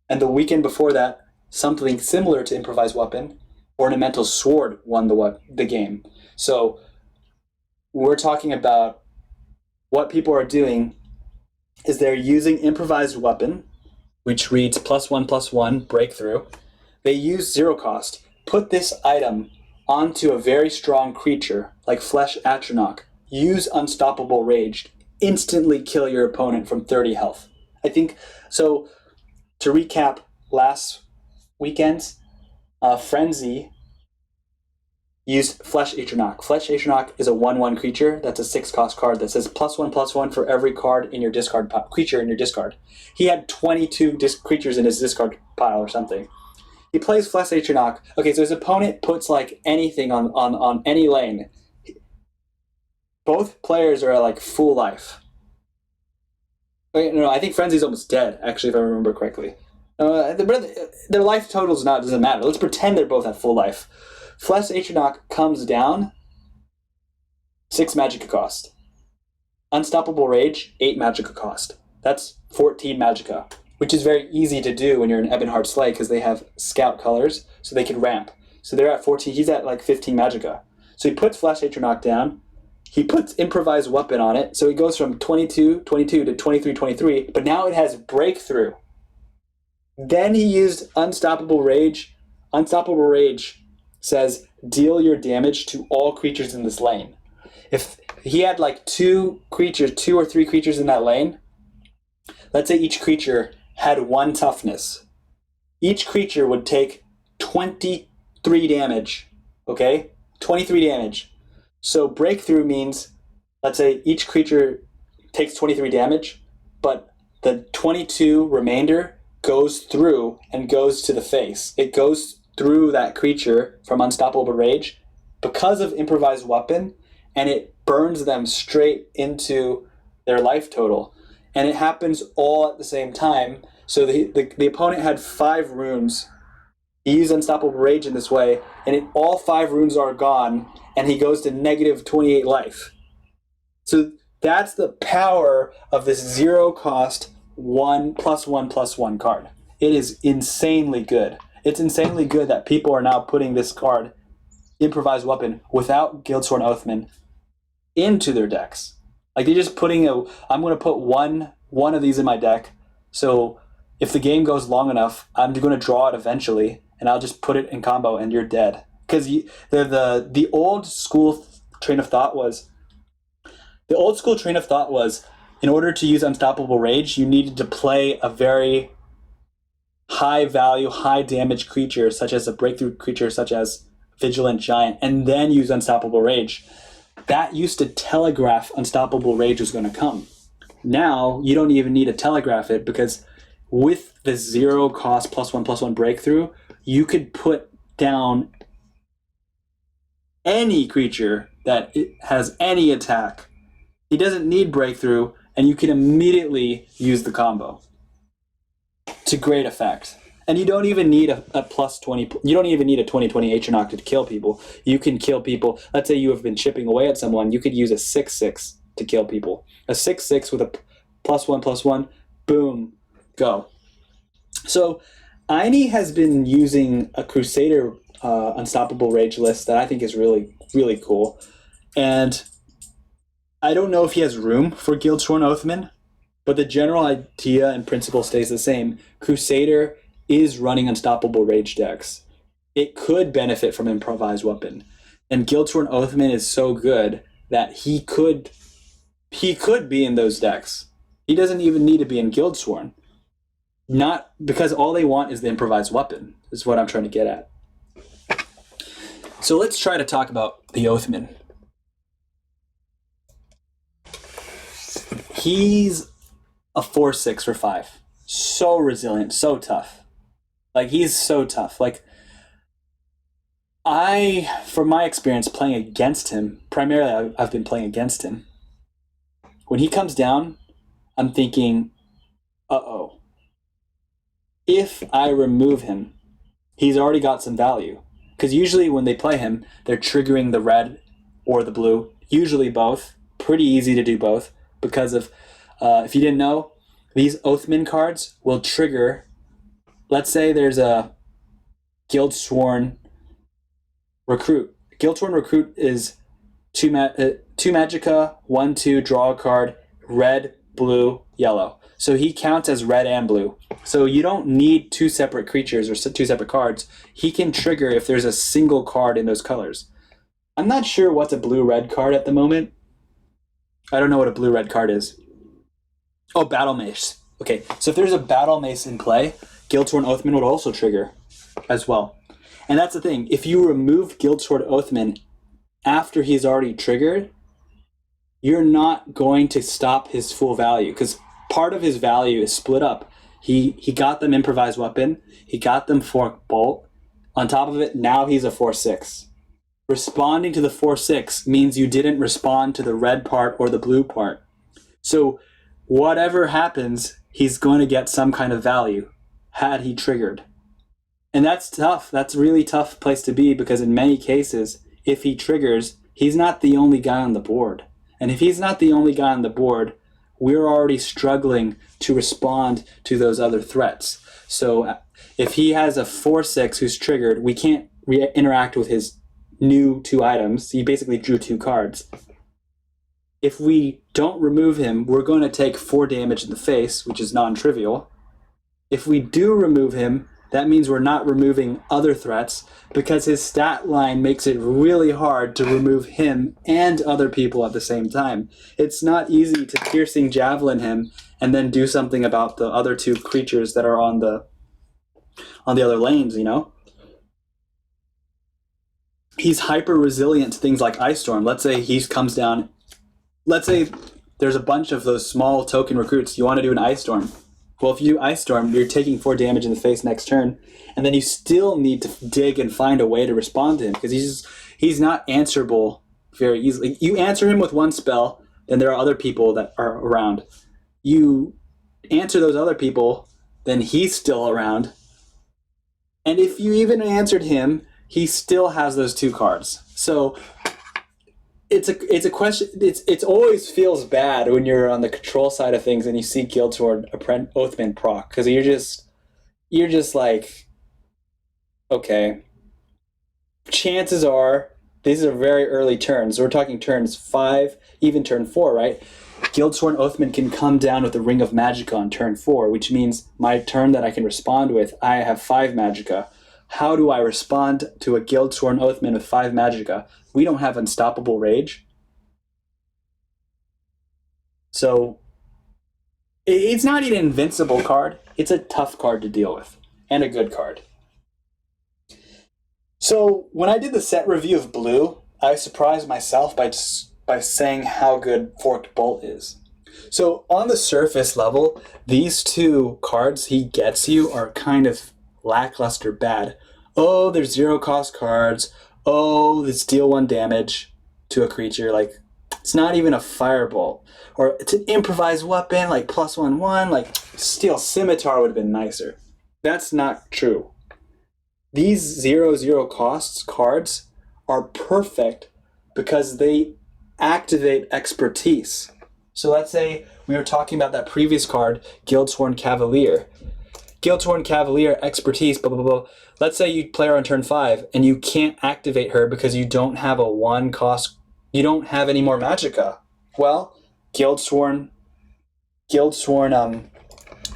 And the weekend before that, something similar to improvised weapon, ornamental sword, won the game. So we're talking about what people are doing is they're using improvised weapon, which reads +1/+1 breakthrough. They use 0 cost. Put this item onto a very strong creature like Flesh Atronach. Use Unstoppable Rage. Instantly kill your opponent from 30 health. I think so. To recap, last weekend's Frenzy used Flesh Atronach. Flesh Atronach is a 1/1 creature. That's a 6 cost card that says +1/+1 for every card in your discard creature in your discard. He had 22 creatures in his discard pile or something. He plays Flesh Atronach. Okay, so his opponent puts like anything on any lane. Both players are at like full life. Wait, no, I think Frenzy's almost dead, actually, if I remember correctly. Their life totals doesn't matter. Let's pretend they're both at full life. Flesh Atronach comes down, 6 Magicka cost. Unstoppable Rage, 8 Magicka cost. That's 14 Magicka, which is very easy to do when you're in Ebonheart Slay because they have scout colors, so they can ramp. So they're at 14. He's at like 15 Magicka. So he puts Flesh Atronach down. He puts improvised weapon on it, so it goes from 22-22 to 23-23, but now it has breakthrough. Then he used Unstoppable Rage. Unstoppable Rage says deal your damage to all creatures in this lane. If he had like 2 or 3 creatures in that lane, let's say each creature had 1 toughness. Each creature would take 23 damage, okay? 23 damage. So breakthrough means, let's say each creature takes 23 damage, but the 22 remainder goes through and goes to the face. It goes through that creature from Unstoppable Rage because of improvised weapon, and it burns them straight into their life total. And it happens all at the same time. So the opponent had 5 runes. He used Unstoppable Rage in this way, and all 5 runes are gone, and he goes to -28 life. So that's the power of this 0 cost 1/+1/+1 card. It is insanely good. It's insanely good that people are now putting this card, Improvised Weapon, without Guildsworn Oathman, into their decks. Like they're just putting I'm going to put one of these in my deck, so if the game goes long enough, I'm going to draw it eventually, and I'll just put it in combo, and you're dead. Because the old school train of thought was, in order to use Unstoppable Rage, you needed to play a very high value, high damage creature, such as a breakthrough creature, such as Vigilant Giant, and then use Unstoppable Rage. That used to telegraph Unstoppable Rage was going to come. Now, you don't even need to telegraph it, because with the 0 cost +1/+1 breakthrough, you could put down any creature that has any attack. He doesn't need breakthrough, and you can immediately use the combo to great effect. And you don't even need a +20. You don't even need a 20/20 Atronach to kill people. You can kill people. Let's say you have been chipping away at someone. You could use a 6/6 to kill people. A 6/6 with a +1/+1. Boom, go. So Aini has been using a Crusader Unstoppable Rage list that I think is really, really cool. And I don't know if he has room for Guildsworn Oathman, but the general idea and principle stays the same. Crusader is running Unstoppable Rage decks. It could benefit from Improvised Weapon. And Guildsworn Oathman is so good that he could be in those decks. He doesn't even need to be in Guildsworn. Not because all they want is the Improvised Weapon, is what I'm trying to get at. So let's try to talk about the Oathman. He's a 4/6 for 5. So resilient, so tough. Like, he's so tough. Like, from my experience playing against him, primarily I've been playing against him. When he comes down, I'm thinking, uh-oh. If I remove him, he's already got some value. Because usually when they play him, they're triggering the red or the blue. Usually both. Pretty easy to do both. Because of, if you didn't know, these Oathman cards will trigger, let's say there's a Guildsworn Recruit. Guildsworn Recruit is two magicka, 1/2, draw a card, red, blue, yellow. So he counts as red and blue. So you don't need two separate creatures or two separate cards. He can trigger if there's a single card in those colors. I'm not sure what's a blue-red card at the moment. I don't know what a blue-red card is. Oh, Battle Mace. Okay, so if there's a Battle Mace in play, Guildsworn Oathman would also trigger as well. And that's the thing. If you remove Guildsworn Oathman after he's already triggered, you're not going to stop his full value, because part of his value is split up. He got them Improvised Weapon. He got them Forked Bolt. On top of it, now he's a 4/6. Responding to the 4/6 means you didn't respond to the red part or the blue part. So whatever happens, he's going to get some kind of value had he triggered. And that's tough. That's a really tough place to be, because in many cases, if he triggers, he's not the only guy on the board. And if he's not the only guy on the board, we're already struggling to respond to those other threats. So if he has a 4/6 who's triggered, we can't interact with his new 2 items. He basically drew 2 cards. If we don't remove him, we're going to take 4 damage in the face, which is non-trivial. If we do remove him, that means we're not removing other threats, because his stat line makes it really hard to remove him and other people at the same time. It's not easy to piercing javelin him and then do something about the other 2 creatures that are on the other lanes, you know? He's hyper resilient to things like Ice Storm. Let's say he comes down. Let's say there's a bunch of those small token recruits. You want to do an Ice Storm. Well, if you do Ice Storm, you're taking 4 damage in the face next turn, and then you still need to dig and find a way to respond to him, because he's not answerable very easily. You answer him with 1 spell, then there are other people that are around. You answer those other people, then he's still around. And if you even answered him, he still has those 2 cards. So it's a question. It's always feels bad when you're on the control side of things and you see Guildsworn Oathman proc, because you're just like, okay. Chances are these are very early turns. We're talking turns 5, even turn 4, right? Guildsworn Oathman can come down with the Ring of Magicka on turn 4, which means my turn that I can respond with, I have 5 Magicka. How do I respond to a Guildsworn Oathman with 5 Magicka? We don't have Unstoppable Rage. So it's not an invincible card. It's a tough card to deal with, and a good card. So when I did the set review of blue, I surprised myself by saying how good Forked Bolt is. So on the surface level, these 2 cards he gets you are kind of lackluster bad. Oh, they're 0-cost cards. Oh, let's deal 1 damage to a creature. Like, it's not even a Firebolt. Or it's an Improvised Weapon, like +1/1. Like, Steel Scimitar would have been nicer. That's not true. These 0/0 costs cards are perfect because they activate expertise. So let's say we were talking about that previous card, Guildsworn Cavalier. Guildsworn Cavalier, expertise, blah, blah, blah. Let's say you play her on turn 5 and you can't activate her because you don't have a 1-cost, you don't have any more Magicka. Well, Guildsworn,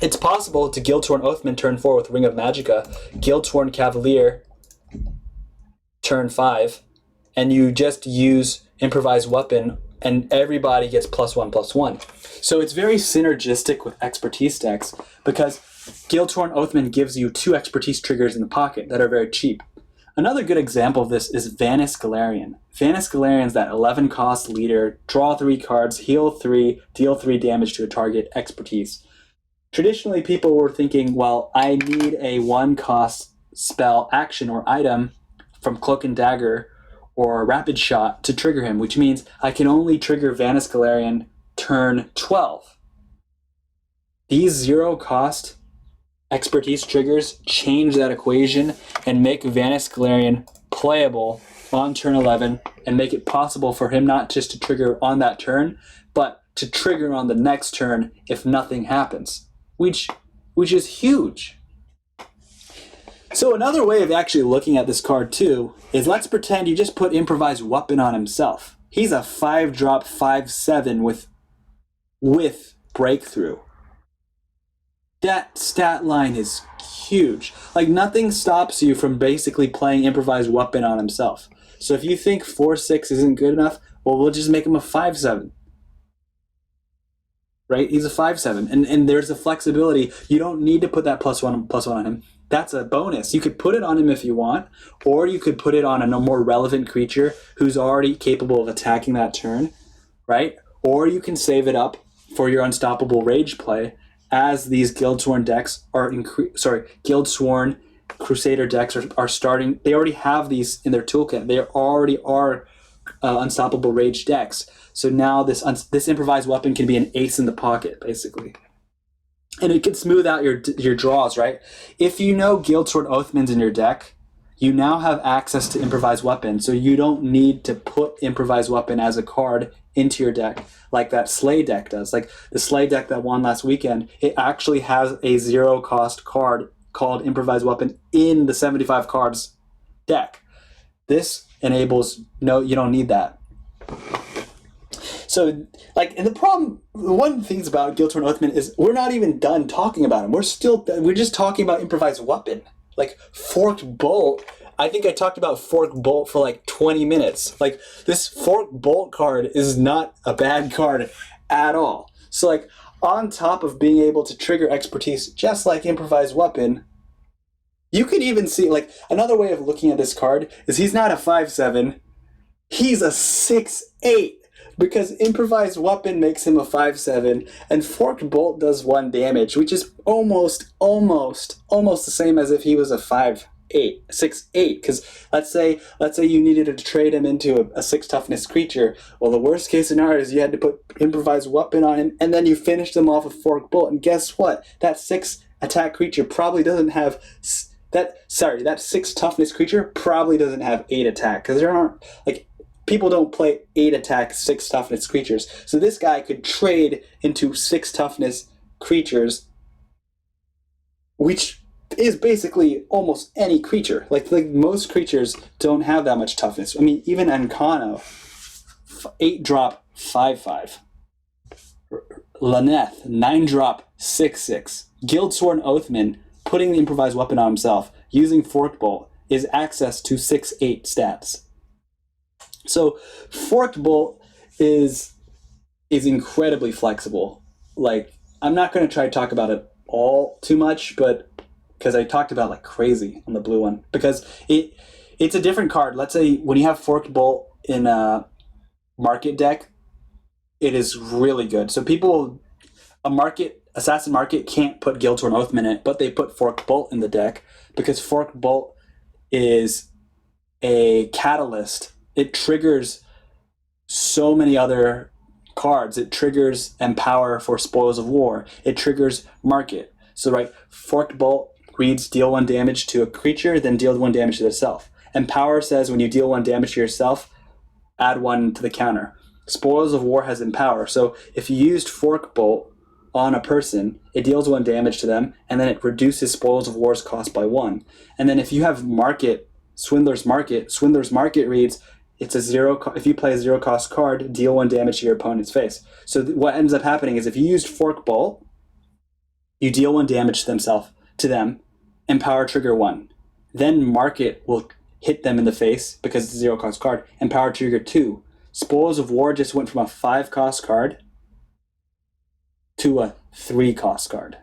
it's possible to Guildsworn Oathman turn 4 with Ring of Magicka, Guildsworn Cavalier turn 5, and you just use Improvised Weapon and everybody gets +1/+1. So it's very synergistic with expertise decks, because Guildsworn Oathman gives you 2 expertise triggers in the pocket that are very cheap. Another good example of this is Vanis Galarian. Vanis Galarian's that 11-cost leader, draw 3 cards, heal 3, deal 3 damage to a target, expertise. Traditionally, people were thinking, well, I need a 1-cost spell, action, or item from Cloak and Dagger or Rapid Shot to trigger him, which means I can only trigger Vanis Galarian turn 12. These 0-cost expertise triggers change that equation and make Vanis Galarian playable on turn 11 and make it possible for him not just to trigger on that turn, but to trigger on the next turn if nothing happens, which is huge. So another way of actually looking at this card too is, let's pretend you just put Improvised Weapon on himself. He's a 5-drop 5/7 with breakthrough. That stat line is huge. Like, nothing stops you from basically playing improvised weapon on himself. So if you think 4/6 isn't good enough, well, we'll just make him a 5/7. Right? He's a 5/7. And there's the flexibility. You don't need to put that +1 on him. That's a bonus. You could put it on him if you want, or you could put it on a more relevant creature who's already capable of attacking that turn, right? Or you can save it up for your unstoppable rage play, as these Guildsworn decks are Guildsworn Crusader decks are starting. They already have these in their toolkit. They already are unstoppable rage decks. So now this improvised weapon can be an ace in the pocket, basically. And it can smooth out your draws, right? If you know Guildsworn Oathman's in your deck, you now have access to improvised weapon, so you don't need to put improvised weapon as a card into your deck like that Slay deck does. Like the Slay deck that won last weekend, it actually has a 0-cost card called improvised weapon in the 75 cards deck. This enables, no, you don't need that. So, like, and one of the things about Guildsworn Oathman is we're not even done talking about him. We're just talking about improvised weapon. Like, Forked Bolt, I think I talked about Forked Bolt for like 20 minutes. Like, this Forked Bolt card is not a bad card at all. So, like, on top of being able to trigger expertise just like improvised weapon, you could even see, like, another way of looking at this card is he's not a 5/7, he's a 6/8. Because improvised weapon makes him a 5/7, and Forked Bolt does 1 damage, which is almost the same as if he was a 5/8, 6/8. Because let's say you needed to trade him into a 6 toughness creature. Well, the worst case scenario is you had to put improvised weapon on him, and then you finished him off with Forked Bolt. And guess what? That 6 attack creature probably doesn't have that 6 toughness creature probably doesn't have 8 attack, because there aren't, like, people don't play 8 attack, 6 toughness creatures. So this guy could trade into 6 toughness creatures, which is basically almost any creature. Like most creatures don't have that much toughness. I mean, even Ancano, 8-drop 5/5. Laneth, 9-drop 6/6. Guildsworn Oathman, putting the improvised weapon on himself, using Forked Bolt, is access to 6/8 stats. So Forked Bolt is incredibly flexible. Like, I'm not going to try to talk about it all too much, but because I talked about like crazy on the blue one, because it's a different card. Let's say when you have Forked Bolt in a market deck, it is really good. So Assassin Market can't put Guildsworn Oathman in it, but they put Forked Bolt in the deck because Forked Bolt is a catalyst. It triggers so many other cards. It triggers Empower for Spoils of War. It triggers Market. So, right, Forked Bolt reads deal 1 damage to a creature, then deal 1 damage to itself. Empower says when you deal 1 damage to yourself, add 1 to the counter. Spoils of War has Empower. So if you used Forked Bolt on a person, it deals 1 damage to them, and then it reduces Spoils of War's cost by 1. And then if you have Swindler's Market reads, it's a 0. If you play a 0-cost card, deal 1 damage to your opponent's face. So what ends up happening is if you used Forked Bolt, you deal 1 damage to them, Empower trigger 1. Then Market will hit them in the face because it's a 0-cost card. Empower trigger 2. Spoils of War just went from a 5-cost card to a 3-cost card.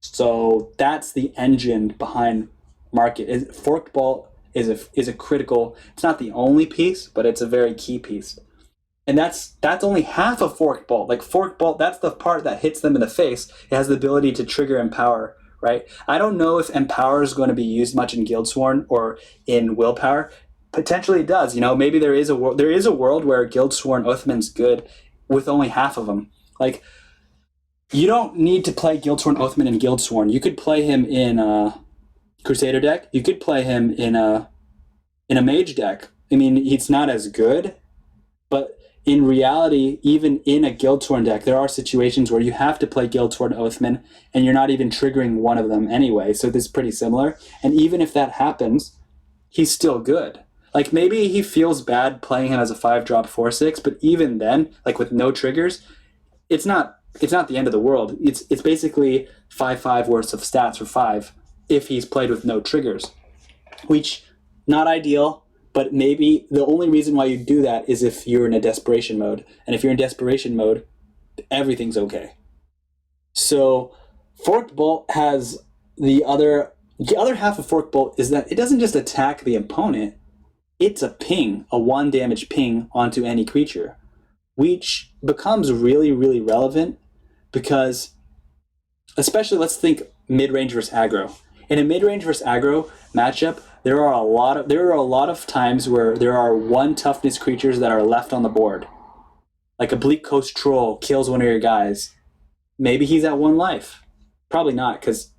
So that's the engine behind Market. Forked Bolt is a critical. It's not the only piece, but it's a very key piece. And that's only half of Forked Bolt. Like Forked Bolt, that's the part that hits them in the face. It has the ability to trigger Empower, right? I don't know if Empower is going to be used much in Guildsworn or in Willpower. Potentially it does. Maybe there is a world where Guildsworn Oathman's good with only half of them. Like, you don't need to play Guildsworn Oathman in Guildsworn. You could play him in a Crusader deck. You could play him in a Mage deck. I mean, he's not as good, but in reality, even in a Guildsworn deck, there are situations where you have to play Guildsworn Oathman, and you're not even triggering one of them anyway. So this is pretty similar. And even if that happens, he's still good. Like maybe he feels bad playing him as a 5-drop 4/6, but even then, like with no triggers, it's not the end of the world. It's basically 5/5 worth of stats for 5 if he's played with no triggers, which not ideal. But maybe the only reason why you do that is if you're in a desperation mode, and if you're in desperation mode, everything's okay. So Forked Bolt has the other half of Forked Bolt is that it doesn't just attack the opponent, it's a ping, a 1 damage ping onto any creature, which becomes really, really relevant because, especially let's think mid-range versus aggro. In a mid-range versus aggro matchup, there are a lot of times where there are 1 toughness creatures that are left on the board. Like a Bleak Coast Troll kills one of your guys. Maybe he's at 1 life. Probably not, because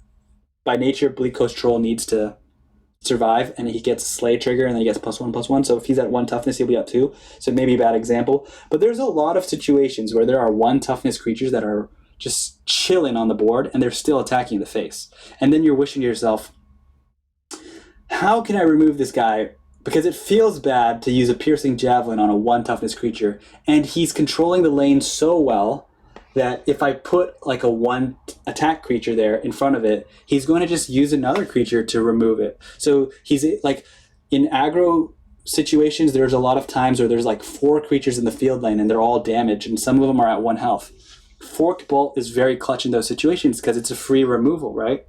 by nature, Bleak Coast Troll needs to survive, and he gets a Slay trigger, and then he gets +1/+1. So if he's at 1 toughness, he'll be at 2. So maybe a bad example. But there's a lot of situations where there are 1 toughness creatures that are just chilling on the board, and they're still attacking the face. And then you're wishing to yourself, how can I remove this guy? Because it feels bad to use a Piercing Javelin on a 1 toughness creature, and he's controlling the lane so well that if I put like a 1 attack creature there in front of it, he's going to just use another creature to remove it. So he's like, in aggro situations, there's a lot of times where there's like 4 creatures in the field lane and they're all damaged, and some of them are at 1 health. Forked Bolt is very clutch in those situations because it's a free removal, right?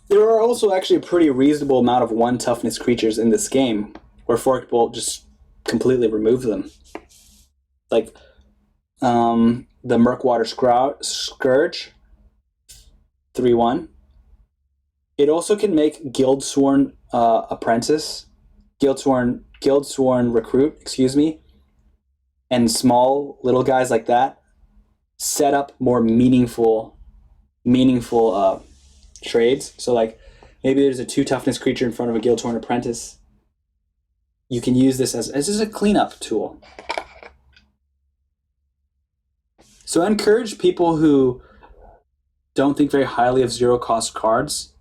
There are also actually a pretty reasonable amount of 1 toughness creatures in this game where Forked Bolt just completely removes them. Like the Murkwater Scourge, 3/1. It also can make Guildsworn Apprentice, Guildsworn Recruit, and small little guys like that set up more meaningful trades. So like maybe there's a 2 toughness creature in front of a Guildsworn Apprentice. You can use this as a cleanup tool. So I encourage people who don't think very highly of 0-cost cards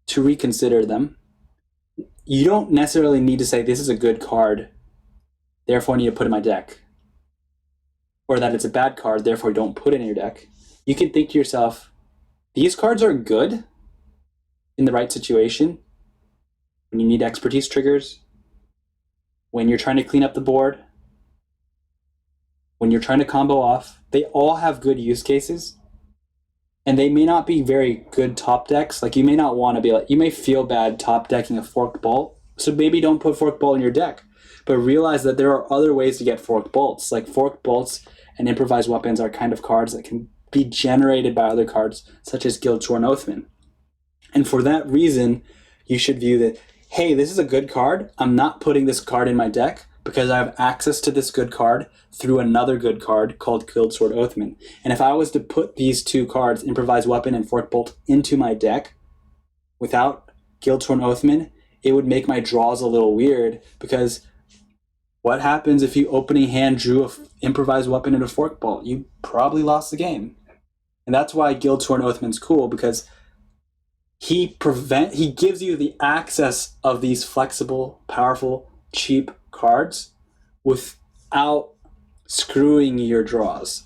to reconsider them. You don't necessarily need to say this is a good card, therefore I need to put it in my deck. Or that it's a bad card, therefore don't put it in your deck. You can think to yourself, these cards are good in the right situation, when you need expertise triggers, when you're trying to clean up the board, when you're trying to combo off. They all have good use cases, and they may not be very good top decks. Like you may not want to be like, you may feel bad top decking a Forked Bolt, so maybe don't put Forked Bolt in your deck, but realize that there are other ways to get Forked Bolts. Like Forked Bolts and Improvised Weapons are kind of cards that can be generated by other cards, such as Guildsworn Oathman. And for that reason, you should view that, hey, this is a good card. I'm not putting this card in my deck because I have access to this good card through another good card called Guildsworn Oathman. And if I was to put these 2 cards, Improvised Weapon and Forked Bolt, into my deck without Guildsworn Oathman, it would make my draws a little weird, because what happens if you opening hand drew a Improvised Weapon and a Forked Bolt? You probably lost the game. And that's why Guildsworn Oathman's cool, because he gives you the access of these flexible, powerful, cheap cards without screwing your draws.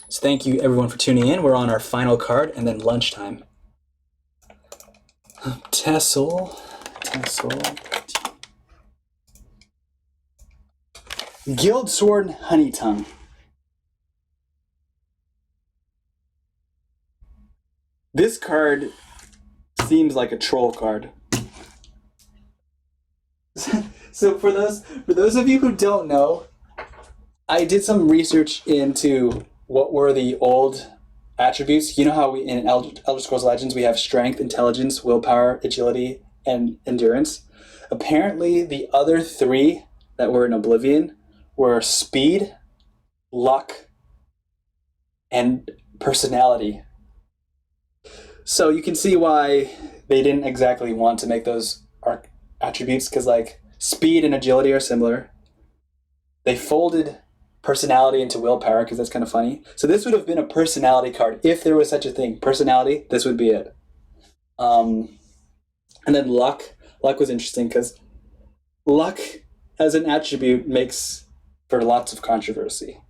So thank you everyone for tuning in. We're on our final card and then lunchtime. Tessel. Guildsworn Honeytongue. This card seems like a troll card. So for those of you who don't know, I did some research into what were the old attributes. You know how in Elder Scrolls Legends we have strength, intelligence, willpower, agility, and endurance. Apparently the other 3 that were in Oblivion were speed, luck, and personality. So you can see why they didn't exactly want to make those attributes because like speed and agility are similar. They folded personality into willpower because that's kind of funny. So this would have been a personality card if there was such a thing. Personality, this would be it. And then luck. Luck was interesting because luck as an attribute makes for lots of controversy.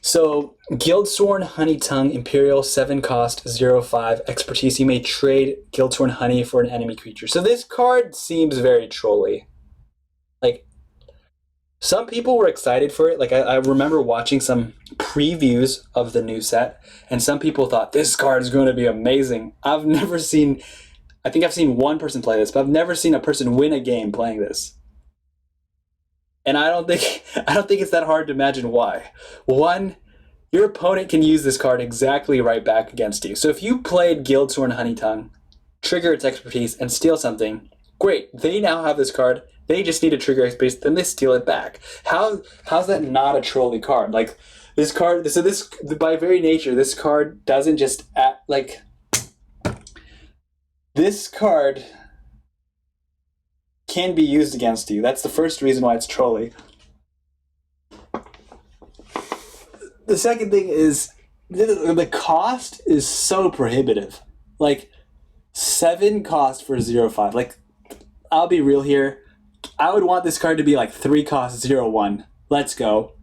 So Guildsworn Honeytongue, Imperial, 7 cost, 0/5 expertise. You may trade Guildsworn Honey for an enemy creature. So this card seems very trolly. Like, some people were excited for it. Like, I remember watching some previews of the new set, and some people thought this card is going to be amazing. I've never seen, I think I've seen one person play this, but I've never seen a person win a game playing this. And I don't think it's that hard to imagine why. One, your opponent can use this card exactly right back against you. So if you played Guildsworn Honeytongue, trigger its expertise, and steal something, great. They now have this card. They just need to trigger expertise, then they steal it back. How's that not a trolly card? Like, this card, so this, by very nature, this card doesn't just act like, this card can be used against you. That's the first reason why it's trolly. The second thing is the cost is so prohibitive. Like 7 cost for 0/5. Like, I'll be real here. I would want this card to be like 3 cost 0/1. Let's go.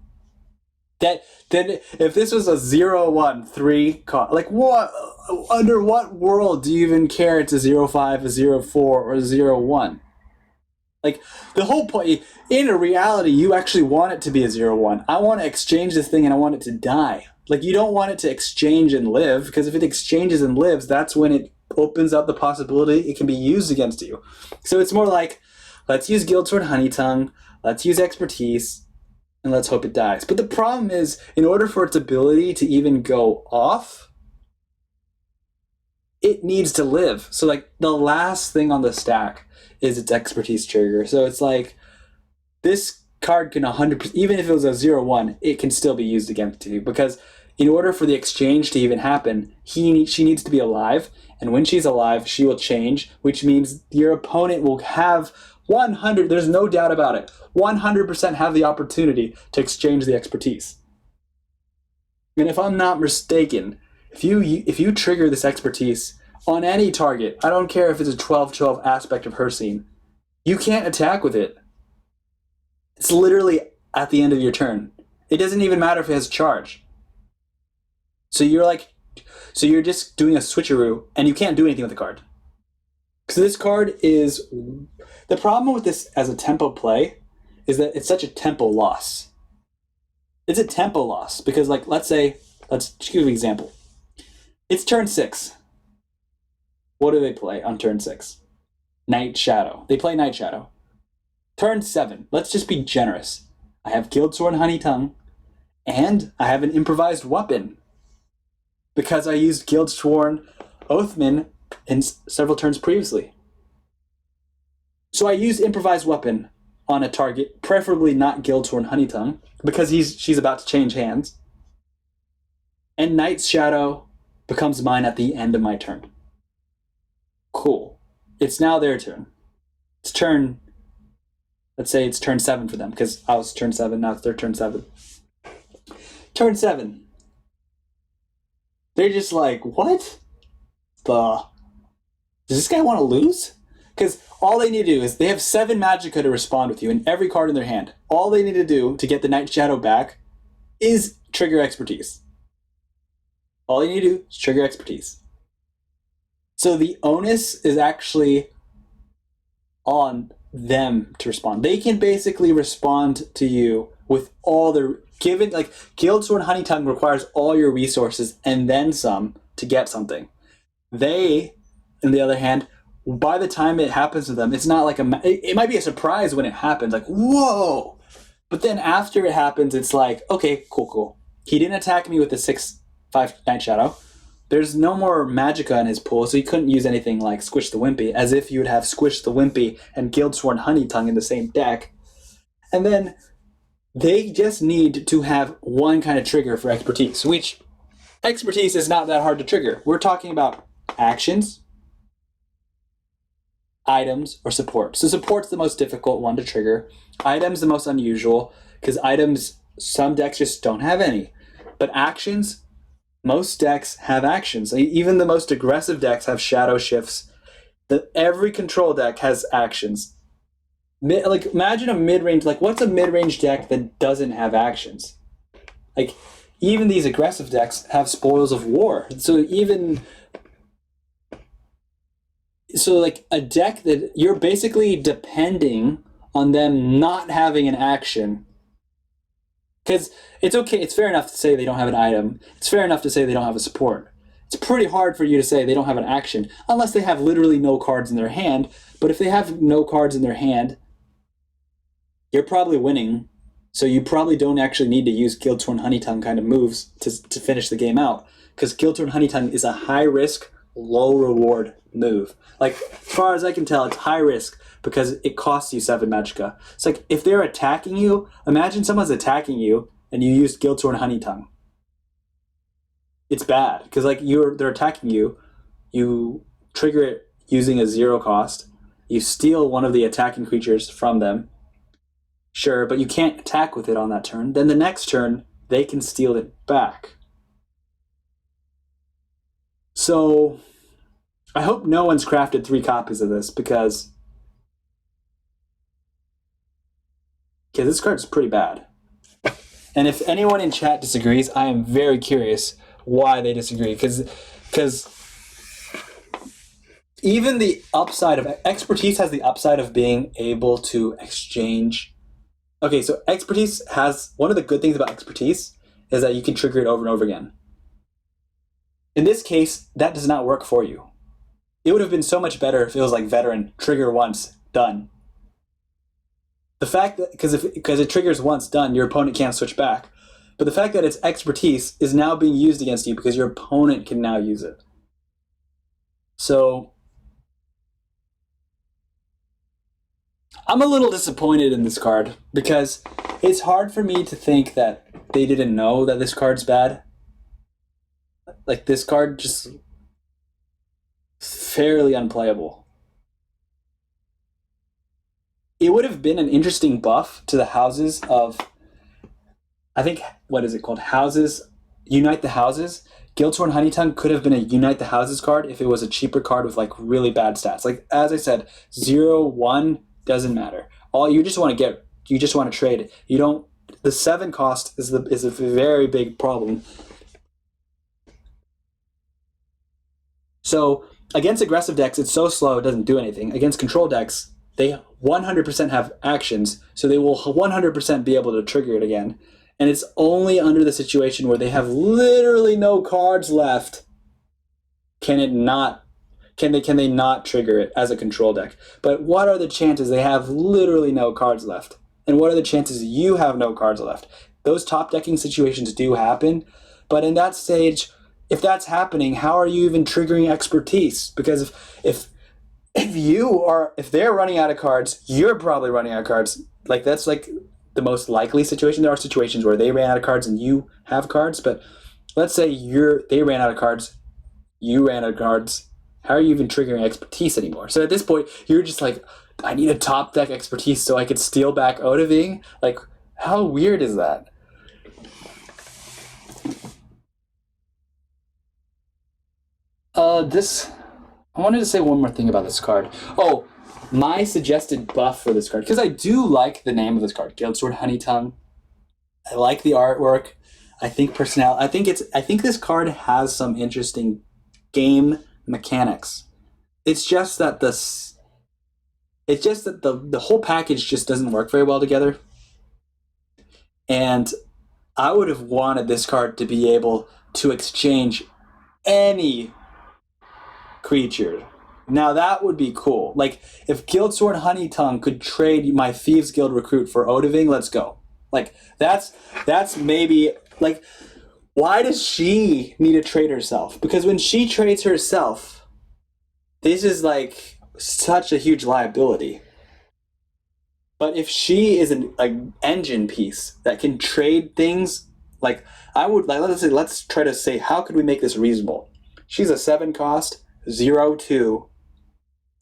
Then if this was a 0/1 3 cost, like what? Under what world do you even care it's a 0/5, a 0/4, or a 0/1? Like, the whole point, in a reality, you actually want it to be a 0/1. I want to exchange this thing and I want it to die. Like, you don't want it to exchange and live, because if it exchanges and lives, that's when it opens up the possibility it can be used against you. So it's more like, let's use Guildsworn Honeytongue, let's use expertise, and let's hope it dies. But the problem is, in order for its ability to even go off, it needs to live. So like, the last thing on the stack is its expertise trigger. So it's like, this card can 100%, even if it was a 0/1, it can still be used against you, because in order for the exchange to even happen, she needs to be alive, and when she's alive, she will change, which means your opponent will have 100, there's no doubt about it, 100% have the opportunity to exchange the expertise. And if I'm not mistaken, if you trigger this expertise on any target, I don't care if it's a 12/12 aspect of her scene, you can't attack with it. It's literally at the end of your turn. It doesn't even matter if it has charge. So you're just doing a switcheroo, and you can't do anything with the card. So this card is, the problem with this as a tempo play is that it's such a tempo loss. It's a tempo loss because, like, let's just give an example. It's turn 6. What do they play on turn 6? Night Shadow. They play Night Shadow. Turn 7. Let's just be generous. I have Guildsworn Honeytongue, and I have an improvised weapon, because I used Guildsworn Oathman in several turns previously. So I used improvised weapon on a target, preferably not Guildsworn Honeytongue, because she's about to change hands. And Night Shadow becomes mine at the end of my turn. Cool. It's now their turn. Let's say it's turn 7 for them, because I was turn 7, now it's their turn 7. Turn 7. They're just like, what? Does this guy want to lose? Because all they need to do is, they have 7 Magicka to respond with you in every card in their hand. All they need to do to get the Night Shadow back is trigger expertise. All you need to do is trigger expertise. So the onus is actually on them to respond. They can basically respond to you with all their, given, like, Guildsworn Honeytongue requires all your resources and then some to get something. They, on the other hand, by the time it happens to them, it's not like it might be a surprise when it happens, like, whoa! But then after it happens, it's like, okay, cool. He didn't attack me with the 6/5 Night Shadow. There's no more Magicka in his pool, so he couldn't use anything like Squish the Wimpy, as if you would have Squish the Wimpy and Guildsworn Honeytongue in the same deck. And then they just need to have one kind of trigger for expertise, which expertise is not that hard to trigger. We're talking about actions, items, or support. So support's the most difficult one to trigger. Items the most unusual, because items, some decks just don't have any. But actions, most decks have actions. Even the most aggressive decks have shadow shifts. Every control deck has actions. Like, imagine a mid-range, like, what's a mid-range deck that doesn't have actions? Like, even these aggressive decks have spoils of war. So like a deck that you're basically depending on them not having an action. Because it's okay, it's fair enough to say they don't have an item. It's fair enough to say they don't have a support. It's pretty hard for you to say they don't have an action, unless they have literally no cards in their hand. But if they have no cards in their hand, you're probably winning. So you probably don't actually need to use Guild-Torn Honeytongue kind of moves to finish the game out. Because Guild-Torn Honeytongue is a high-risk, low-reward move. Like, as far as I can tell, it's high risk because it costs you 7 magicka. It's like, if they're attacking you, imagine someone's attacking you and you use Guild-Torn Honeytongue. It's bad, because like they're attacking you, you trigger it using a 0 cost, you steal one of the attacking creatures from them, sure, but you can't attack with it on that turn. Then the next turn, they can steal it back. So I hope no one's crafted 3 copies of this, because this card's pretty bad. And if anyone in chat disagrees, I am very curious why they disagree. Because even the upside of expertise has the upside of being able to exchange. Okay, so expertise has, one of the good things about expertise is that you can trigger it over and over again. In this case, that does not work for you. It would have been so much better if it was like veteran, trigger once, done. The fact that, because it triggers once, done, your opponent can't switch back. But the fact that it's expertise is now being used against you because your opponent can now use it. So I'm a little disappointed in this card because it's hard for me to think that they didn't know that this card's bad. Like, this card just fairly unplayable. It would have been an interesting buff to the houses of, I think, what is it called? Houses, Unite the Houses. Guild-Torn Honeytongue could have been a Unite the Houses card if it was a cheaper card with like really bad stats. Like, as I said, 0-1 doesn't matter. All you just want to trade. You don't. The 7 cost is a very big problem. So against aggressive decks, it's so slow it doesn't do anything. Against control decks, they 100% have actions, so they will 100% be able to trigger it again. And it's only under the situation where they have literally no cards left can they not trigger it as a control deck. But what are the chances they have literally no cards left? And what are the chances you have no cards left? Those top decking situations do happen, but in that stage, if that's happening, how are you even triggering expertise? Because if they're running out of cards, you're probably running out of cards. Like, that's like the most likely situation. There are situations where they ran out of cards and you have cards, but let's say they ran out of cards, you ran out of cards. How are you even triggering expertise anymore? So at this point, you're just like, I need a top deck expertise so I could steal back Odahviing. Like, how weird is that? I wanted to say one more thing about this card. Oh, my suggested buff for this card, because I do like the name of this card, Guild-Torn Honeytongue. I like the artwork. I think I think this card has some interesting game mechanics. It's just that the whole package just doesn't work very well together. And I would have wanted this card to be able to exchange any creature. Now that would be cool. Like, if Guild-Torn Honeytongue could trade my Thieves Guild recruit for Odahviing, let's go. Like, that's maybe, like, why does she need to trade herself? Because when she trades herself, this is like such a huge liability. But if she is an engine piece that can trade things, like, let's try to say, how could we make this reasonable? She's a 7 cost, 0-2,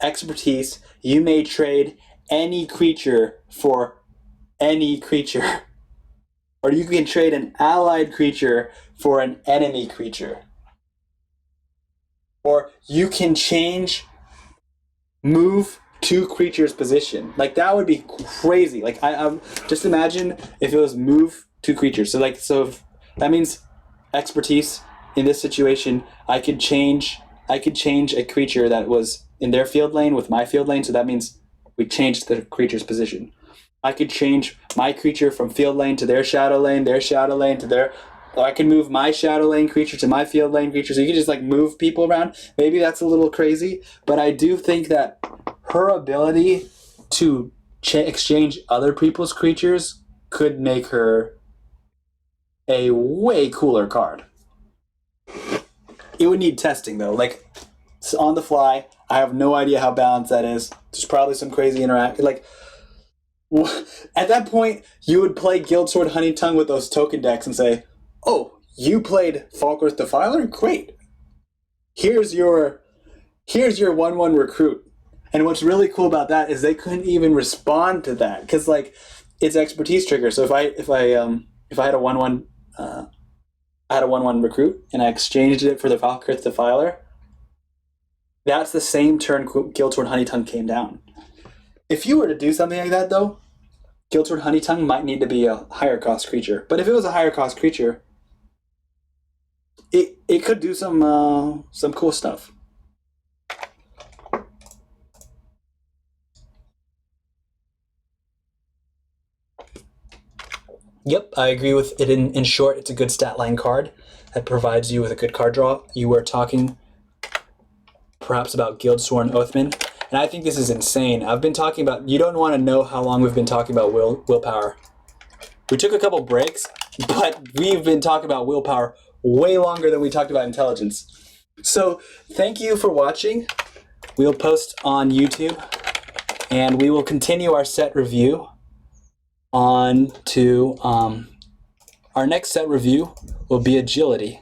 expertise. you may trade any creature for any creature. Or you can trade an allied creature for an enemy creature. Or you can move 2 creatures' position. Like, that would be crazy. Like, I just imagine if it was move 2 creatures. So if that means expertise in this situation. I could change a creature that was in their field lane with my field lane. So that means we changed the creature's position. I could change my creature from field lane to their shadow lane to their... Or I can move my shadow lane creature to my field lane creature. So you can just, like, move people around. Maybe that's a little crazy, but I do think that her ability to exchange other people's creatures could make her a way cooler card. It would need testing, though. Like, it's on the fly. I have no idea how balanced that is. There's probably some crazy interaction. Like, at that point, you would play Guildsword Honeytongue with those token decks and say, oh, you played Falkirth Defiler? Great. Here's your 1/1 recruit. And what's really cool about that is they couldn't even respond to that because, like, it's expertise trigger. So if I had a 1/1 recruit and I exchanged it for the Falkirth Defiler, that's the same turn Guildsword Honeytongue came down. If you were to do something like that, though, Guildsword Honeytongue might need to be a higher cost creature. But if it was a higher cost creature, it could do some cool stuff. Yep, I agree with it. In short, it's a good stat line card that provides you with a good card draw. You were talking perhaps about Guildsworn Oathman, and I think this is insane. I've been talking about, you don't want to know how long we've been talking about willpower. We took a couple breaks, but we've been talking about willpower way longer than we talked about intelligence. So thank you for watching. We'll post on YouTube, and we will continue our set review on to our next set review will be agility.